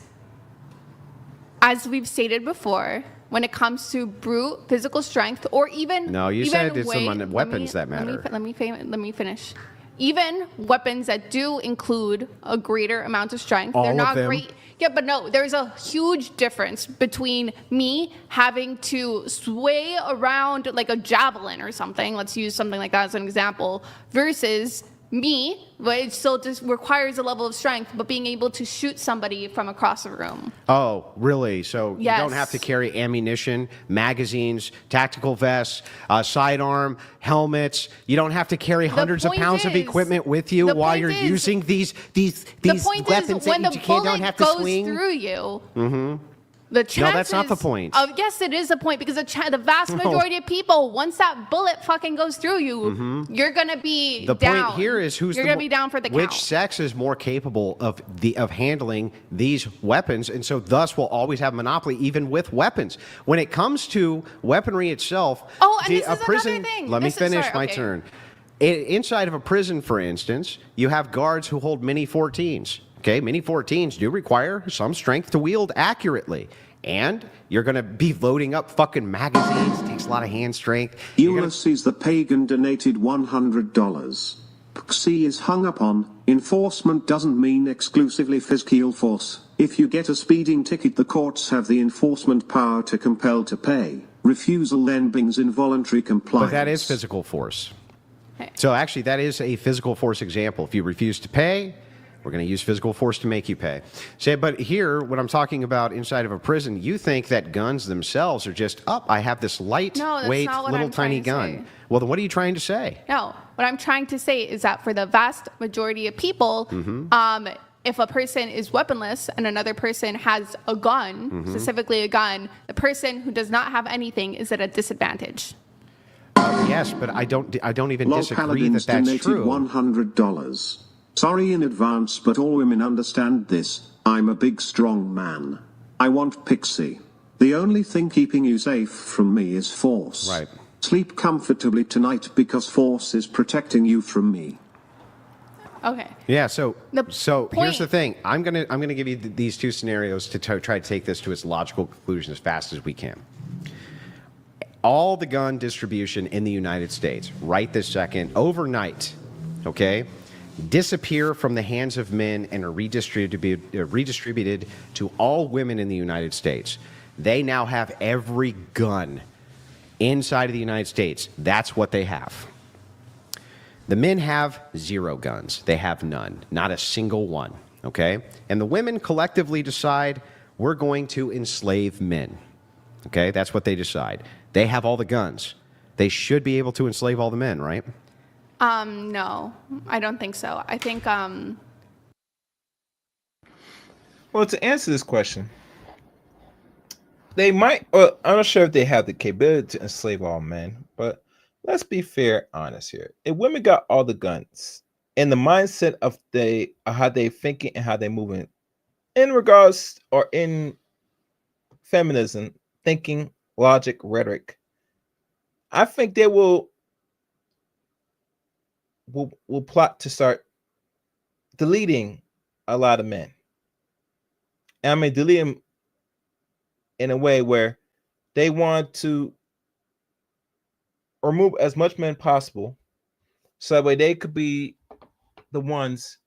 as we've stated before, when it comes to brute physical strength, or even said it's the weapons that matter. Let me finish. Even weapons that do include a greater amount of strength, they're not great. Yeah, but no, there's a huge difference between me having to sway around like a javelin or something. Let's use something like that as an example, versus me, but it still just requires a level of strength, but being able to shoot somebody from across the room. Oh, really? So yes. You don't have to carry ammunition, magazines, tactical vests, sidearm, helmets. You don't have to carry hundreds of pounds of equipment with you while you're using these weapons that you don't have to swing. Through you. Mm-hmm. The chances, no, that's not the point. Yes, it is the point, because the vast majority of people, once that bullet fucking goes through you, you're gonna be the down. The point here is you're gonna be down for the count. Which sex is more capable of handling these weapons, and so thus will always have monopoly even with weapons. When it comes to weaponry itself, this is another thing. Let me finish my turn. Inside of a prison, for instance, you have guards who hold Mini 14s. Okay, Mini 14s do require some strength to wield accurately. And you're going to be loading up fucking magazines. It takes a lot of hand strength. Ulysses the Pagan donated $100. Pixie is hung up on, enforcement doesn't mean exclusively physical force. If you get a speeding ticket, the courts have the enforcement power to compel to pay. Refusal then brings involuntary compliance. But that is physical force. So actually, that is a physical force example. If you refuse to pay, we're going to use physical force to make you pay. But here, when I'm talking about inside of a prison, you think that guns themselves are just, I have this lightweight little tiny gun. Well, then what are you trying to say? No, what I'm trying to say is that for the vast majority of people, if a person is weaponless and another person has a gun, specifically a gun, the person who does not have anything is at a disadvantage. Yes, but I don't even Lol disagree Paladins that that's donated true. $100. Sorry in advance, but all women understand this. I'm a big strong man. I want Pixie. The only thing keeping you safe from me is force. Right. Sleep comfortably tonight because force is protecting you from me. Okay. Yeah, so point- here's the thing. I'm gonna give you these two scenarios to try to take this to its logical conclusion as fast as we can. All the gun distribution in the United States, right this second, overnight, okay, disappear from the hands of men and are redistributed to all women in the United States. They now have every gun inside of the United States. That's what they have. The men have 0 guns. They have none, not a single one, okay? And the women collectively decide, we're going to enslave men, okay? That's what they decide. They have all the guns. They should be able to enslave all the men, right? No, I don't think so. I think, Well, to answer this question, they might, well, I'm not sure if they have the capability to enslave all men, but let's be fair, honest here. If women got all the guns and the mindset of how they thinking and how they moving in regards or in feminism, thinking, logic, rhetoric, I think they will plot to start deleting a lot of men. And I mean, delete them in a way where they want to remove as much men possible, so that way they could be the ones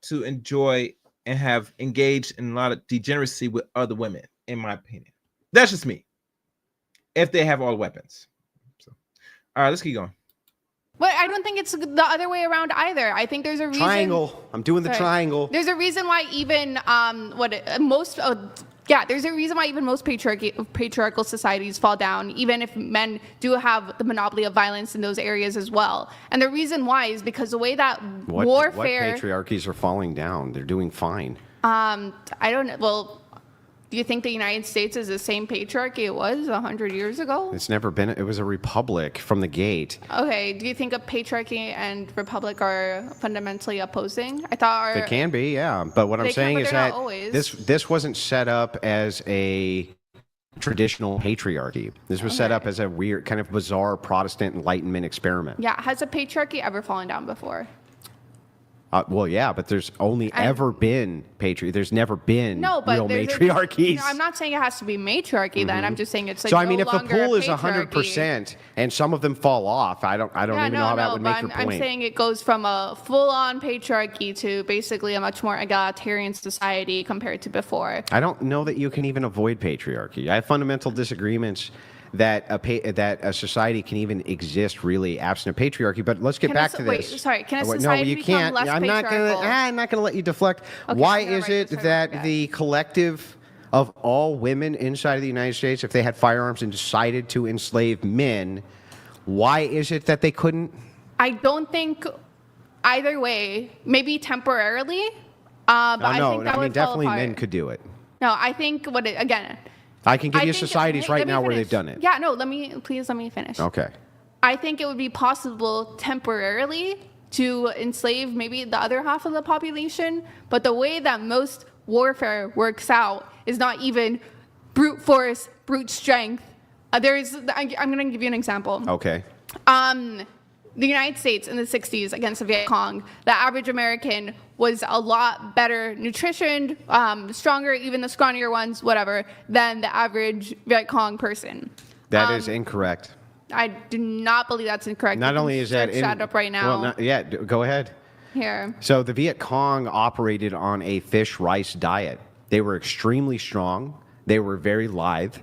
to enjoy and have engaged in a lot of degeneracy with other women, in my opinion. That's just me. If they have all the weapons. So, all right, let's keep going. but I don't think it's the other way around either. I think there's a reason. Triangle. I'm doing the Sorry. triangle. There's a reason why even there's a reason why even most patriarchal societies fall down, even if men do have the monopoly of violence in those areas as well. And the reason why is because the way that What warfare. patriarchies are falling down? They're doing fine. I don't know. Well, do you think the United States is the same patriarchy it was 100 years ago? It's never been. It was a republic from the gate. Okay. Do you think a patriarchy and republic are fundamentally opposing? I thought It can be, yeah. But what I'm They can, saying but is they're not that always. this wasn't set up as a traditional patriarchy. This was set up as a weird, kind of bizarre Protestant Enlightenment experiment. Yeah. Has a patriarchy ever fallen down before? Well, yeah, but there's only ever been patriarchy. There's never been No, but real there's matriarchies. I'm not saying it has to be matriarchy. Then I'm just saying it's like So I mean, no if the longer pool a is 100% patriarchy. and some of them fall off, I don't even know how that would make your I'm point. saying it goes from a full-on patriarchy to basically a much more egalitarian society compared to before. I don't know that you can even avoid patriarchy. I have fundamental disagreements that a society can even exist really absent of patriarchy. But let's get back to this. Wait, sorry. Can a No, society you become can't. less I'm not going to let you deflect. Okay, Why I'm gonna is write it this that down. the collective of all women inside of the United States, if they had firearms and decided to enslave men, why is it that they couldn't? I don't think either way. Maybe temporarily. But I think that would fall definitely apart. men could do it. No, I think again. I can give you think- societies wait, right let me now where finish. they've done it. Yeah, no, let me finish. Okay. I think it would be possible temporarily to enslave maybe the other half of the population, but the way that most warfare works out is not even brute force, brute strength. I'm going to give you an example. Okay. The United States in the 60s against the Viet Cong, the average American was a lot better nutritioned, stronger, even the scrawnier ones, whatever, than the average Viet Cong person. That is incorrect. I do not believe that's incorrect. Not You can only is that search that up right now. Well, go ahead. Here. So the Viet Cong operated on a fish rice diet. They were extremely strong. They were very lithe.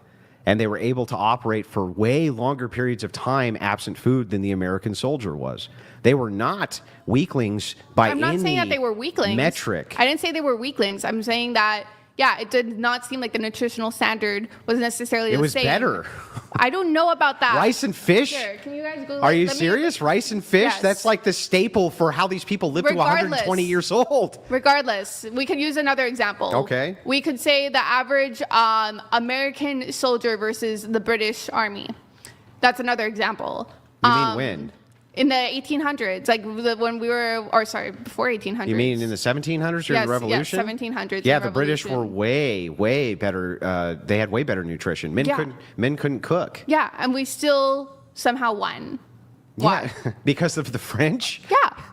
And they were able to operate for way longer periods of time absent food than the American soldier was. They were not weaklings by any I'm not saying that they were weaklings. metric. I didn't say they were weaklings. I'm saying that yeah, it did not seem like the nutritional standard was necessarily the same. It was better. I don't know about that. Rice and fish? Here, can you guys go? Are you serious? Rice and fish? Yes. That's like the staple for how these people live to 120 years old. Regardless, we could use another example. Okay. We could say the average American soldier versus the British Army. That's another example. You mean when? In the 1800s, like when we were, or sorry, before 1800s. You mean in the 1700s during the Revolution? Yes, 1700s. Yeah, the British were way better. They had way better nutrition. Men couldn't cook. Yeah, and we still somehow won. Why? Yeah, because of the French.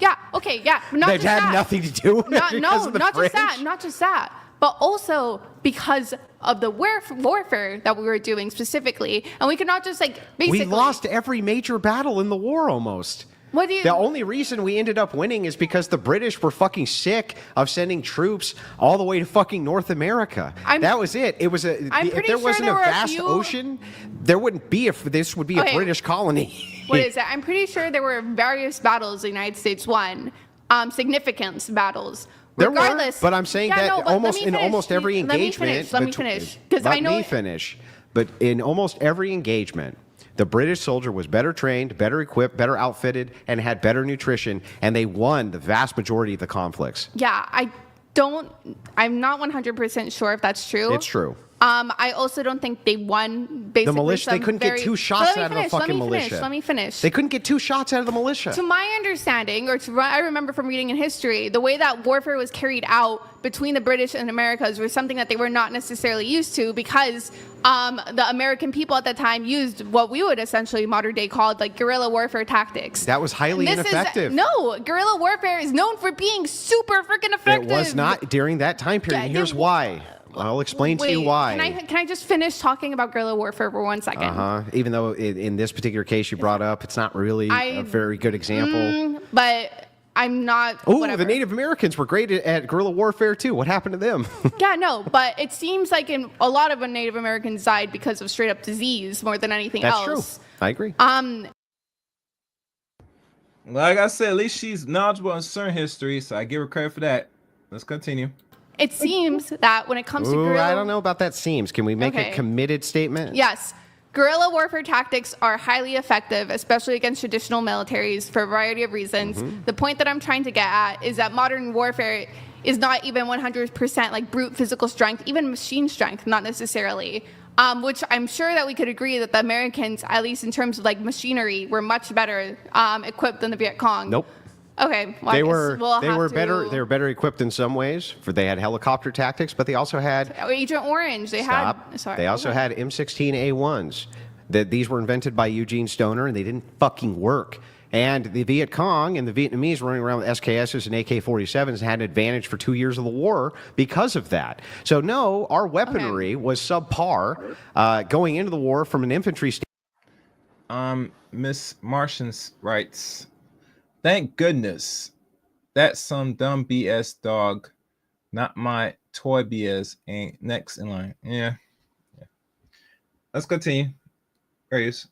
Yeah. Okay. Yeah. Not That just had that. nothing to do with it. Not French. just that. But also because of the warfare that we were doing specifically, and we could not just like basically. We lost every major battle in the war almost. The only reason we ended up winning is because the British were fucking sick of sending troops all the way to fucking North America. That was it. It was if there wasn't a vast ocean, there wouldn't be this would be a British colony. What is it? I'm pretty sure there were various battles the United States won, significant battles. There were, but I'm saying in almost every engagement. Let me finish. Because I know. Let me finish. But in almost every engagement, the British soldier was better trained, better equipped, better outfitted, and had better nutrition, and they won the vast majority of the conflicts. Yeah, I'm not 100% sure if that's true. It's true. I also don't think they won basically. The militia, they couldn't get 2 shots out of the fucking militia. Let me finish. They couldn't get 2 shots out of the militia. To my understanding, I remember from reading in history, the way that warfare was carried out between the British and Americas was something that they were not necessarily used to because the American people at that time used what we would essentially modern day call like guerrilla warfare tactics. That was highly ineffective. No, guerrilla warfare is known for being super freaking effective. It was not during that time period. And here's why. I'll explain to you why. Can I just finish talking about guerrilla warfare for 1 second? Even though in this particular case you brought up, it's not really a very good example. But I'm not. Oh, the Native Americans were great at guerrilla warfare too. What happened to them? Yeah, no, but it seems like a lot of Native Americans died because of straight up disease more than anything else. That's true. I agree. Like I said, at least she's knowledgeable on certain history, so I give her credit for that. Let's continue. It seems that when it comes to guerrilla... I don't know about that seems. Can we make a committed statement? Yes. Guerrilla warfare tactics are highly effective, especially against traditional militaries for a variety of reasons. Mm-hmm. The point that I'm trying to get at is that modern warfare is not even 100% like brute physical strength, even machine strength, not necessarily. Which I'm sure that we could agree that the Americans, at least in terms of like machinery, were much better equipped than the Viet Cong. Nope. Okay, well, they were better equipped in some ways. They had helicopter tactics, but they also had Agent Orange. They had M16A1s. These were invented by Eugene Stoner, and they didn't fucking work. And the Viet Cong and the Vietnamese running around with SKSs and AK-47s had an advantage for 2 years of the war because of that. So no, our weaponry was subpar going into the war from an infantry standpoint. Miss Martians writes, thank goodness that's some dumb BS dog, not my toy BS. Ain't next in line. Yeah. Let's continue. Grace.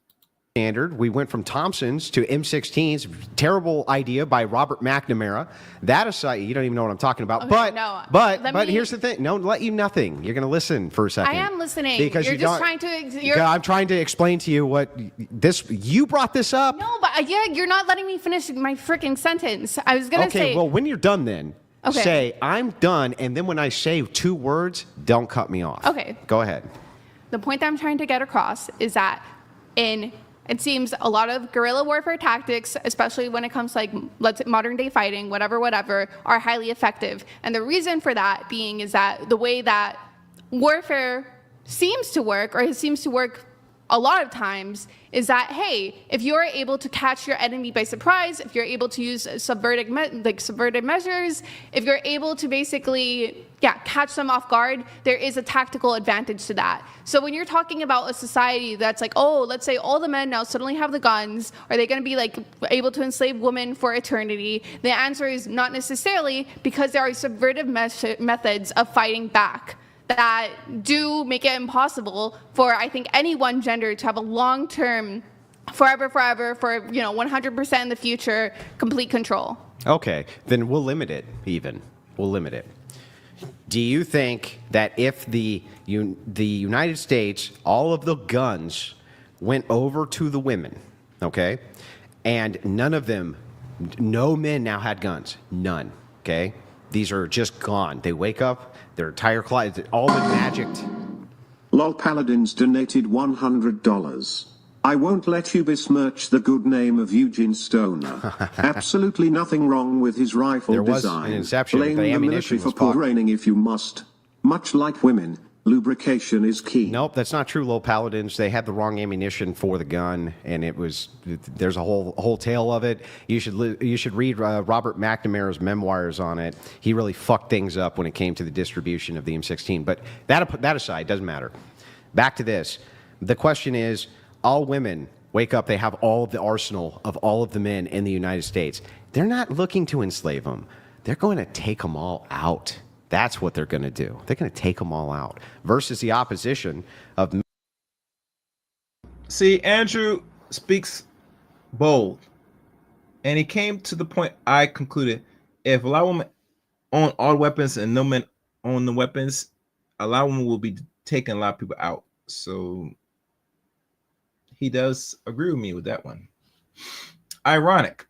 Standard. We went from Thompsons to M16s. Terrible idea by Robert McNamara. That aside, you don't even know what I'm talking about. Okay, but here's the thing. No, let you nothing. You're going to listen for a second. I am listening. Because you're just trying to. I'm trying to explain to you what this. You brought this up. No, but you're not letting me finish my freaking sentence. I was going to say. Okay, well, when you're done, then say I'm done, and then when I say 2 words, don't cut me off. Okay. Go ahead. The point that I'm trying to get across is that it seems a lot of guerrilla warfare tactics, especially when it comes to like modern day fighting, whatever, are highly effective. And the reason for that being is that the way that warfare seems to work, or it seems to work a lot of times, is that, hey, if you're able to catch your enemy by surprise, if you're able to use subverted measures, if you're able to basically, catch them off guard, there is a tactical advantage to that. So when you're talking about a society that's like, oh, let's say all the men now suddenly have the guns, are they going to be like able to enslave women for eternity? The answer is not necessarily, because there are subvertive methods of fighting back that do make it impossible for, I think, any one gender to have a long-term, forever, for 100% in the future, complete control. Okay, then we'll limit it even. We'll limit it. Do you think that if the United States, all of the guns went over to the women, okay, and none of them, no men now had guns, none, okay? These are just gone. They wake up, their entire closet, all the magic. Lol Paladins donated $100. I won't let you besmirch the good name of Eugene Stoner. Absolutely nothing wrong with his rifle There was design. an inception, Blame the the ammunition military for was fucked. raining if you must. Much like women, lubrication is key. Nope, that's not true, Lil Paladins. They had the wrong ammunition for the gun, and there's a whole tale of it. You should read Robert McNamara's memoirs on it. He really fucked things up when it came to the distribution of the M16. But that aside, doesn't matter. Back to this. The question is, all women wake up, they have all of the arsenal of all of the men in the United States. They're not looking to enslave them. They're going to take them all out. That's what they're going to do. They're going to take them all out. Versus the opposition of... See, Andrew speaks bold. And he came to the point I concluded, if a lot of women own all weapons and no men own the weapons, a lot of women will be taking a lot of people out. So he does agree with me with that one. Ironic.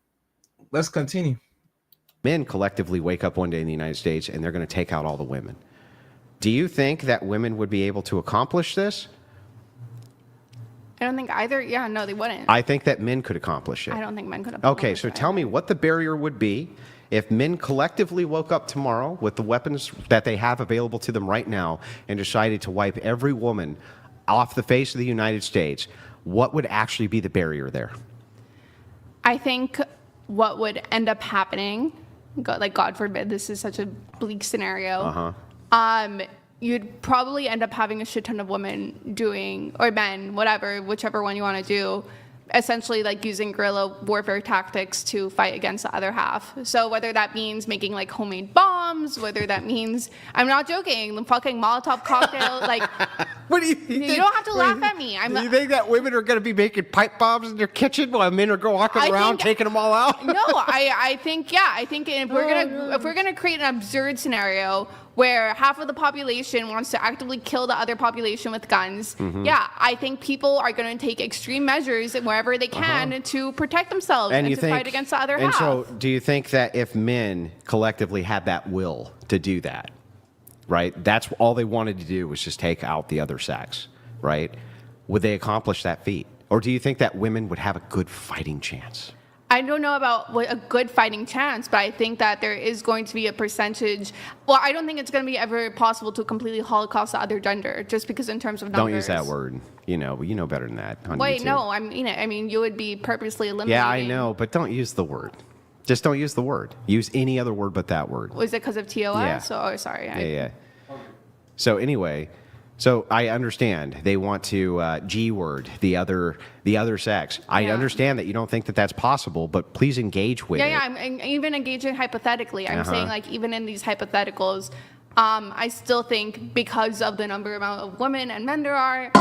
Let's continue. Men collectively wake up one day in the United States and they're going to take out all the women. Do you think that women would be able to accomplish this? I don't think either. Yeah, no, they wouldn't. I think that men could accomplish it. I don't think men could. Okay, so tell me what the barrier would be if men collectively woke up tomorrow with the weapons that they have available to them right now and decided to wipe every woman off the face of the United States. What would actually be the barrier there? I think what would end up happening, God forbid, this is such a bleak scenario. You'd probably end up having a shit ton of women doing, or men, whatever, whichever one you want to do, essentially like using guerrilla warfare tactics to fight against the other half. So whether that means making like homemade bombs, whether that means, I'm not joking, the fucking Molotov cocktail, like, what do you you don't have to laugh at me. Do you think that women are going to be making pipe bombs in their kitchen while men are walking around taking them all out? No, I think if we're gonna create an absurd scenario where half of the population wants to actively kill the other population with guns, I think people are going to take extreme measures wherever they can to protect themselves and to fight against the other half. And so do you think that if men collectively had that will to do that, right, that's all they wanted to do was just take out the other sex, right, would they accomplish that feat? Or do you think that women would have a good fighting chance? I don't know about a good fighting chance, but I think that there is going to be a percentage. Well, I don't think it's going to be ever possible to completely holocaust the other gender, just because in terms of numbers. Don't use that word. You know better than that. Wait, no, I mean, you would be purposely eliminating. Yeah, I know, but don't use the word. Just don't use the word. Use any other word but that word. Was it because of TOS? Yeah. Oh, sorry. Yeah. So anyway. So I understand they want to G-word the other sex. I understand that you don't think that that's possible, but please engage with it. Yeah, I'm even engaging hypothetically. I'm saying like even in these hypotheticals, I still think because of the amount of women and men there are.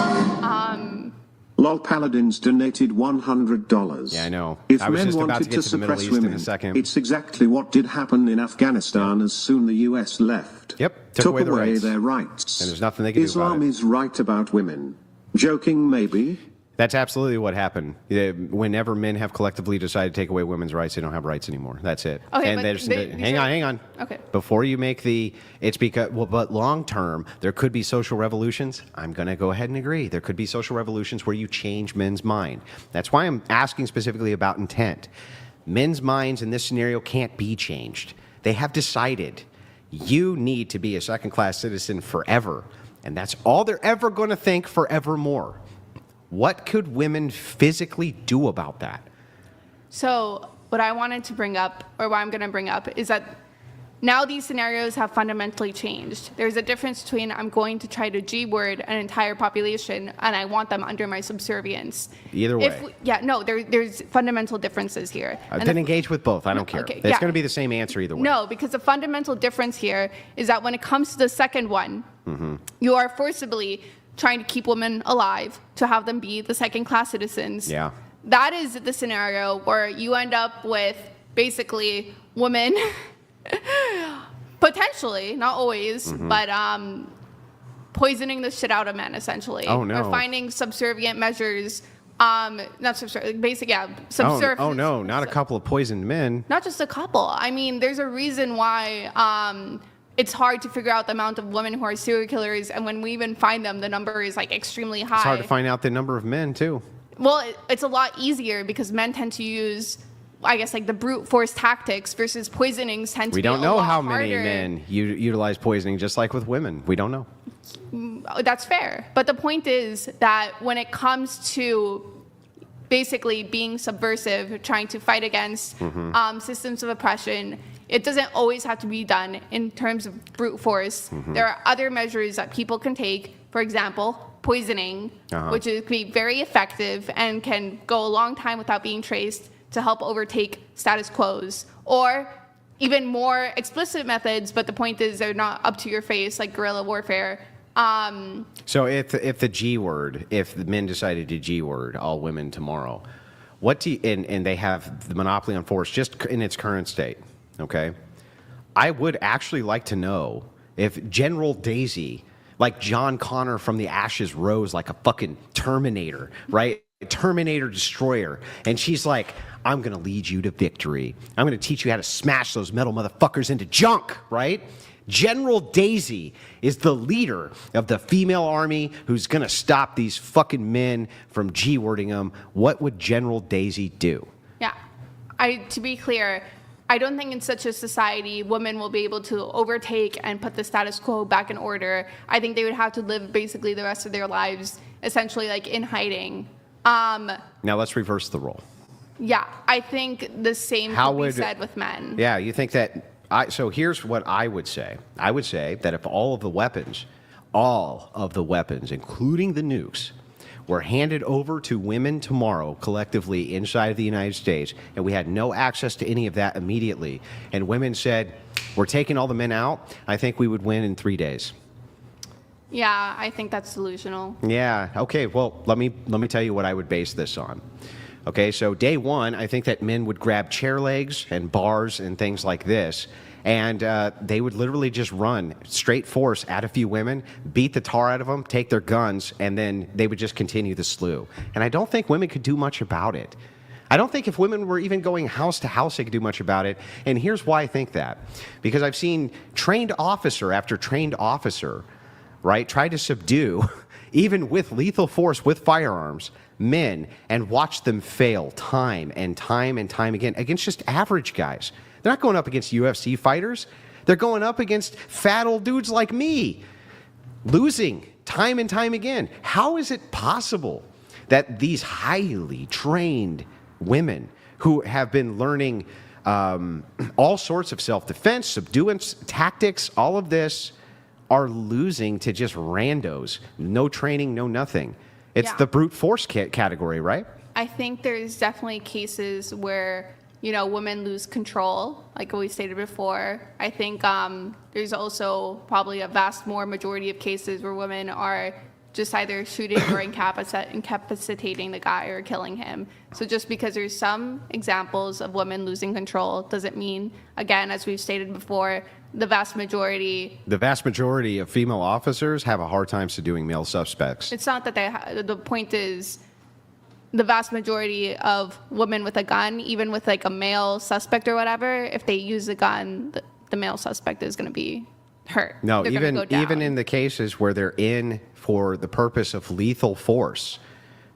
Lol Paladins donated $100. Yeah, I know. If I was men just about wanted to get to the Middle suppress East in a women, second. it's exactly what did happen in Afghanistan as soon the US left. Yep, took away the rights. their rights. And there's nothing they can do about Islam it. is right about women. Joking, maybe. That's absolutely what happened. Whenever men have collectively decided to take away women's rights, they don't have rights anymore. That's it. Okay, and but hang on. Okay. Before you make but long term, there could be social revolutions. I'm going to go ahead and agree. There could be social revolutions where you change men's mind. That's why I'm asking specifically about intent. Men's minds in this scenario can't be changed. They have decided you need to be a second-class citizen forever, and that's all they're ever going to think forevermore. What could women physically do about that? So what I wanted to bring up, or what I'm going to bring up, is that now these scenarios have fundamentally changed. There's a difference between I'm going to try to G-word an entire population and I want them under my subservience. Either way. There's fundamental differences here. Then engage with both. I don't care. Okay, it's going to be the same answer either way. No, because the fundamental difference here is that when it comes to the second one, you are forcibly trying to keep women alive, to have them be the second-class citizens. Yeah. That is the scenario where you end up with basically women Potentially, not always, but poisoning the shit out of men, essentially. Oh, no. Or finding subservient measures, not subservient, basic, yeah, subservient. Oh, no, not a couple of poisoned men. Not just a couple. I mean, there's a reason why it's hard to figure out the amount of women who are serial killers, and when we even find them, the number is like extremely high. It's hard to find out the number of men, too. Well, it's a lot easier because men tend to use, I guess, like the brute force tactics versus poisonings tend to be a lot harder. We don't know how many men utilize poisoning, just like with women. We don't know. That's fair. But the point is that when it comes to basically being subversive, trying to fight against systems of oppression, it doesn't always have to be done in terms of brute force. There are other measures that people can take. For example, poisoning, which can be very effective and can go a long time without being traced to help overtake status quos. Or even more explicit methods, but the point is they're not up to your face, like guerrilla warfare. So if the G word, if the men decided to G word all women tomorrow, what do you, and they have the monopoly on force just in its current state, okay? I would actually like to know if General Daisy, like John Connor from the ashes rose like a fucking Terminator, right? Terminator destroyer. And she's like, I'm going to lead you to victory. I'm going to teach you how to smash those metal motherfuckers into junk, right? General Daisy is the leader of the female army who's going to stop these fucking men from G-wording them. What would General Daisy do? Yeah. To be clear, I don't think in such a society women will be able to overtake and put the status quo back in order. I think they would have to live basically the rest of their lives essentially like in hiding. Now let's reverse the role. Yeah, I think the same could be said with men. Yeah, you think that... So here's what I would say. I would say that if all of the weapons, including the nukes, were handed over to women tomorrow collectively inside of the United States, and we had no access to any of that immediately, and women said, we're taking all the men out, I think we would win in 3 days. Yeah, I think that's delusional. Yeah, okay, well, let me tell you what I would base this on. Okay, so day one, I think that men would grab chair legs and bars and things like this, and they would literally just run straight force at a few women, beat the tar out of them, take their guns, and then they would just continue the slew. And I don't think women could do much about it. I don't think if women were even going house to house, they could do much about it. And here's why I think that. Because I've seen trained officer after trained officer, right, try to subdue, even with lethal force, with firearms, men, and watch them fail time and time and time again against just average guys. They're not going up against UFC fighters. They're going up against fat old dudes like me, losing time and time again. How is it possible that these highly trained women who have been learning all sorts of self-defense, subduance, tactics, all of this, are losing to just randos? No training, no nothing. It's the brute force category, right? I think there's definitely cases where, women lose control, like we stated before. I think there's also probably a vast more majority of cases where women are just either shooting or incapacitating the guy or killing him. So just because there's some examples of women losing control doesn't mean, again, as we've stated before, the vast majority of female officers have a hard time subduing male suspects. It's not that the point is the vast majority of women with a gun, even with like a male suspect or whatever, if they use a gun, the male suspect is going to be hurt. No, even in the cases where they're in for the purpose of lethal force,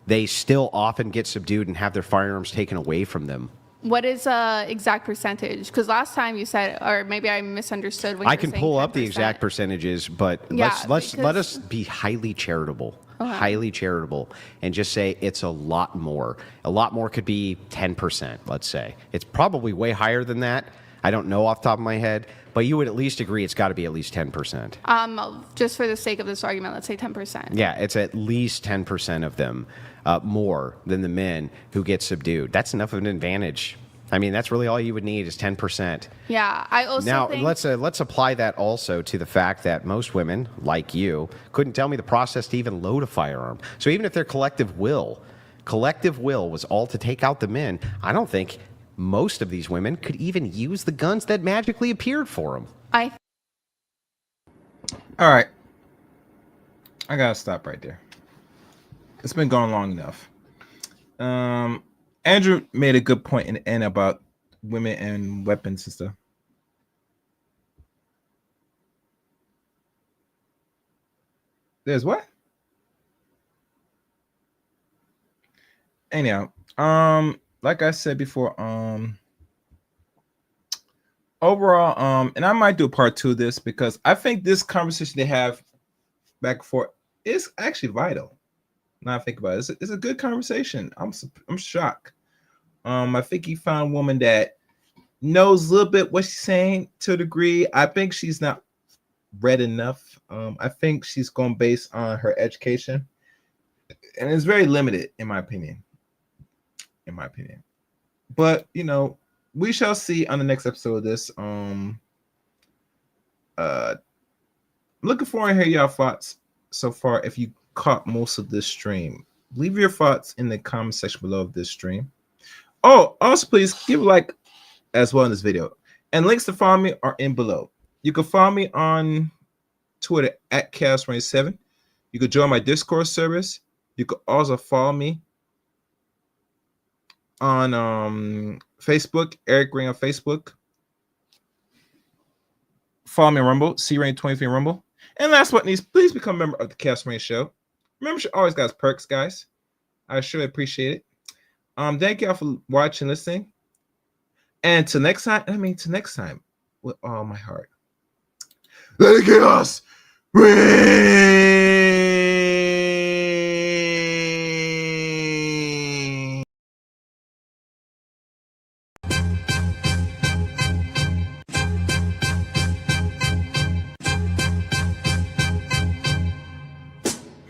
they still often get subdued and have their firearms taken away from them. What is exact percentage? Because last time you said, or maybe I misunderstood when I can pull up the exact percentages, but yeah, let us be highly charitable. Highly charitable, and just say it's a lot more. A lot more could be 10%, let's say. It's probably way higher than that. I don't know off the top of my head, but you would at least agree it's got to be at least 10%. Just for the sake of this argument, let's say 10%. Yeah, it's at least 10% of them more than the men who get subdued. That's enough of an advantage. I mean, that's really all you would need is 10%. Yeah, I also think... Now, let's apply that also to the fact that most women, like you, couldn't tell me the process to even load a firearm. So even if their collective will was all to take out the men, I don't think most of these women could even use the guns that magically appeared for them. All right. I gotta stop right there. It's been going long enough. Andrew made a good point in the end about women and weapons and stuff. There's what? Anyhow, like I said before, overall, and I might do a part 2 of this because I think this conversation they have back and forth is actually vital. Now I think about it, it's a good conversation. I'm shocked. I think he found a woman that knows a little bit what she's saying to a degree. I think she's not read enough. I think she's going based on her education, and it's very limited in my opinion. But you know, we shall see on the next episode of this. Looking forward to hear y'all thoughts so far. If you caught most of this stream, leave your thoughts in the comment section below of this stream. Oh, also please give a like as well in this video, and links to follow me are in below. You can follow me on Twitter at Chaos27. You could join my Discord service. You could also follow me on Facebook, Eric Ring on Facebook. Follow me on Rumble, CRain23 on Rumble. And last but not least, please become a member of the Chaos Rain Show. Membership always got perks, guys. I sure appreciate it. Thank y'all for watching, listening. And till next time, with all my heart. Let the chaos reign.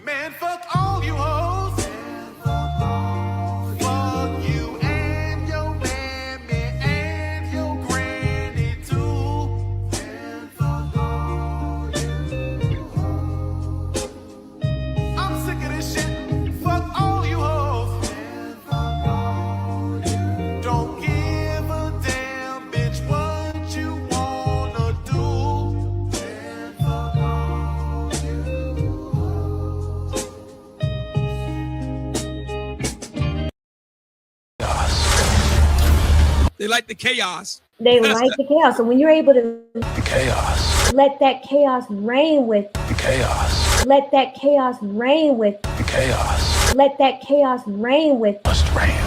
Man, fuck all you hoes. Fuck you and your mammy and your granny too. And fuck all you hoes. I'm sick of this shit. Fuck all you hoes. And fuck all you. Don't give a damn, bitch, what you wanna do. And fuck all you hoes. They like the chaos. They like the chaos. So when you're able to The chaos. let that chaos reign with, The chaos. let that chaos reign with, The chaos. let that chaos reign with, Must reign.